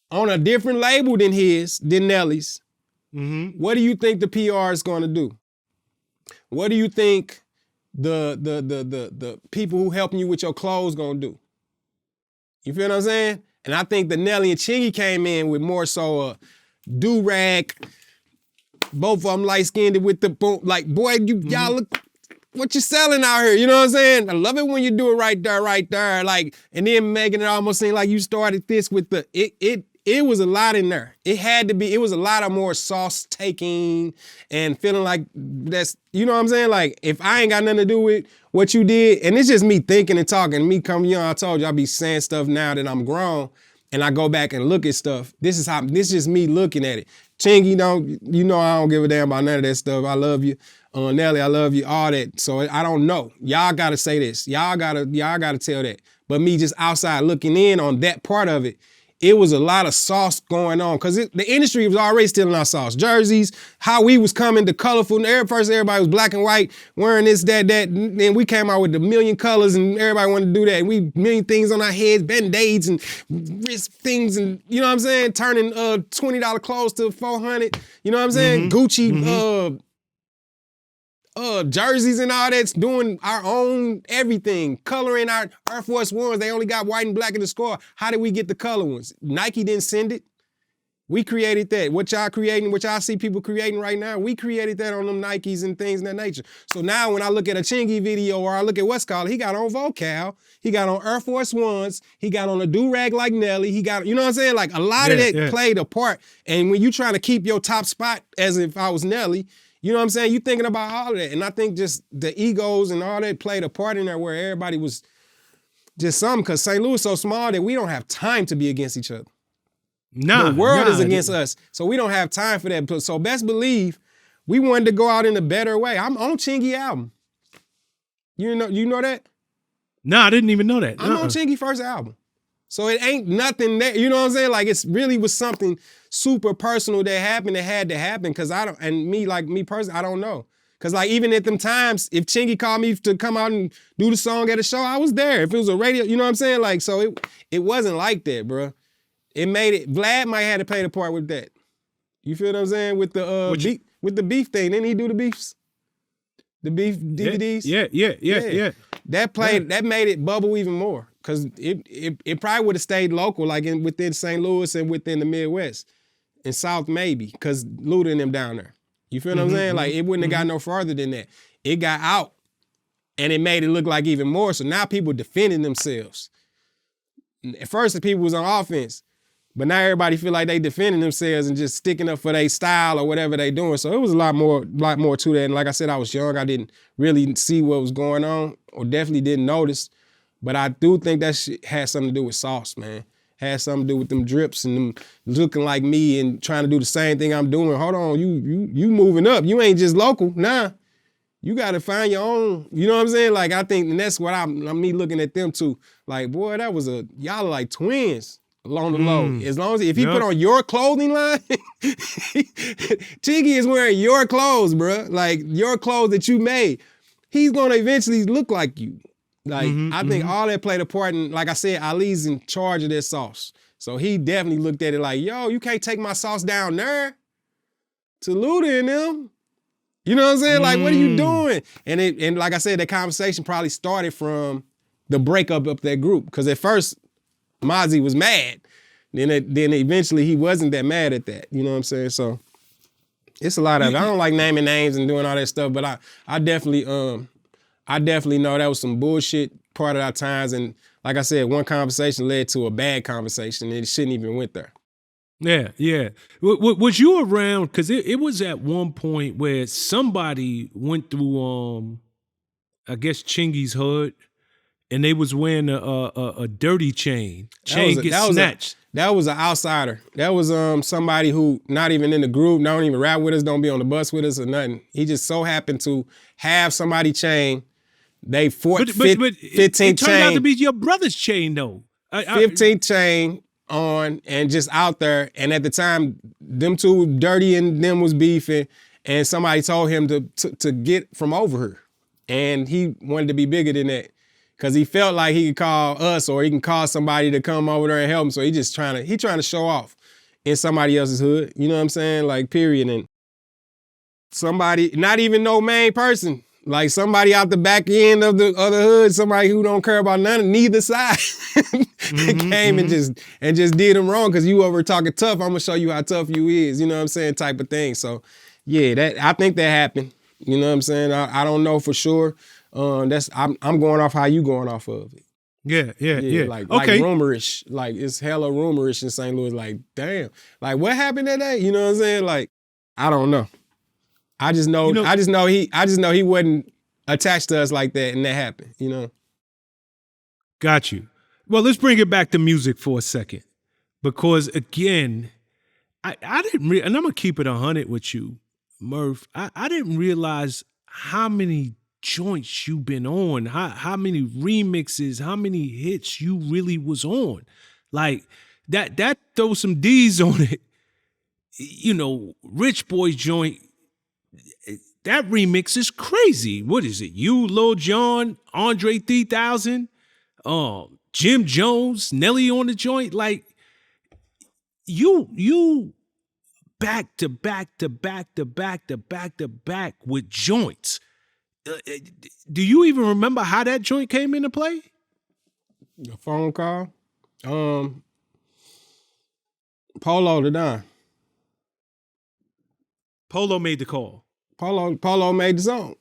on a different label than Nelly's. What do you think the PR is going to do? What do you think the people who helping you with your clothes gonna do? You feel what I'm saying? And I think the Nelly and Chingy came in with more so a do-rag, both of them light-skinned with the boom, like, boy, y'all look what you selling out here. You know what I'm saying? I love it when you do it right there. Like, and then making it almost seem like you started this with the it was a lot in there. It had to be, it was a lot of more sauce taking and feeling like that's, you know what I'm saying? Like, if I ain't got nothing to do with what you did, and it's just me thinking and talking, me coming, I told you I be saying stuff now that I'm grown, and I go back and look at stuff. This is just me looking at it. Chingy, I don't give a damn about none of that stuff. I love you. Nelly, I love you, all that. So I don't know. Y'all gotta say this. Y'all gotta tell that. But me just outside looking in on that part of it, it was a lot of sauce going on, because the industry was already stealing our sauce. Jerseys, how we was coming, the colorful, first everybody was black and white, wearing this, that, and then we came out with the million colors and everybody wanted to do that. And we million things on our heads, band-aids and wrist things, and you know what I'm saying? Turning $20 clothes to $400, you know what I'm saying? Gucci, jerseys and all that's doing our own everything. Coloring our Air Force Ones. They only got white and black in the score. How did we get the color ones? Nike didn't send it. We created that. What y'all creating, what y'all see people creating right now, we created that on them Nikes and things of that nature. So now when I look at a Chingy video or I look at what's called, he got on vocal, he got on Air Force Ones, he got on a do-rag like Nelly, he got, you know what I'm saying? Like, a lot of that played a part. And when you trying to keep your top spot as if I was Nelly, you know what I'm saying? You thinking about all of that. And I think just the egos and all that played a part in there where everybody was just something, because St. Louis is so small that we don't have time to be against each other. The world is against us, so we don't have time for that. So best believe we wanted to go out in a better way. I'm on Chingy album. You know that? No, I didn't even know that. I'm on Chingy first album. So it ain't nothing that, you know what I'm saying? Like, it's really was something super personal that happened that had to happen. Cause me personally, I don't know. Cause like even at them times, if Chingy called me to come out and do the song at a show, I was there. If it was a radio, you know what I'm saying? Like, so it wasn't like that, bro. It made it, Vlad might have to play the part with that. You feel what I'm saying? With the with the beef thing. Didn't he do the beefs? The beef DVDs? Yeah. That made it bubble even more. Cause it probably would have stayed local, like within St. Louis and within the Midwest. In South maybe, cause Luda and them down there. You feel what I'm saying? Like it wouldn't have got no farther than that. It got out and it made it look like even more. So now people defending themselves. At first the people was on offense, but now everybody feel like they defending themselves and just sticking up for their style or whatever they doing. So it was a lot more to that. And like I said, I was young. I didn't really see what was going on or definitely didn't notice. But I do think that shit had something to do with Sauce, man. Had something to do with them drips and them looking like me and trying to do the same thing I'm doing. Hold on, you moving up. You ain't just local. Nah. You gotta find your own, you know what I'm saying? Like I think, and that's what I'm me looking at them too. Like, boy, y'all are like twins along the low. As long as if he put on your clothing line, Chingy is wearing your clothes, bro. Like your clothes that you made. He's gonna eventually look like you. Like, I think all that played a part, and like I said, Ali's in charge of that sauce. So he definitely looked at it like, yo, you can't take my sauce down there to Luda and them. You know what I'm saying? Like, what are you doing? And like I said, that conversation probably started from the breakup of that group. Because at first, Mozzie was mad. Then eventually he wasn't that mad at that. You know what I'm saying? So it's a lot of it. I don't like naming names and doing all that stuff, but I definitely know that was some bullshit part of our times. And like I said, one conversation led to a bad conversation and it shouldn't even went there. Yeah. Was you around? Because it was at one point where somebody went through, I guess, Chingy's hood, and they was wearing a dirty chain. Chain gets snatched. That was an outsider. That was somebody who not even in the group, don't even rap with us, don't be on the bus with us or nothing. He just so happened to have somebody chain. They 15th chain. It turned out to be your brother's chain, though. 15th chain on and just out there. And at the time, them two, Dirty and them was beefing, and somebody told him to get from over her. And he wanted to be bigger than that. Cause he felt like he could call us or he can call somebody to come over there and help him. So he trying to show off in somebody else's hood. You know what I'm saying? Like, period. And somebody, not even no main person, like somebody out the back end of the other hood, somebody who don't care about neither side, came and just did him wrong. Cause you over talking tough, I'm gonna show you how tough you is. You know what I'm saying? Type of thing. So yeah, I think that happened. You know what I'm saying? I don't know for sure. I'm going off how you going off of it. Yeah. Like okay. Rumorish. Like it's hella rumorish in St. Louis. Like, damn. Like what happened that day? You know what I'm saying? Like, I don't know. I just know he wasn't attached to us like that and that happened, you know? Got you. Well, let's bring it back to music for a second. Because again, I didn't and I'm gonna keep it 100 with you, Murph. I didn't realize how many joints you've been on, how many remixes, how many hits you really was on. Like that throws some D's on it. You know, Rich Boy's joint, that remix is crazy. What is it? You, Lil Jon, Andre 3000, Jim Jones, Nelly on the joint. Like you back to back with joints. Do you even remember how that joint came into play? A phone call. Polo the Don. Polo made the call. Polo made the song.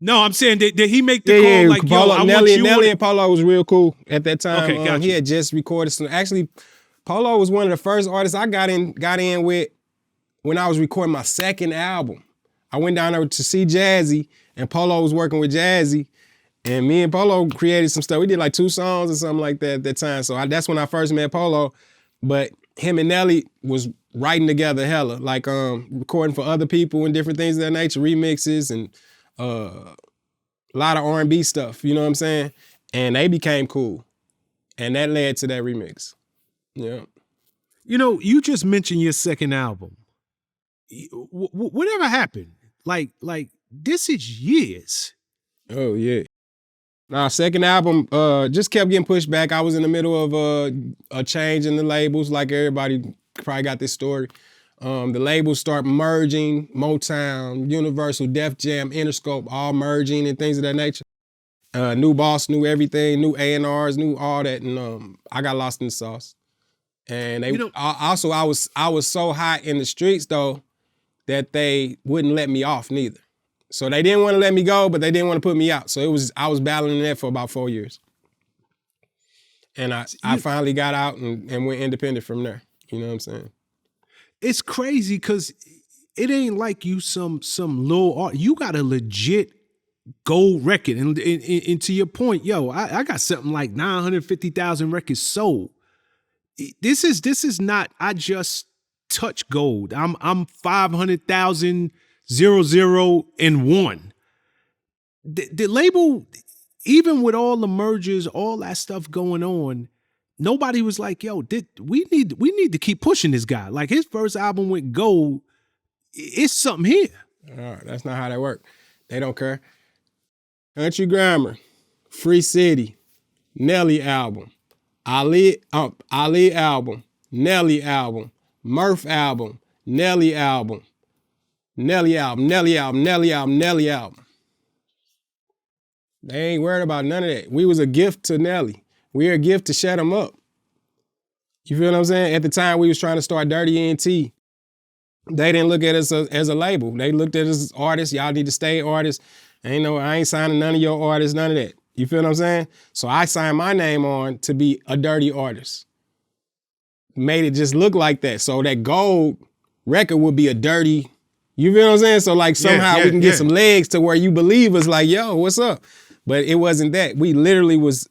No, I'm saying, did he make the call? Like, Polo, yo, Nelly and Polo was real cool at that time. Okay, gotcha. He had just recorded some. Actually, Polo was one of the first artists I got in with when I was recording my second album. I went down there to see Jazzy, and Polo was working with Jazzy, and me and Polo created some stuff. We did like 2 songs or something like that at that time. So that's when I first met Polo. But him and Nelly was writing together hella, like recording for other people and different things of that nature, remixes and a lot of R&B stuff, you know what I'm saying? And they became cool. And that led to that remix. Yeah. You know, you just mentioned your second album. Whatever happened? Like this is years. Oh, yeah. Our second album just kept getting pushed back. I was in the middle of a change in the labels, like everybody probably got this story. The labels start merging, Motown, Universal, Def Jam, Interscope, all merging and things of that nature. New boss, new everything, new A&Rs, new all that, and I got lost in the sauce. And they I was so hot in the streets though that they wouldn't let me off neither. So they didn't want to let me go, but they didn't want to put me out. So I was battling that for about 4 years. And I finally got out and went independent from there. You know what I'm saying? It's crazy because it ain't like you some little art. You got a legit gold record. And to your point, yo, I got something like 950,000 records sold. This is not, I just touch gold. I'm 500,000 001. The label, even with all the mergers, all that stuff going on, nobody was like, yo, we need to keep pushing this guy. Like his first album went gold. It's something here. All right, that's not how that works. They don't care. Country Grammar, Free City, Nelly album, Ali album, Nelly album, Murph album, Nelly album, Nelly album, Nelly album, Nelly album, Nelly album. They ain't worried about none of that. We was a gift to Nelly. We're a gift to shut him up. You feel what I'm saying? At the time we was trying to start Dirty ENT, they didn't look at us as a label. They looked at us as artists. Y'all need to stay artists. I ain't signing none of your artists, none of that. You feel what I'm saying? So I signed my name on to be a dirty artist. Made it just look like that. So that gold record would be a dirty. You feel what I'm saying? So like somehow we can get some legs to where you believe us like, yo, what's up? But it wasn't that. We literally was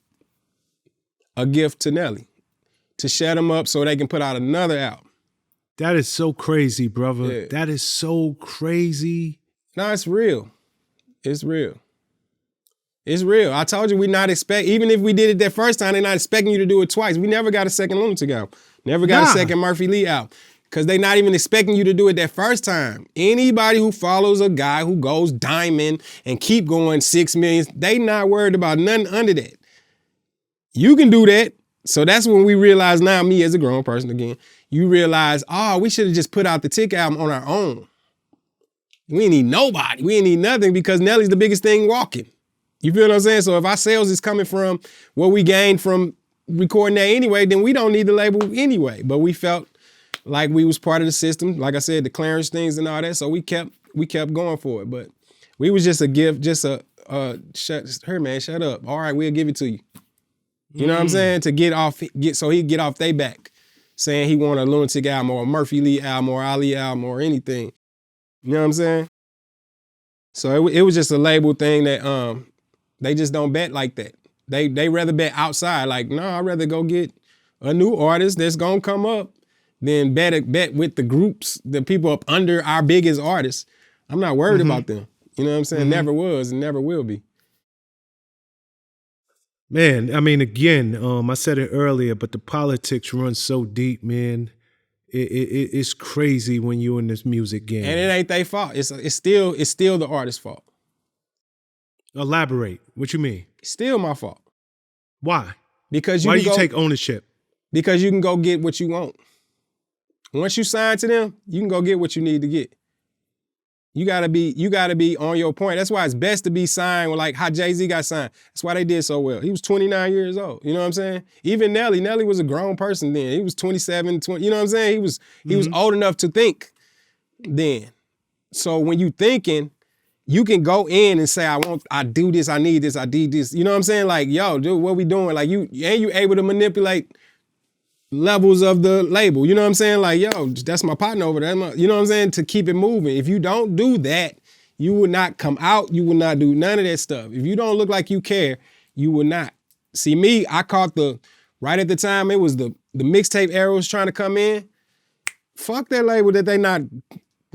a gift to Nelly to shut them up so they can put out another album. That is so crazy, brother. Yeah. That is so crazy. No, it's real. It's real. It's real. I told you we not expect, even if we did it that first time, they're not expecting you to do it twice. We never got a second Lunatic album. Never got a second Murphy Lee album. Because they not even expecting you to do it that first time. Anybody who follows a guy who goes diamond and keep going 6 million, they not worried about nothing under that. You can do that. So that's when we realize now, me as a grown person again, you realize, we should have just put out the Tick album on our own. We ain't need nobody. We ain't need nothing because Nelly's the biggest thing walking. You feel what I'm saying? So if our sales is coming from what we gained from recording that anyway, then we don't need the label anyway. But we felt like we was part of the system. Like I said, the clearance things and all that. So we kept going for it. But we was just a gift, just shut up. All right, we'll give it to you. You know what I'm saying? To so he'd get off they back, saying he want a Lunatic album or a Murphy Lee album or Ali album or anything. You know what I'm saying? So it was just a label thing that they just don't bet like that. They rather bet outside. Like, no, I'd rather go get a new artist that's gonna come up than bet with the groups, the people up under our biggest artists. I'm not worried about them. You know what I'm saying? Never was and never will be. Man, I mean, again, I said it earlier, but the politics run so deep, man. It's crazy when you're in this music game. And it ain't their fault. It's still the artist's fault. Elaborate. What you mean? It's still my fault. Why? Because why do you take ownership? Because you can go get what you want. Once you sign to them, you can go get what you need to get. You gotta be on your point. That's why it's best to be signed like how Jay-Z got signed. That's why they did so well. He was 29 years old. You know what I'm saying? Even Nelly was a grown person then. He was 27, 20, you know what I'm saying? He was old enough to think then. So when you thinking, you can go in and say, I do this, I need this, I did this. You know what I'm saying? Like, yo, dude, what we doing? Like you able to manipulate levels of the label. You know what I'm saying? Like, yo, that's my partner over there. You know what I'm saying? To keep it moving. If you don't do that, you would not come out. You would not do none of that stuff. If you don't look like you care, you would not. See me, I caught right at the time, it was the mixtape era was trying to come in. Fuck that label that they not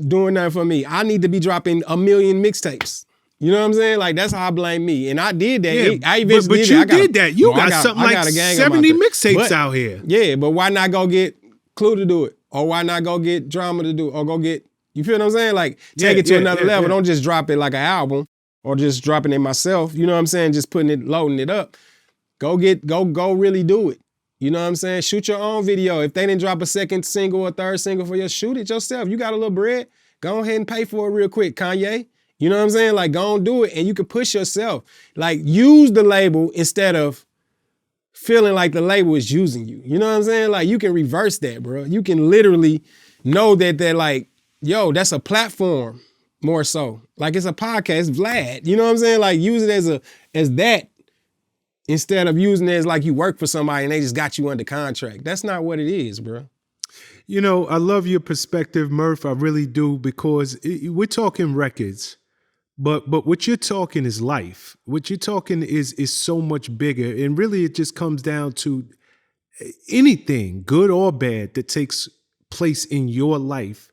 doing nothing for me. I need to be dropping 1 million mixtapes. You know what I'm saying? Like, that's how I blame me. And I did that. Yeah, I eventually but did you that. did that. You got something I like got a gang 70 of mixtapes out here. Yeah, but why not go get Clue to do it? Or why not go get Drama to do it? Or go get, you feel what I'm saying? Like, take it to another level. Yeah. Don't just drop it like an album or just dropping it myself. You know what I'm saying? Just loading it up. Go really do it. You know what I'm saying? Shoot your own video. If they didn't drop a second single or third single for you, shoot it yourself. You got a little bread, go ahead and pay for it real quick, Kanye. You know what I'm saying? Like, go on, do it, and you can push yourself. Like, use the label instead of feeling like the label is using you. You know what I'm saying? Like, you can reverse that, bro. You can literally know that they're like, yo, that's a platform more so. Like, it's a podcast, Vlad. You know what I'm saying? Like, use it as that instead of using it as like you work for somebody and they just got you under contract. That's not what it is, bro. You know, I love your perspective, Murph. I really do, because we're talking records. But what you're talking is life. What you're talking is so much bigger. And really it just comes down to anything, good or bad, that takes place in your life.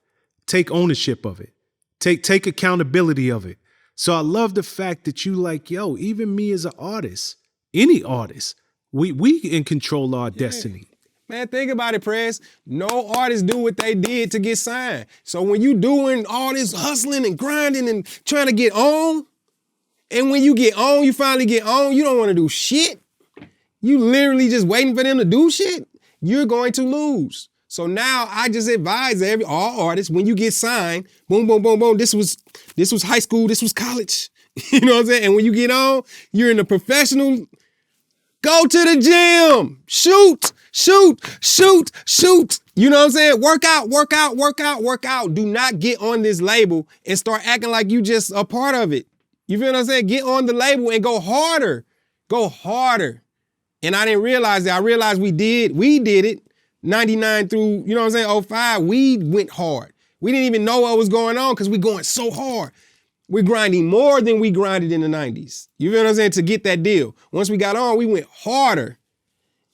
Take ownership of it. Take accountability of it. So I love the fact that you like, yo, even me as an artist, any artist, we in control our destiny. Man, think about it, Prez. No artists do what they did to get signed. So when you doing all this hustling and grinding and trying to get on, and when you get on, you finally get on, you don't want to do shit. You literally just waiting for them to do shit. You're going to lose. So now I just advise all artists, when you get signed, boom, boom, boom, boom. This was high school, this was college. You know what I'm saying? And when you get on, you're in the professional. Go to the gym, shoot. You know what I'm saying? Work out. Do not get on this label and start acting like you just a part of it. You feel what I'm saying? Get on the label and go harder. And I didn't realize that. I realized we did it. 99 through, you know what I'm saying, 05, we went hard. We didn't even know what was going on because we going so hard. We're grinding more than we grinded in the 90s. You feel what I'm saying? To get that deal. Once we got on, we went harder.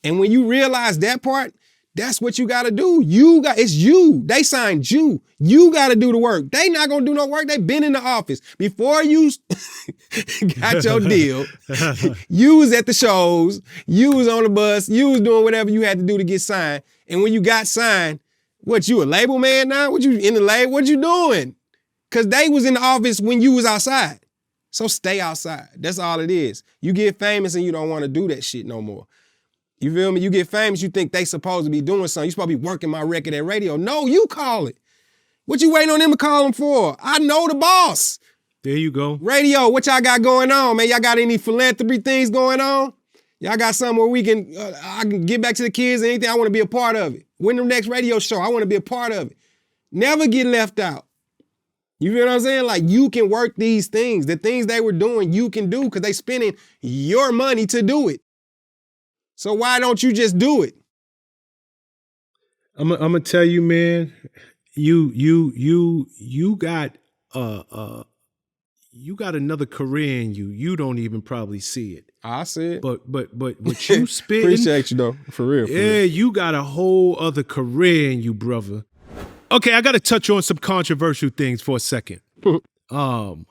And when you realize that part, that's what you gotta do. It's you. They signed you. You gotta do the work. They not gonna do no work. They been in the office. Before you got your deal, you was at the shows, you was on the bus, you was doing whatever you had to do to get signed. And when you got signed, what, you a label man now? What, you in the label? What you doing? Cause they was in the office when you was outside. So stay outside. That's all it is. You get famous and you don't want to do that shit no more. You feel me? You get famous, you think they supposed to be doing something. You supposed to be working my record at radio. No, you call it. What you waiting on them to call them for? I know the boss. There you go. Radio, what y'all got going on, man? Y'all got any philanthropy things going on? Y'all got something where we can, I can get back to the kids and anything? I want to be a part of it. When the next radio show, I want to be a part of it. Never get left out. You feel what I'm saying? Like, you can work these things. The things they were doing, you can do because they spending your money to do it. So why don't you just do it? I'm gonna tell you, man. You got another career in you. You don't even probably see it. I see it. But what you spitting? Appreciate you though, for real. Yeah, you got a whole other career in you, brother. Okay, I got to touch on some controversial things for a second. Ali,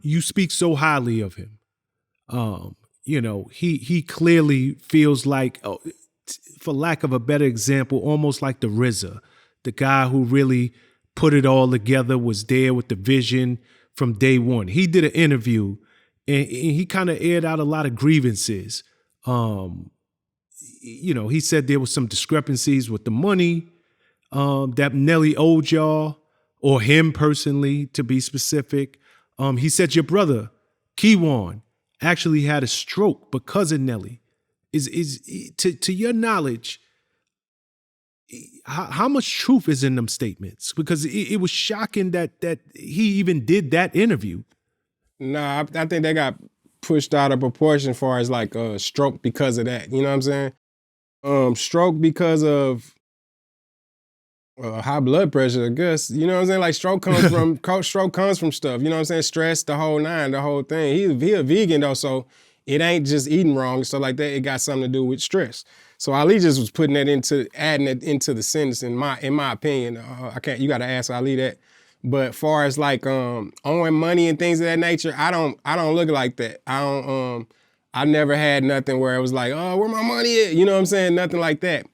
you speak so highly of him. You know, he clearly feels like, for lack of a better example, almost like the RZA, the guy who really put it all together, was there with the vision from day one. He did an interview and he kind of aired out a lot of grievances. You know, he said there was some discrepancies with the money that Nelly owed y'all, or him personally, to be specific. He said your brother, Keywan, actually had a stroke because of Nelly. Is to your knowledge, how much truth is in them statements? Because it was shocking that he even did that interview. Nah, I think they got pushed out of proportion as far as like stroke because of that. You know what I'm saying? Stroke because of high blood pressure, I guess. You know what I'm saying? Like, stroke comes from stuff. You know what I'm saying? Stress, the whole nine, the whole thing. He a vegan though, so it ain't just eating wrong and stuff like that. It got something to do with stress. So Ali just was adding it into the sentence in my opinion. You got to ask Ali that. But far as like owing money and things of that nature, I don't look like that. I never had nothing where it was like, oh, where my money at? You know what I'm saying? Nothing like that.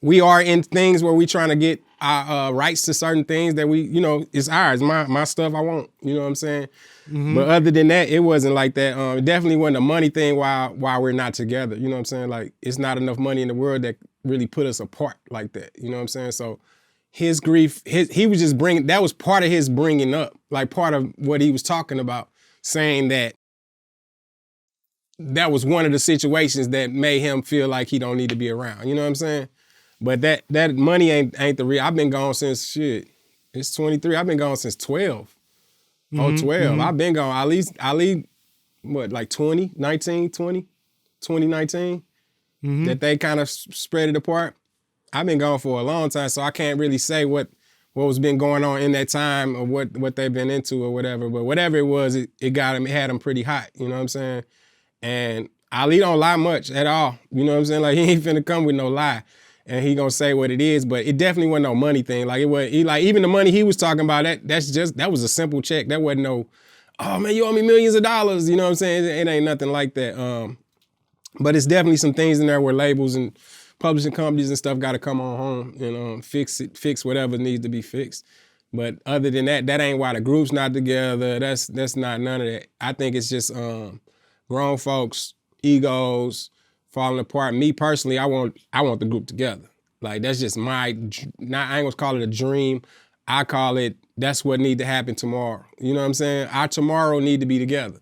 We are in things where we trying to get our rights to certain things that we, it's ours. My stuff I want. You know what I'm saying? Mm-hmm. But other than that, it wasn't like that. It definitely wasn't a money thing while we're not together. You know what I'm saying? Like, it's not enough money in the world that really put us apart like that. You know what I'm saying? So his grief, he was just that was part of his bringing up, like part of what he was talking about, saying that was one of the situations that made him feel like he don't need to be around. You know what I'm saying? But that money ain't the real. I've been gone since shit. It's 23. I've been gone since 12. Mm-hmm, 12. Mm-hmm. I've been gone. I leave what, like 2019, mm-hmm. that they kind of spread it apart. I've been gone for a long time, so I can't really say what was been going on in that time or what they've been into or whatever. But whatever it was, it had them pretty hot. You know what I'm saying? And Ali don't lie much at all. You know what I'm saying? Like, he ain't finna come with no lie. And he gonna say what it is, but it definitely wasn't no money thing. Like, even the money he was talking about, that was a simple check. That wasn't no, oh man, you owe me millions of dollars. You know what I'm saying? It ain't nothing like that. But it's definitely some things in there where labels and publishing companies and stuff got to come on home and fix whatever needs to be fixed. But other than that, that ain't why the group's not together. That's not none of that. I think it's just grown folks, egos falling apart. Me personally, I want the group together. Like, that's just I ain't gonna call it a dream. I call it, that's what need to happen tomorrow. You know what I'm saying? Our tomorrow need to be together.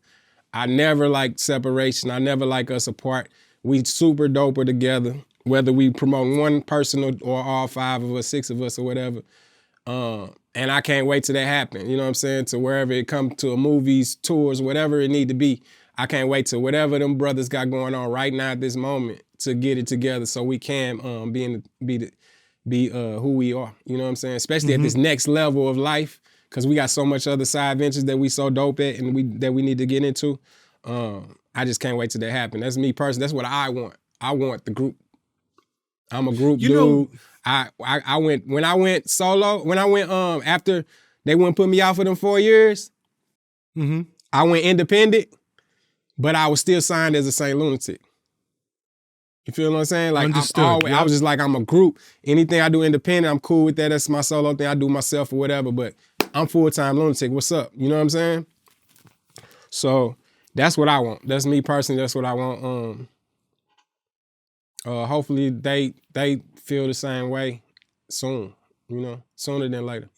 I never like separation. I never like us apart. We super doper together, whether we promote one person or all 5 of us, 6 of us or whatever. And I can't wait till that happen. You know what I'm saying? To wherever it comes to movies, tours, whatever it need to be. I can't wait till whatever them brothers got going on right now at this moment to get it together so we can be who we are. You know what I'm saying? Especially at this next level of life, because we got so much other side ventures that we so dope at and that we need to get into. I just can't wait till that happen. That's me personally. That's what I want. I want the group. I'm a group dude. I went when I went solo. When I went after they wouldn't put me out for them 4 years. Mm-hmm. I went independent. But I was still signed as a St. Lunatic. You feel what I'm saying? Like, I was just like, I'm a group. Anything I do independent, I'm cool with that. That's my solo thing. I do myself or whatever, but I'm full-time Lunatic. What's up? You know what I'm saying? So that's what I want. That's me personally. That's what I want. Hopefully they feel the same way soon, sooner than later.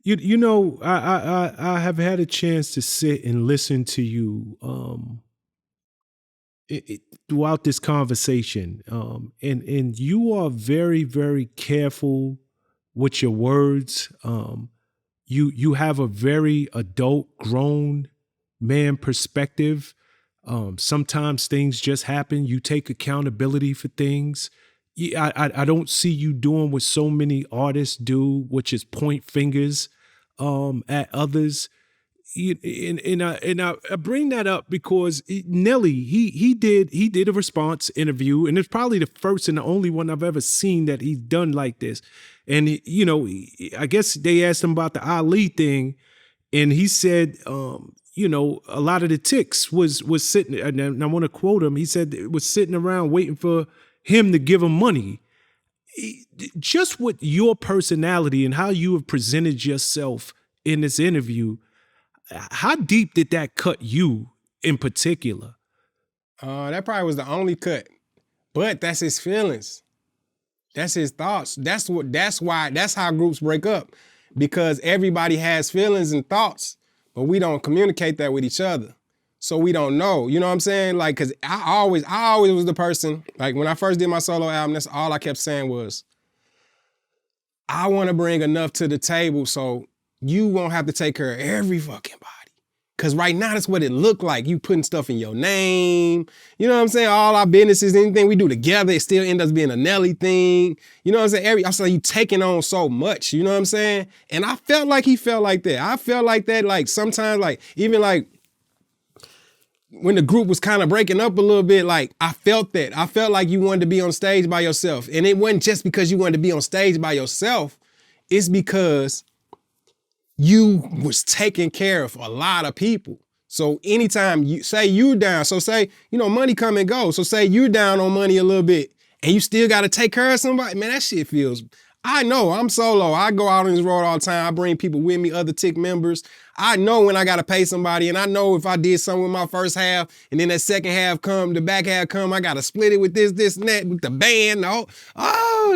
You know, I have had a chance to sit and listen to you throughout this conversation, and you are very, very careful with your words. You have a very adult, grown man perspective. Sometimes things just happen. You take accountability for things. I don't see you doing what so many artists do, which is point fingers at others. And I bring that up because Nelly, he did a response interview, and it's probably the first and the only one I've ever seen that he's done like this. And I guess they asked him about the Ali thing, and he said, a lot of the ticks was sitting, and I want to quote him. He said it was sitting around waiting for him to give him money. Just with your personality and how you have presented yourself in this interview, how deep did that cut you in particular? That probably was the only cut, but that's his feelings. That's his thoughts. That's how groups break up, because everybody has feelings and thoughts, but we don't communicate that with each other. So we don't know, you know what I'm saying? Like, cause I always was the person, like when I first did my solo album, that's all I kept saying was, I want to bring enough to the table so you won't have to take care of every fucking body. Cause right now that's what it looked like. You putting stuff in your name. You know what I'm saying? All our businesses, anything we do together, it still ends up being a Nelly thing. You know what I'm saying? I'm saying you taking on so much, you know what I'm saying? And I felt like he felt like that. I felt like that, like sometimes, like even like when the group was kind of breaking up a little bit, like I felt that. I felt like you wanted to be on stage by yourself. And it wasn't just because you wanted to be on stage by yourself. It's because you was taking care of a lot of people. So anytime you say you're down, so say, money come and go. So say you're down on money a little bit and you still got to take care of somebody. Man, that shit feels, I know I'm solo. I go out on this road all the time. I bring people with me, other Tick members. I know when I got to pay somebody, and I know if I did something with my first half and then that second half come, the back half come, I got to split it with this, and that, with the band.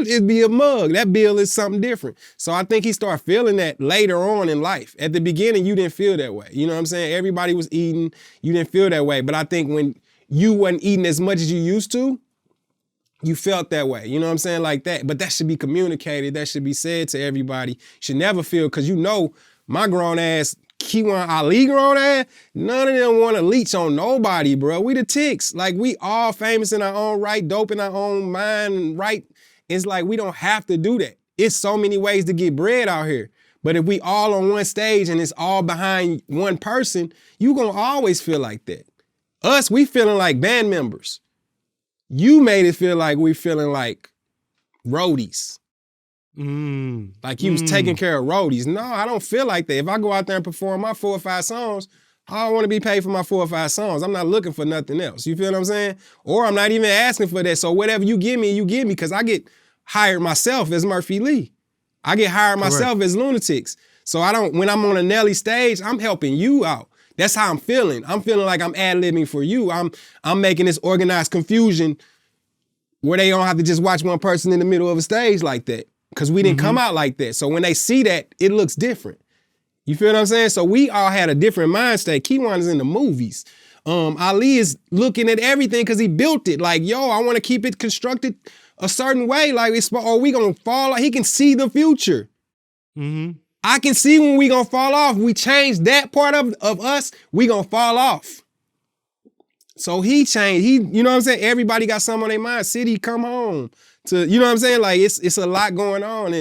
It'd be a mug. That bill is something different. So I think he started feeling that later on in life. At the beginning, you didn't feel that way. You know what I'm saying? Everybody was eating. You didn't feel that way. But I think when you wasn't eating as much as you used to, you felt that way, you know what I'm saying, like that. But that should be communicated. That should be said to everybody. You should never feel, because my grown ass, Keywan Ali grown ass, none of them want to leech on nobody, bro. We the Ticks. Like, we all famous in our own right, dope in our own mind, right? It's like, we don't have to do that. It's so many ways to get bread out here. But if we all on one stage and it's all behind one person, you gonna always feel like that. Us, we feeling like band members. You made it feel like we feeling like roadies. Like you was taking care of roadies. No, I don't feel like that. If I go out there and perform my 4 or 5 songs, I don't want to be paid for my 4 or 5 songs. I'm not looking for nothing else. You feel what I'm saying? Or I'm not even asking for that. So whatever you give me, because I get hired myself as Murphy Lee. I get hired myself as Lunatics. So when I'm on a Nelly stage, I'm helping you out. That's how I'm feeling. I'm feeling like I'm ad-libbing for you. I'm making this organized confusion where they don't have to just watch one person in the middle of a stage like that. Because we didn't come out like that. So when they see that, it looks different. You feel what I'm saying? So we all had a different mind state. Keywan is in the movies. Ali is looking at everything because he built it. Like, I want to keep it constructed a certain way. Like, we gonna fall. He can see the future. I can see when we gonna fall off. We change that part of us, we gonna fall off. So he changed. You know what I'm saying? Everybody got something on their mind. City, come home. You know what I'm saying? Like, it's a lot going on,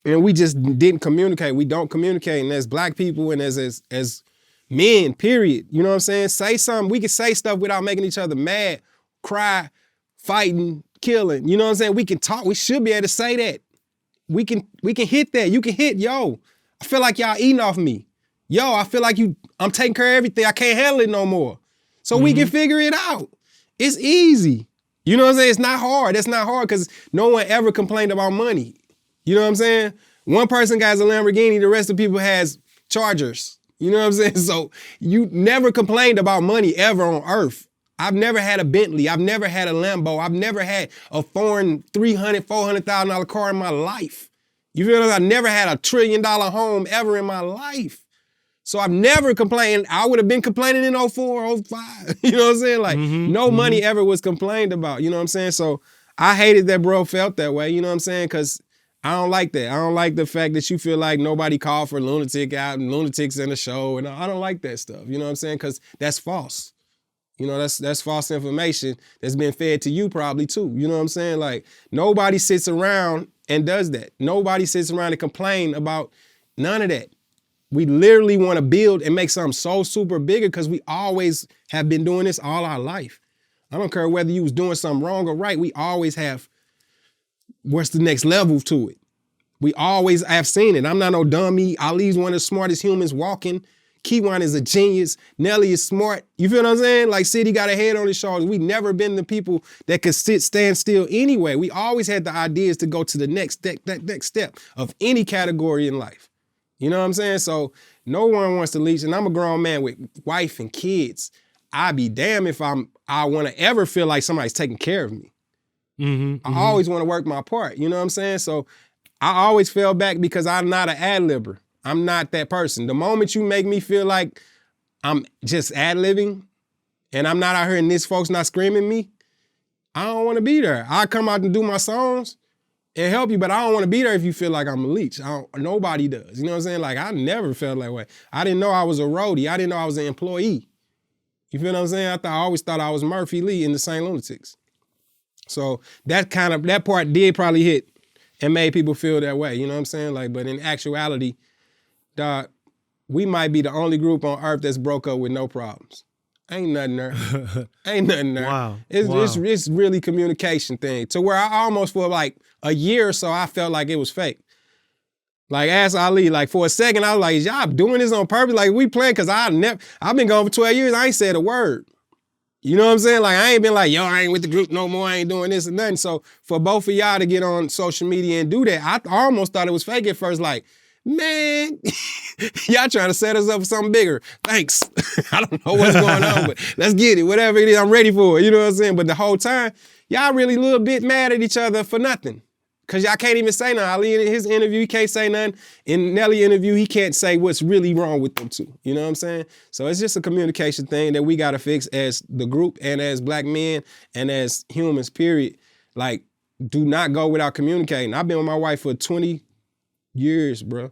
and we just didn't communicate. We don't communicate, and as Black people and as men, period. You know what I'm saying? Say something. We can say stuff without making each other mad, cry, fighting, killing. You know what I'm saying? We can talk. We should be able to say that. We can hit that. You can hit, I feel like y'all eating off me. I feel like I'm taking care of everything. I can't handle it no more. So we can figure it out. It's easy. You know what I'm saying? It's not hard. That's not hard because no one ever complained about money. You know what I'm saying? One person has a Lamborghini, the rest of the people has Chargers. You know what I'm saying? So you never complained about money ever on earth. I've never had a Bentley. I've never had a Lambo. I've never had a foreign $300,000, $400,000 car in my life. You feel what I'm saying? I never had a $1 trillion home ever in my life. So I've never complained. I would have been complaining in 04, 05. You know what I'm saying? Like, no money ever was complained about. You know what I'm saying? So I hated that bro felt that way. You know what I'm saying? Because I don't like that. I don't like the fact that you feel like nobody called for Lunatic out and Lunatics in the show. And I don't like that stuff. You know what I'm saying? Because that's false. You know, that's false information that's been fed to you probably too. You know what I'm saying? Like, nobody sits around and does that. Nobody sits around and complain about none of that. We literally want to build and make something so super bigger because we always have been doing this all our life. I don't care whether you was doing something wrong or right. We always have, what's the next level to it? We always have seen it. I'm not no dummy. Ali's one of the smartest humans walking. Keywan is a genius. Nelly is smart. You feel what I'm saying? Like, City got a head on his shoulders. We never been the people that could stand still anyway. We always had the ideas to go to the next step of any category in life. You know what I'm saying? So no one wants to leech, and I'm a grown man with wife and kids. I'd be damned if I want to ever feel like somebody's taking care of me. I always want to work my part. You know what I'm saying? So I always fell back because I'm not an ad-libber. I'm not that person. The moment you make me feel like I'm just ad-libbing and I'm not out here and these folks not screaming me, I don't want to be there. I come out and do my songs and help you, but I don't want to be there if you feel like I'm a leech. Nobody does. You know what I'm saying? Like, I never felt that way. I didn't know I was a roadie. I didn't know I was an employee. You feel what I'm saying? I always thought I was Murphy Lee in the St. Lunatics. So that part did probably hit and made people feel that way. You know what I'm saying? Like, but in actuality, dog, we might be the only group on earth that's broke up with no problems. Ain't nothing there. Ain't nothing there. Wow. It's really communication thing to where I almost for like a year or so, I felt like it was fake. Like, ask Ali, like, for a second, I was like, is y'all doing this on purpose? Like, we playing, because I've been gone for 12 years, I ain't said a word. You know what I'm saying? Like, I ain't been like, yo, I ain't with the group no more, I ain't doing this and nothing. So for both of y'all to get on social media and do that, I almost thought it was fake at first, like, man, y'all trying to set us up for something bigger. Thanks. I don't know what's going on, but let's get it. Whatever it is, I'm ready for it. You know what I'm saying? But the whole time, y'all really a little bit mad at each other for nothing. Because y'all can't even say nothing. Ali in his interview, he can't say nothing. In Nelly interview, he can't say what's really wrong with them two. You know what I'm saying? So it's just a communication thing that we got to fix as the group and as black men and as humans, period. Like, do not go without communicating. I've been with my wife for 20 years, bro.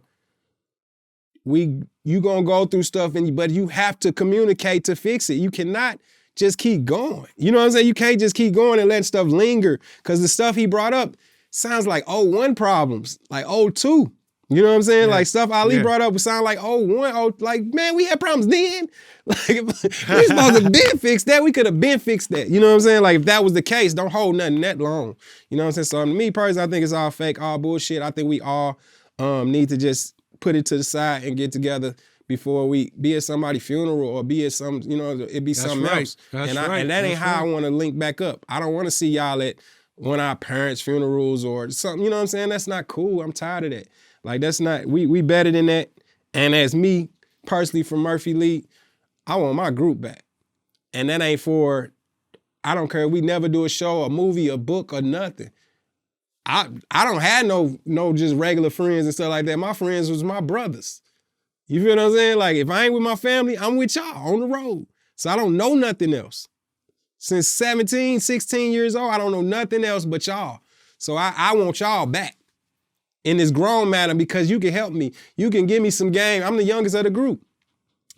You gonna go through stuff, but you have to communicate to fix it. You cannot just keep going. You know what I'm saying? You can't just keep going and let stuff linger, because the stuff he brought up sounds like 01 problems, like 02. You know what I'm saying? Yeah. Like stuff Ali brought up would sound like 01. Like, man, we had problems then. Like, we supposed to been fixed that. We could have been fixed that. You know what I'm saying? Like, if that was the case, don't hold nothing that long. You know what I'm saying? So to me personally, I think it's all fake, all bullshit. I think we all need to just put it to the side and get together before we be at somebody's funeral or be at some, you know, it be something else. And that ain't how I want to link back up. I don't want to see y'all at one of our parents' funerals or something, you know what I'm saying? That's not cool. I'm tired of that. Like, that's not, we better than that. And as me, personally, from Murphy Lee, I want my group back. And that ain't for, I don't care, we never do a show, a movie, a book, or nothing. I don't have no just regular friends and stuff like that. My friends was my brothers. You feel what I'm saying? Like, if I ain't with my family, I'm with y'all on the road. So I don't know nothing else. Since 17, 16 years old, I don't know nothing else but y'all. So I want y'all back in this grown matter, because you can help me. You can give me some game. I'm the youngest of the group.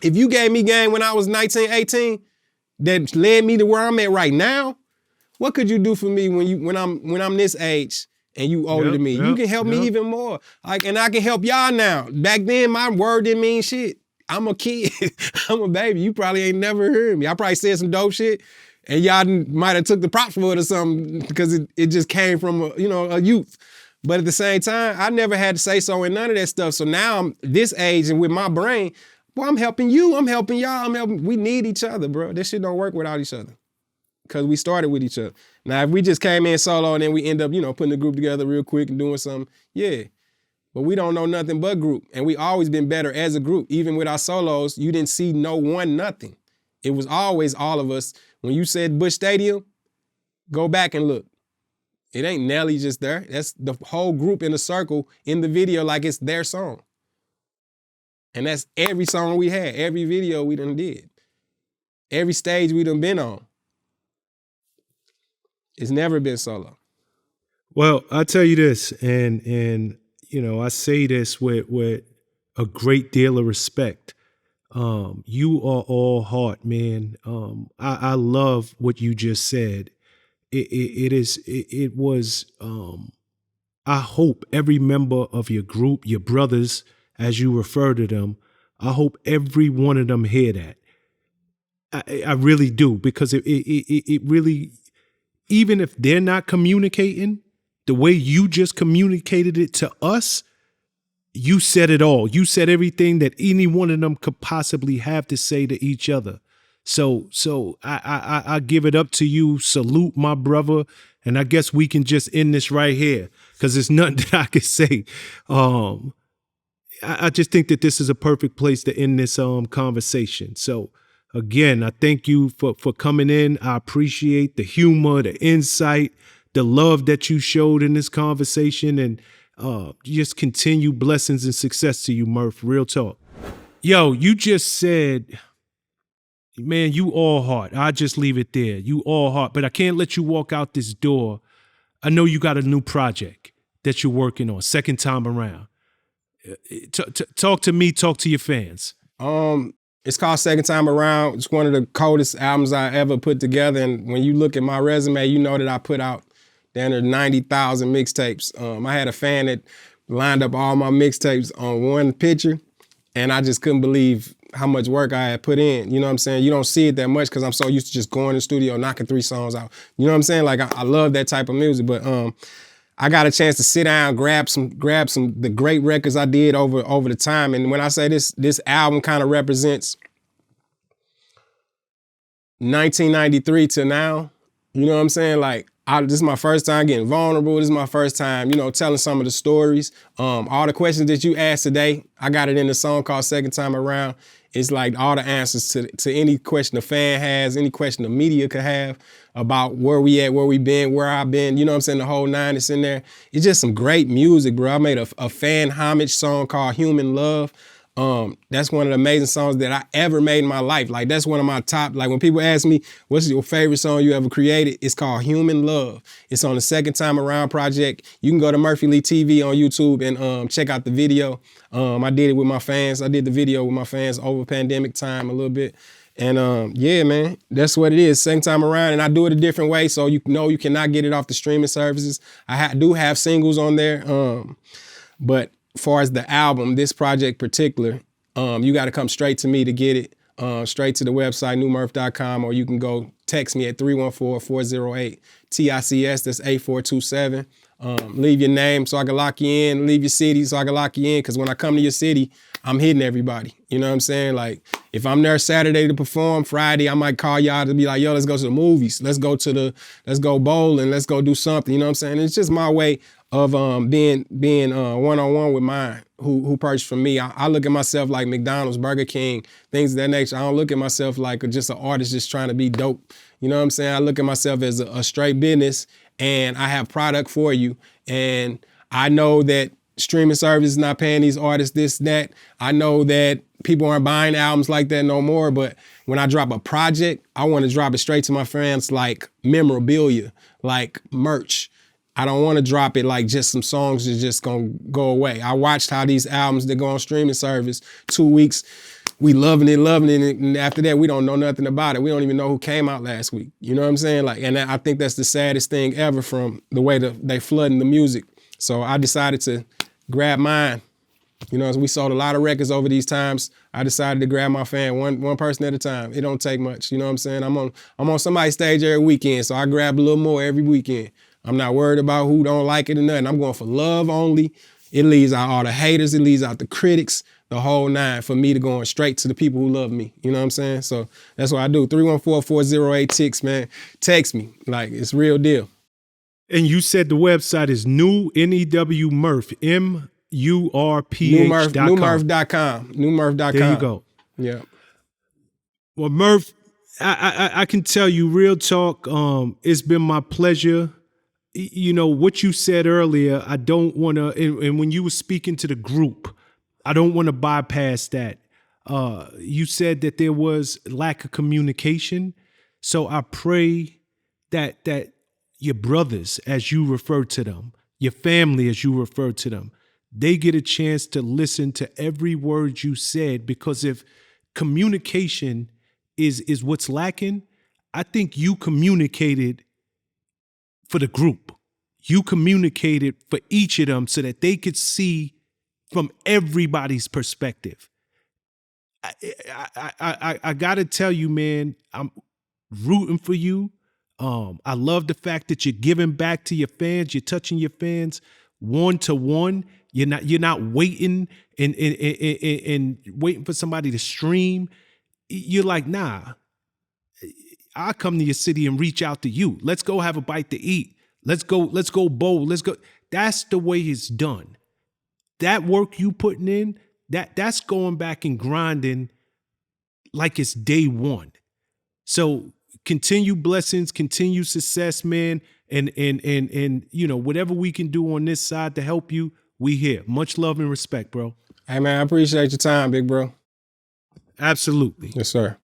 If you gave me game when I was 19, 18, that led me to where I'm at right now, what could you do for me when I'm this age and you older than me? You can help me even more. Like, and I can help y'all now. Back then, my word didn't mean shit. I'm a kid. I'm a baby. You probably ain't never heard me. I probably said some dope shit, and y'all might have took the props for it or something, because it just came from a youth. But at the same time, I never had to say so in none of that stuff. So now I'm this age, and with my brain, boy, I'm helping you, I'm helping y'all, we need each other, bro. This shit don't work without each other, because we started with each other. Now, if we just came in solo and then we end up, putting the group together real quick and doing something, yeah. But we don't know nothing but group. And we always been better as a group. Even with our solos, you didn't see no one, nothing. It was always all of us. When you said Busch Stadium, go back and look. It ain't Nelly just there. That's the whole group in a circle in the video, like it's their song. And that's every song we had, every video we done did, every stage we done been on. It's never been solo. Well, I'll tell you this, and I say this with a great deal of respect. You are all heart, man. I love what you just said. It was. I hope every member of your group, your brothers, as you refer to them, I hope every one of them hear that. I really do, because it really, even if they're not communicating the way you just communicated it to us, you said it all. You said everything that any one of them could possibly have to say to each other. So I give it up to you. Salute, my brother. And I guess we can just end this right here, because there's nothing that I could say. I just think that this is a perfect place to end this conversation. So again, I thank you for coming in. I appreciate the humor, the insight, the love that you showed in this conversation, and just continue blessings and success to you, Murph. Real talk. Yo, you just said, man, you all heart. I'll just leave it there. You all heart. But I can't let you walk out this door. I know you got a new project that you're working on, second time around. Talk to me, talk to your fans. It's called Second Time Around. It's one of the coldest albums I ever put together. And when you look at my resume, you know that I put out down to 90,000 mixtapes. I had a fan that lined up all my mixtapes on one picture, and I just couldn't believe how much work I had put in. You know what I'm saying? You don't see it that much because I'm so used to just going to the studio, knocking 3 songs out. You know what I'm saying? Like, I love that type of music, but I got a chance to sit down, grab some the great records I did over the time. And when I say this album kind of represents 1993 to now, you know what I'm saying? Like, this is my first time getting vulnerable. This is my first time, telling some of the stories. All the questions that you asked today, I got it in the song called Second Time Around. It's like all the answers to any question a fan has, any question the media could have about where we at, where we been, where I've been, you know what I'm saying? The whole nine is in there. It's just some great music, bro. I made a fan homage song called Human Love. That's one of the amazing songs that I ever made in my life. Like, that's one of my top, like when people ask me, what's your favorite song you ever created? It's called Human Love. It's on the Second Time Around project. You can go to Murphy Lee TV on YouTube and check out the video. I did it with my fans. I did the video with my fans over pandemic time a little bit. And yeah, man, that's what it is. Second time around, and I do it a different way, so you know you cannot get it off the streaming services. I do have singles on there, but as far as the album, this project particular, you got to come straight to me to get it, straight to the website, newmurph.com, or you can go text me at 314-408-TICS, that's 8427. Leave your name so I can lock you in, leave your city so I can lock you in, because when I come to your city, I'm hitting everybody. You know what I'm saying? Like, if I'm there Saturday to perform, Friday, I might call y'all to be like, yo, let's go to the movies. Let's go bowling. Let's go do something. You know what I'm saying? It's just my way of being one-on-one with mine who purchased from me. I look at myself like McDonald's, Burger King, things of that nature. I don't look at myself like just an artist just trying to be dope. You know what I'm saying? I look at myself as a straight business, and I have product for you. And I know that streaming service is not paying these artists this, that. I know that people aren't buying albums like that no more, but when I drop a project, I want to drop it straight to my fans like memorabilia, like merch. I don't want to drop it like just some songs that's just gonna go away. I watched how these albums that go on streaming service, 2 weeks, we loving it, and after that, we don't know nothing about it. We don't even know who came out last week. You know what I'm saying? Like, and I think that's the saddest thing ever from the way that they flooding the music. So I decided to grab mine. You know, as we sold a lot of records over these times, I decided to grab my fan one person at a time. It don't take much. You know what I'm saying? I'm on somebody's stage every weekend, so I grab a little more every weekend. I'm not worried about who don't like it or nothing. I'm going for love only. It leaves out all the haters. It leaves out the critics, the whole nine, for me to going straight to the people who love me. You know what I'm saying? So that's what I do. 314-408-TICS, man. Text me. Like, it's real deal. And you said the website is new, N-E-W Murph, M-U-R-P-H.com. Newmurph.com. Newmurph.com. There you go. Yeah. Well, Murph, I can tell you real talk. It's been my pleasure. You know, what you said earlier, I don't want to, and when you were speaking to the group, I don't want to bypass that. You said that there was lack of communication. So I pray that your brothers, as you refer to them, your family, as you refer to them, they get a chance to listen to every word you said, because if communication is what's lacking, I think you communicated for the group. You communicated for each of them so that they could see from everybody's perspective. I gotta tell you, man, I'm rooting for you. I love the fact that you're giving back to your fans. You're touching your fans one-to-one. You're not waiting and waiting for somebody to stream. You're like, nah, I'll come to your city and reach out to you. Let's go have a bite to eat. Let's go bowl. Let's go. That's the way it's done. That work you putting in, that's going back and grinding like it's day one. So continue blessings, continue success, man. And you know, whatever we can do on this side to help you, we here. Much love and respect, bro. Hey, man, I appreciate your time, big bro. Absolutely. Yes, sir.